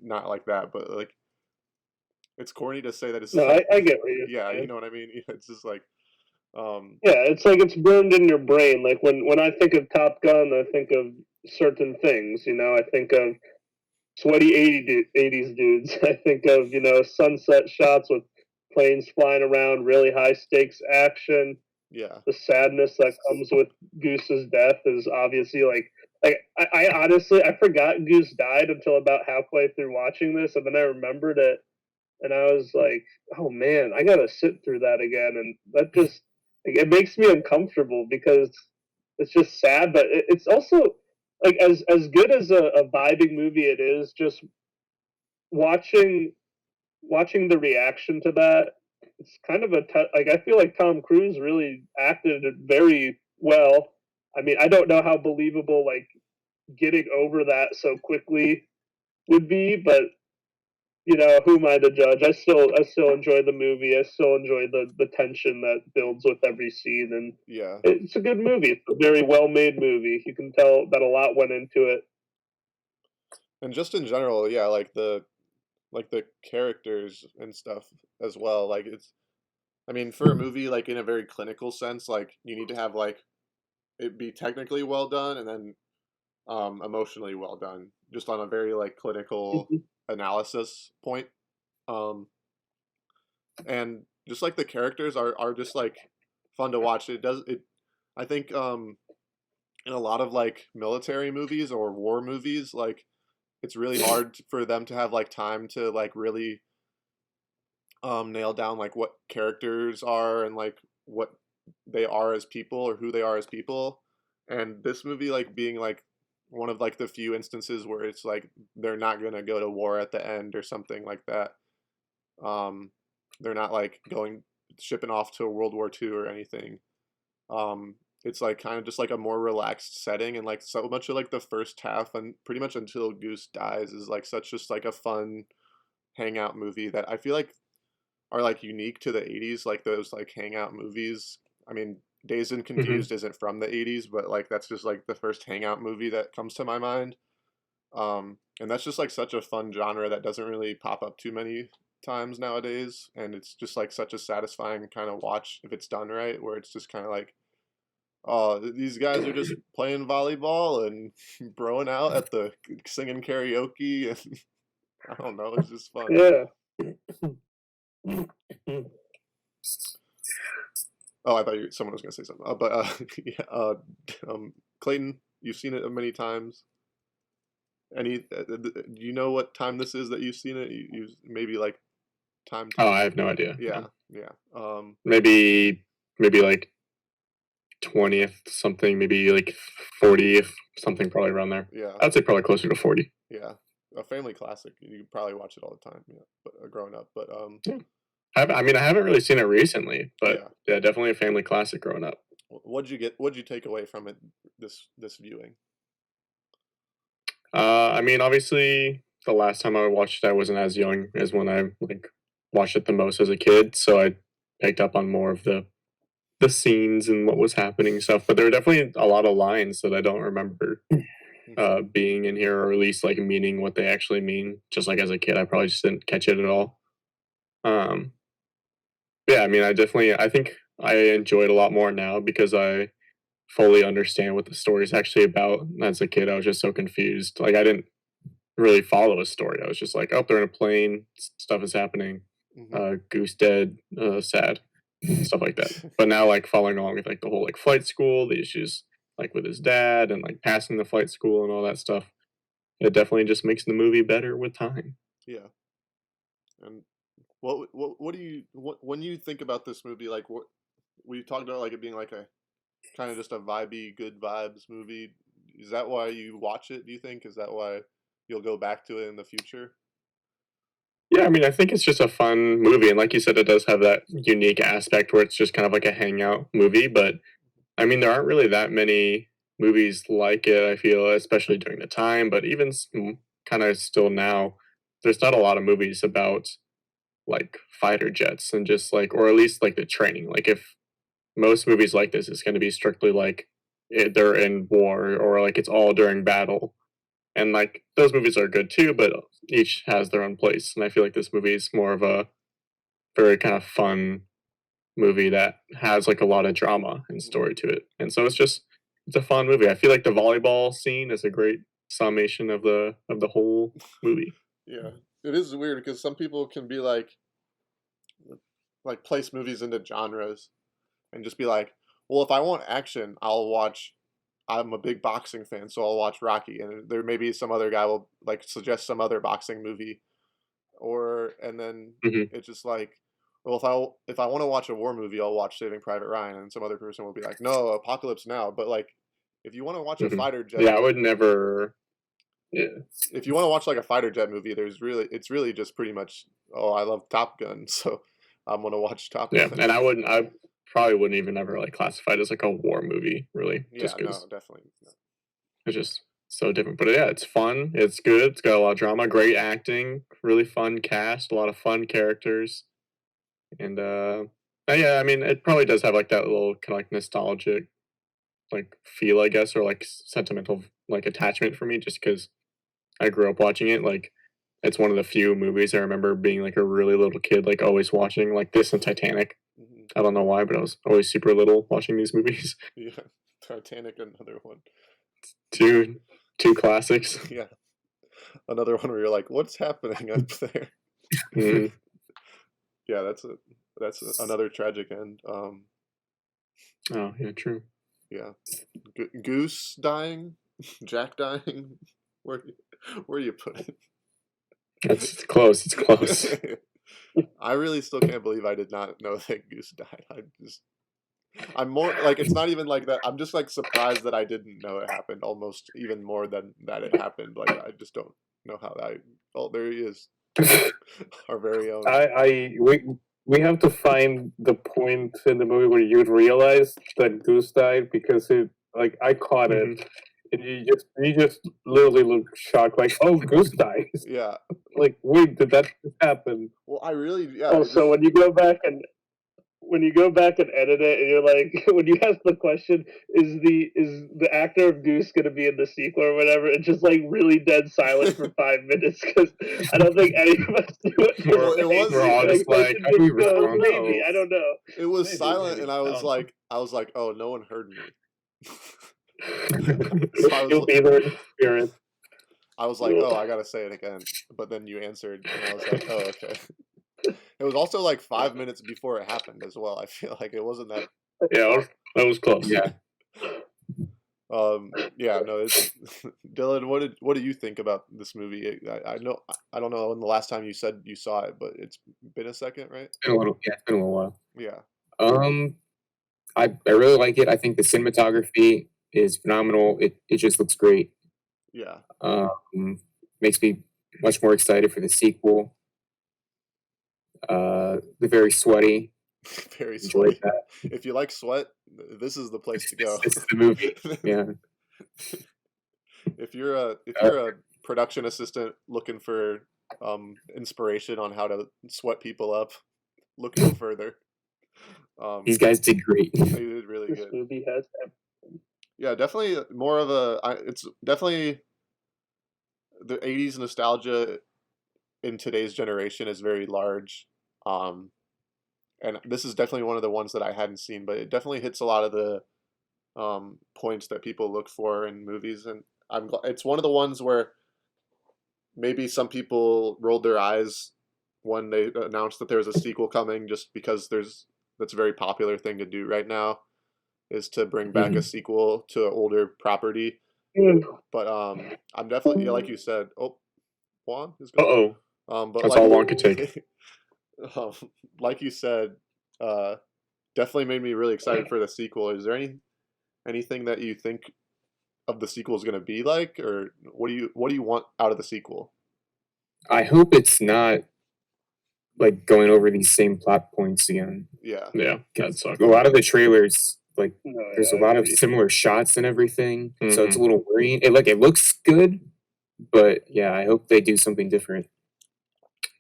Not like that, but like it's corny to say that it's.
No, I get what you're
Yeah,
saying.
you know what I mean. It's just like.
Yeah, it's like it's burned in your brain. Like when I think of Top Gun, I think of certain things. I think of sweaty 80s dudes. I think of sunset shots with planes flying around, really high stakes action.
Yeah.
The sadness that comes with Goose's death is obviously like I honestly I forgot Goose died until about halfway through watching this, and then I remembered it, and I was like, oh man, I gotta sit through that again, and that just it makes me uncomfortable because it's just sad, but it's also like as good as a vibing movie it is, just watching the reaction to that. It's kind of like I feel like Tom Cruise really acted very well. I mean, I don't know how believable like getting over that so quickly would be, but who am I to judge? I still enjoy the movie. I still enjoy the tension that builds with every scene, and
Yeah.
it's a good movie. It's a very well made movie. You can tell that a lot went into it.
And just in general, yeah, like the characters and stuff as well. Like I mean, for a movie like in a very clinical sense, like you need to have like it be technically well done and then emotionally well done, just on a very like clinical analysis point. And just like the characters are just like fun to watch. I think in a lot of like military movies or war movies, like it's really hard for them to have like time to like really nail down like what characters are and like what they are as people or who they are as people. And this movie like being like one of like the few instances where it's like they're not gonna go to war at the end or something like that. They're not like shipping off to World War II or anything. It's like kind of just like a more relaxed setting, and like so much of like the first half and pretty much until Goose dies is like such just like a fun hangout movie that I feel like are like unique to the 80s, like those like hangout movies. I mean, Dazed and Confused isn't from the 80s, but like that's just like the first hangout movie that comes to my mind. And that's just like such a fun genre that doesn't really pop up too many times nowadays, and it's just like such a satisfying kind of watch if it's done right, where it's just kind of like, oh, these guys are just playing volleyball and broing out at the singing karaoke, and I don't know, it's just fun.
Yeah.
Oh, I thought someone was gonna say something. But yeah, Clayton, you've seen it many times. Do you know what time this is that you've seen it? You maybe like time.
Oh, I have no idea.
Yeah.
Maybe like 20th something, maybe like 40th something, probably around there.
Yeah.
I'd say probably closer to 40.
Yeah, a family classic. You probably watch it all the time. Yeah, but growing up. But
I mean, I haven't really seen it recently, but yeah, definitely a family classic growing up.
What'd you take away from it this viewing?
I mean, obviously, the last time I watched it, I wasn't as young as when I like watched it the most as a kid, so I picked up on more of the scenes and what was happening and stuff. But there were definitely a lot of lines that I don't remember being in here, or at least like meaning what they actually mean. Just like as a kid, I probably just didn't catch it at all. Yeah, I mean, I think I enjoy it a lot more now because I fully understand what the story is actually about. As a kid, I was just so confused. Like I didn't really follow a story. I was just like, oh, they're in a plane, stuff is happening, Goose dead, sad, stuff like that. But now, like following along with like the whole like flight school, the issues like with his dad, and like passing the flight school and all that stuff, it definitely just makes the movie better with time.
Yeah. And what do you when you think about this movie, like what we talked about, like it being like a kind of just a vibey, good vibes movie. Is that why you watch it? Do you think? Is that why you'll go back to it in the future?
Yeah, I mean, I think it's just a fun movie, and like you said, it does have that unique aspect where it's just kind of like a hangout movie. But I mean, there aren't really that many movies like it. I feel, especially during the time, but even kind of still now, there's not a lot of movies about like fighter jets and just like, or at least like the training. Like if most movies like this is going to be strictly like they're in war or like it's all during battle, and like those movies are good too, but each has their own place. And I feel like this movie is more of a very kind of fun movie that has like a lot of drama and story to it, and so it's a fun movie. I feel like the volleyball scene is a great summation of the whole movie.
Yeah, it is weird because some people can be like place movies into genres and just be like, well, if I want action, I'll watch. I'm a big boxing fan, so I'll watch Rocky, and there may be some other guy will like suggest some other boxing movie, and then it's just like, well, if I want to watch a war movie, I'll watch Saving Private Ryan, and some other person will be like, no, Apocalypse Now. But like, if you want to watch a fighter jet,
yeah, I would never. Yeah.
If you want to watch like a fighter jet movie, it's really just pretty much, oh, I love Top Gun, so I'm gonna watch Top Gun.
Yeah, and I probably wouldn't even ever like classify it as like a war movie, really.
Yeah,
just
no, definitely. No.
It's just so different. But yeah, it's fun. It's good. It's got a lot of drama, great acting, really fun cast, a lot of fun characters, and yeah, I mean, it probably does have like that little kind of like nostalgic like feel, I guess, or like sentimental like attachment for me, just because I grew up watching it. Like, it's one of the few movies I remember being like a really little kid, like always watching, like this and Titanic. I don't know why, but I was always super little watching these movies.
Yeah, Titanic, another one.
Two classics.
Yeah, another one where you're like, what's happening up there? Yeah, that's another tragic end.
Oh yeah, true.
Yeah, Goose dying, Jack dying. Where do you put it?
It's close. It's close.
I really still can't believe I did not know that Goose died. I'm more like, it's not even like that. I'm just like surprised that I didn't know it happened, almost even more than that it happened. Like I just don't know how that. Oh, there he is, our very own.
We have to find the point in the movie where you'd realize that Goose died, because I caught it. And you just literally look shocked, like, oh, Goose dies.
Yeah.
Like, wait, did that just happen?
Well, I really, yeah.
Oh, so when you go back and edit it, and you're like, when you ask the question, is the actor of Goose going to be in the sequel or whatever, it's just like really dead silent for 5 minutes, because I don't think any of us knew it.
We're all just like,
maybe, I don't know.
It was silent, and I was like, oh, no one heard me. So
You'll be there in spirit.
I was like, oh, I gotta say it again, but then you answered, and I was like, oh, okay. It was also like 5 minutes before it happened as well. I feel like it wasn't that.
Yeah, that was close.
Yeah.
Yeah, no. Dylan, what do you think about this movie? I don't know when the last time you said you saw it, but it's been a second, right?
It's been a little while.
Yeah.
I really like it. I think the cinematography is phenomenal. It just looks great.
Yeah.
Makes me much more excited for the sequel. They're very sweaty.
Very sweaty. If you like sweat, this is the place to go.
This is the movie. Yeah.
If you're a production assistant looking for inspiration on how to sweat people up, look no further.
These guys did great.
They did really
This
good.
movie has.
Yeah, definitely more of a. It's definitely the '80s nostalgia in today's generation is very large, and this is definitely one of the ones that I hadn't seen, but it definitely hits a lot of the points that people look for in movies, and it's one of the ones where maybe some people rolled their eyes when they announced that there was a sequel coming, just because that's a very popular thing to do right now, is to bring back a sequel to an older property. But I'm definitely, yeah, like you said. Oh, Juan is going. But
That's
like,
all Juan could take.
Like you said, definitely made me really excited for the sequel. Is there anything that you think of the sequel is going to be like, or what do you want out of the sequel?
I hope it's not like going over these same plot points again.
Yeah.
Yeah, that sucks.
A lot of the trailers, like,
No,
there's
yeah,
a lot
I
of
agree.
similar shots and everything, so it's a little worrying. It looks good, but yeah, I hope they do something different.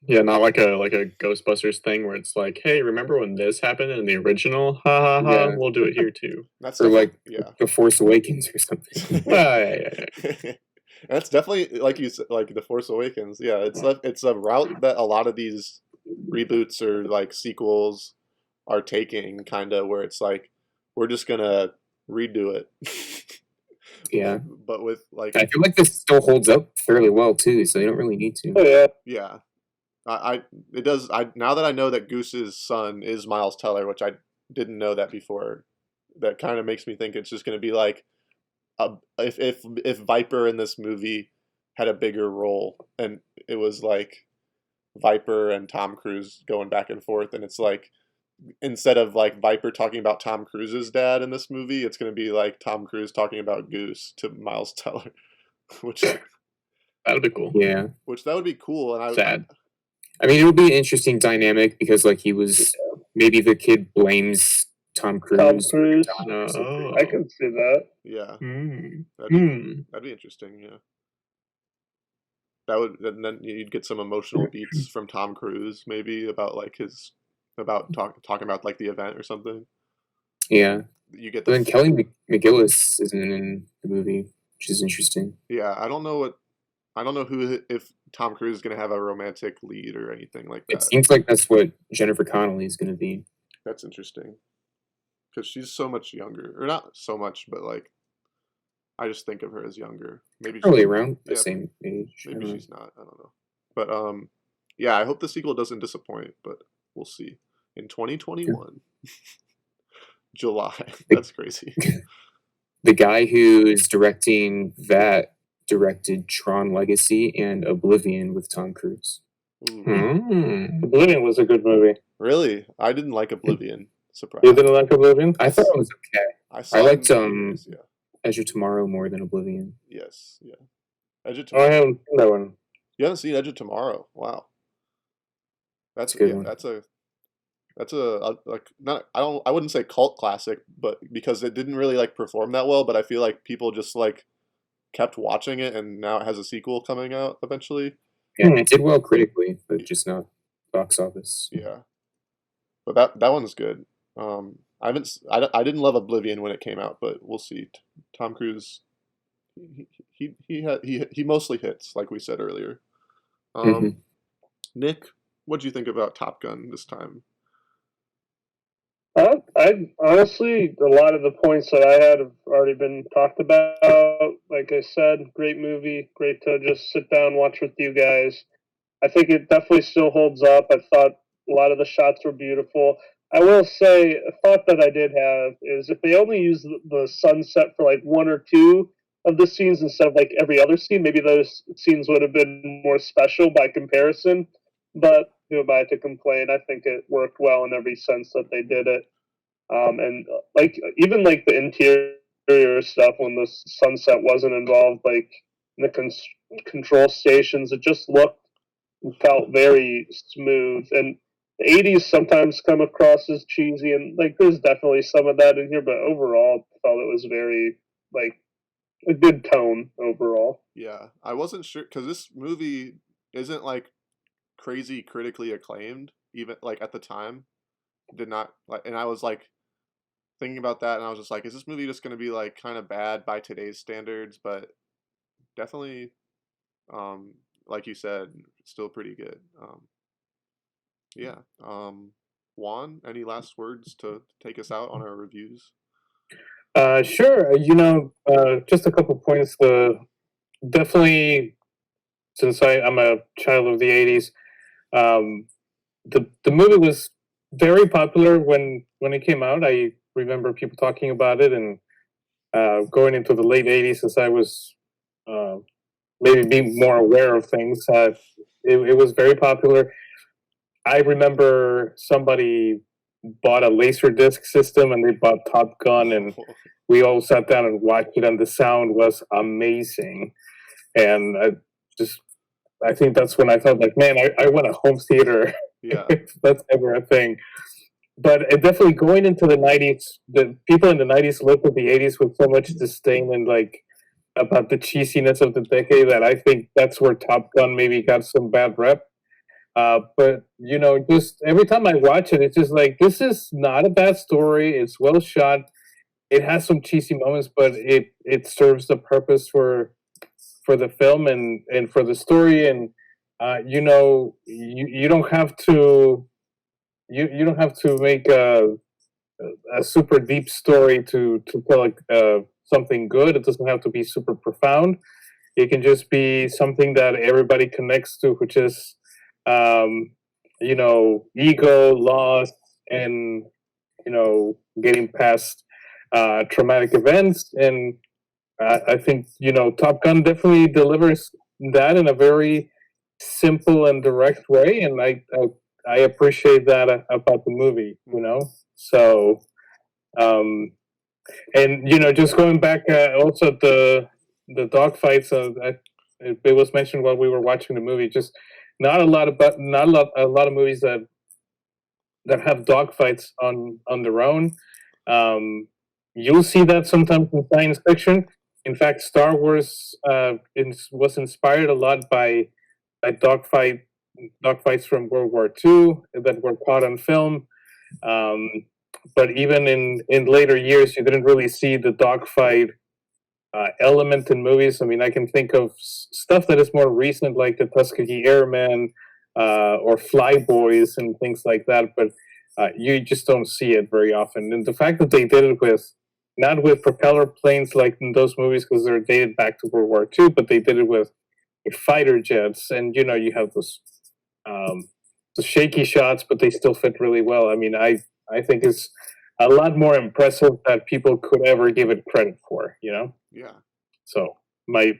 Yeah, not like a Ghostbusters thing where it's like, hey, remember when this happened in the original? Ha ha ha.
Yeah.
We'll do it here too.
That's
Or like
yeah.
The Force Awakens or something.
Yeah.
That's definitely, like you said, like The Force Awakens. Yeah, it's a route that a lot of these reboots or like sequels are taking, kind of, where it's like, we're just gonna redo it.
Yeah.
But with like,
I feel like this still holds up fairly well too, so they don't really need to.
Oh yeah.
yeah, it does. Now that I know that Goose's son is Miles Teller, which I didn't know that before, that kind of makes me think it's just gonna be like, if Viper in this movie had a bigger role, and it was like Viper and Tom Cruise going back and forth, and it's like, instead of like Viper talking about Tom Cruise's dad in this movie, it's going to be like Tom Cruise talking about Goose to Miles Teller, which
That'd be cool.
Yeah.
which that would be cool. And
Sad.
I mean, it would be an interesting dynamic because, like, he was maybe the kid blames Tom Cruise.
Tom Cruise.
No.
I can see that.
yeah,
Mm.
that'd be interesting. Yeah, that would, and then you'd get some emotional beats from Tom Cruise, maybe about like talking about like the event or something.
Yeah.
You get
But then Kelly McGillis isn't in the movie, which is interesting.
Yeah, I don't know who, if Tom Cruise is gonna have a romantic lead or anything like
It
that.
seems like that's what Jennifer Connelly is going to be.
That's interesting, because she's so much younger, or not so much, but like, I just think of her as younger. Maybe
Probably
she's,
around the
yeah,
same age. I
maybe
don't know.
she's not. I don't know. But yeah, I hope the sequel doesn't disappoint, but we'll see. In 2021, July. That's crazy.
The guy who's directing that directed Tron Legacy and Oblivion with Tom Cruise.
Ooh.
Mm.
Oblivion was a good movie.
Really? I didn't like Oblivion. Surprise.
You didn't like Oblivion?
I thought it was okay.
I saw
I
it
liked
in theaters, yeah.
Edge of Tomorrow more than Oblivion.
Yes, yeah. Edge of
Oh, I
Tomorrow.
haven't seen that one.
You haven't seen Edge of Tomorrow? Wow. That's
a good
yeah,
one.
that's a like, not, I wouldn't say cult classic, but because it didn't really like perform that well, but I feel like people just like kept watching it, and now it has a sequel coming out eventually.
Yeah, it did well critically, but just not box office.
Yeah. But that one's good. I didn't love Oblivion when it came out, but we'll see. Tom Cruise, he mostly hits, like we said earlier.
Mhm.
Nick, what do you think about Top Gun this time?
I honestly, a lot of the points that I had have already been talked about. Like I said, great movie, great to just sit down watch with you guys. I think it definitely still holds up. I thought a lot of the shots were beautiful. I will say, a thought that I did have is if they only use the sunset for like one or two of the scenes instead of like every other scene, maybe those scenes would have been more special by comparison. But who am I to complain? I think it worked well in every sense that they did it. And like even like the interior stuff when the sunset wasn't involved, like in the control stations, it just looked felt very smooth. And the 80s sometimes come across as cheesy, and like there's definitely some of that in here, but overall, I felt it was very like a good tone overall.
Yeah, I wasn't sure, because this movie isn't like crazy critically acclaimed, even like at the time. Did not like, and I was like thinking about that, and I was just like, is this movie just going to be like kind of bad by today's standards? But definitely, like you said, still pretty good. Yeah. Juan, any last words to take us out on our reviews?
Sure. Just a couple points. Definitely, since I'm a child of the '80s, um, the movie was very popular when it came out. I remember people talking about it, and going into the late '80s, as I was uh, maybe being more aware of things, it was very popular. I remember somebody bought a laser disc system, and they bought Top Gun, and we all sat down and watched it, and the sound was amazing. And I think that's when I felt like, man, I want a home theater
Yeah.
if that's ever a thing. But definitely going into the '90s, the people in the '90s looked at the '80s with so much disdain and like about the cheesiness of the decade that I think that's where Top Gun maybe got some bad rep. But just every time I watch it, it's just like this is not a bad story. It's well shot. It has some cheesy moments, but it serves the purpose for the film and for the story. And you don't have to you don't have to make a super deep story to tell like something good. It doesn't have to be super profound. It can just be something that everybody connects to, which is ego, loss, and getting past traumatic events. And I think Top Gun definitely delivers that in a very simple and direct way, and I appreciate that about the movie. So and just going back, also the dog fights. It was mentioned while we were watching the movie. Just not a lot of movies that have dog fights on their own. You'll see that sometimes in science fiction. In fact, Star Wars was inspired a lot by dogfights from World War II that were caught on film. Um, but even in later years, you didn't really see the dogfight element in movies. I mean, I can think of stuff that is more recent, like the Tuskegee Airmen or Flyboys and things like that. But you just don't see it very often. And the fact that they did it not with propeller planes like in those movies because they're dated back to World War II, but they did it with fighter jets, and you have those the shaky shots, but they still fit really well. I mean, I think it's a lot more impressive that people could ever give it credit for.
Yeah.
So my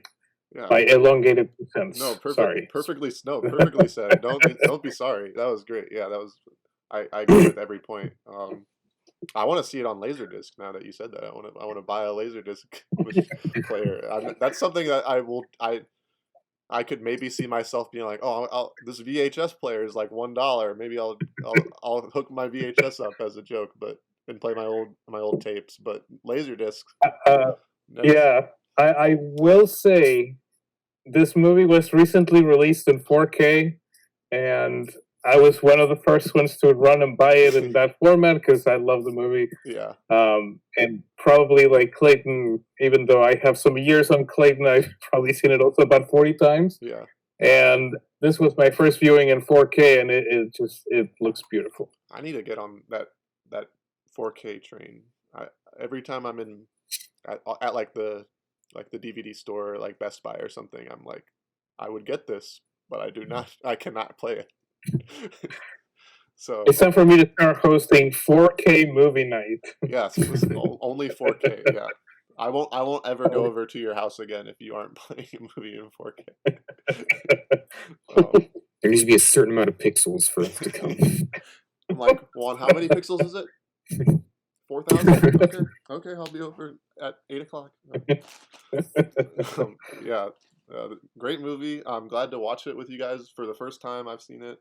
Yeah.
elongated sense.
No,
Sorry.
perfectly said. Don't be sorry. That was great. Yeah, that was. I agree with every point. I want to see it on Laserdisc now that you said that. I want to buy a Laserdisc player. That's something that I could maybe see myself being like, oh, this VHS player is like $1. Maybe I'll hook my VHS up as a joke, and play my old tapes. But Laserdisc.
Yeah, I will say this movie was recently released in 4K, and I was one of the first ones to run and buy it in that format because I love the movie.
Yeah.
And probably like Clayton, even though I have some years on Clayton, I've probably seen it also about 40 times.
Yeah.
And this was my first viewing in 4K, and it looks beautiful.
I need to get on that 4K train. Every time I'm at like the DVD store, like Best Buy or something, I'm like, I would get this, but I cannot play it. So
it's time for me to start hosting 4K movie night.
Yes, only 4K. Yeah, I won't ever go over to your house again if you aren't playing a movie in 4K.
There needs to be a certain amount of pixels for it to come.
I'm like, Juan, how many pixels is it? 4,000. Okay, I'll be over at 8:00. Yeah, great movie. I'm glad to watch it with you guys for the first time. I've seen it.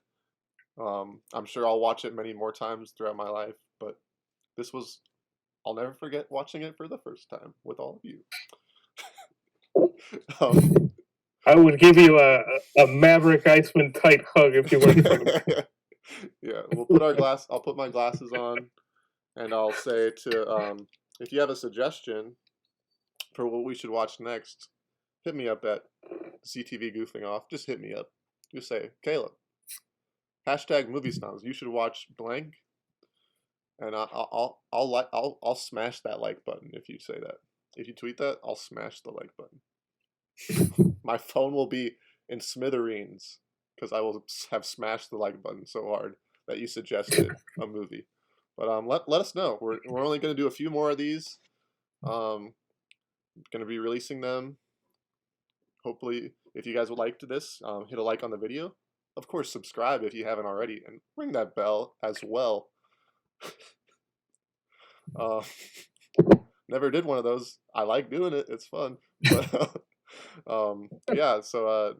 I'm sure I'll watch it many more times throughout my life, but I'll never forget watching it for the first time with all of you.
I would give you a Maverick Iceman tight hug if you were.
Yeah, I'll put my glasses on, and I'll say to if you have a suggestion for what we should watch next, hit me up at CTV Goofing Off. Just hit me up. Just say, Caleb, #movie snobs. You should watch blank. And I'll smash that like button if you say that. If you tweet that, I'll smash the like button. My phone will be in smithereens because I will have smashed the like button so hard that you suggested a movie. But let us know. We're only going to do a few more of these. Going to be releasing them. Hopefully, if you guys would like this, hit a like on the video. Of course, subscribe if you haven't already, and ring that bell as well. Never did one of those. I like doing it. It's fun. But yeah, so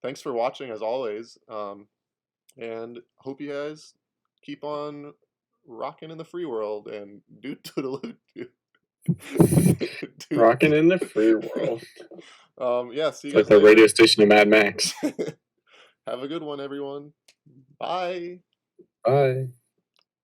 thanks for watching as always. And hope you guys keep on rocking in the free world and do toodaloo.
Rocking in the free world.
Yeah, see you
It's
guys
like the
later.
radio station of Mad Max.
Have a good one, everyone. Bye.
Bye.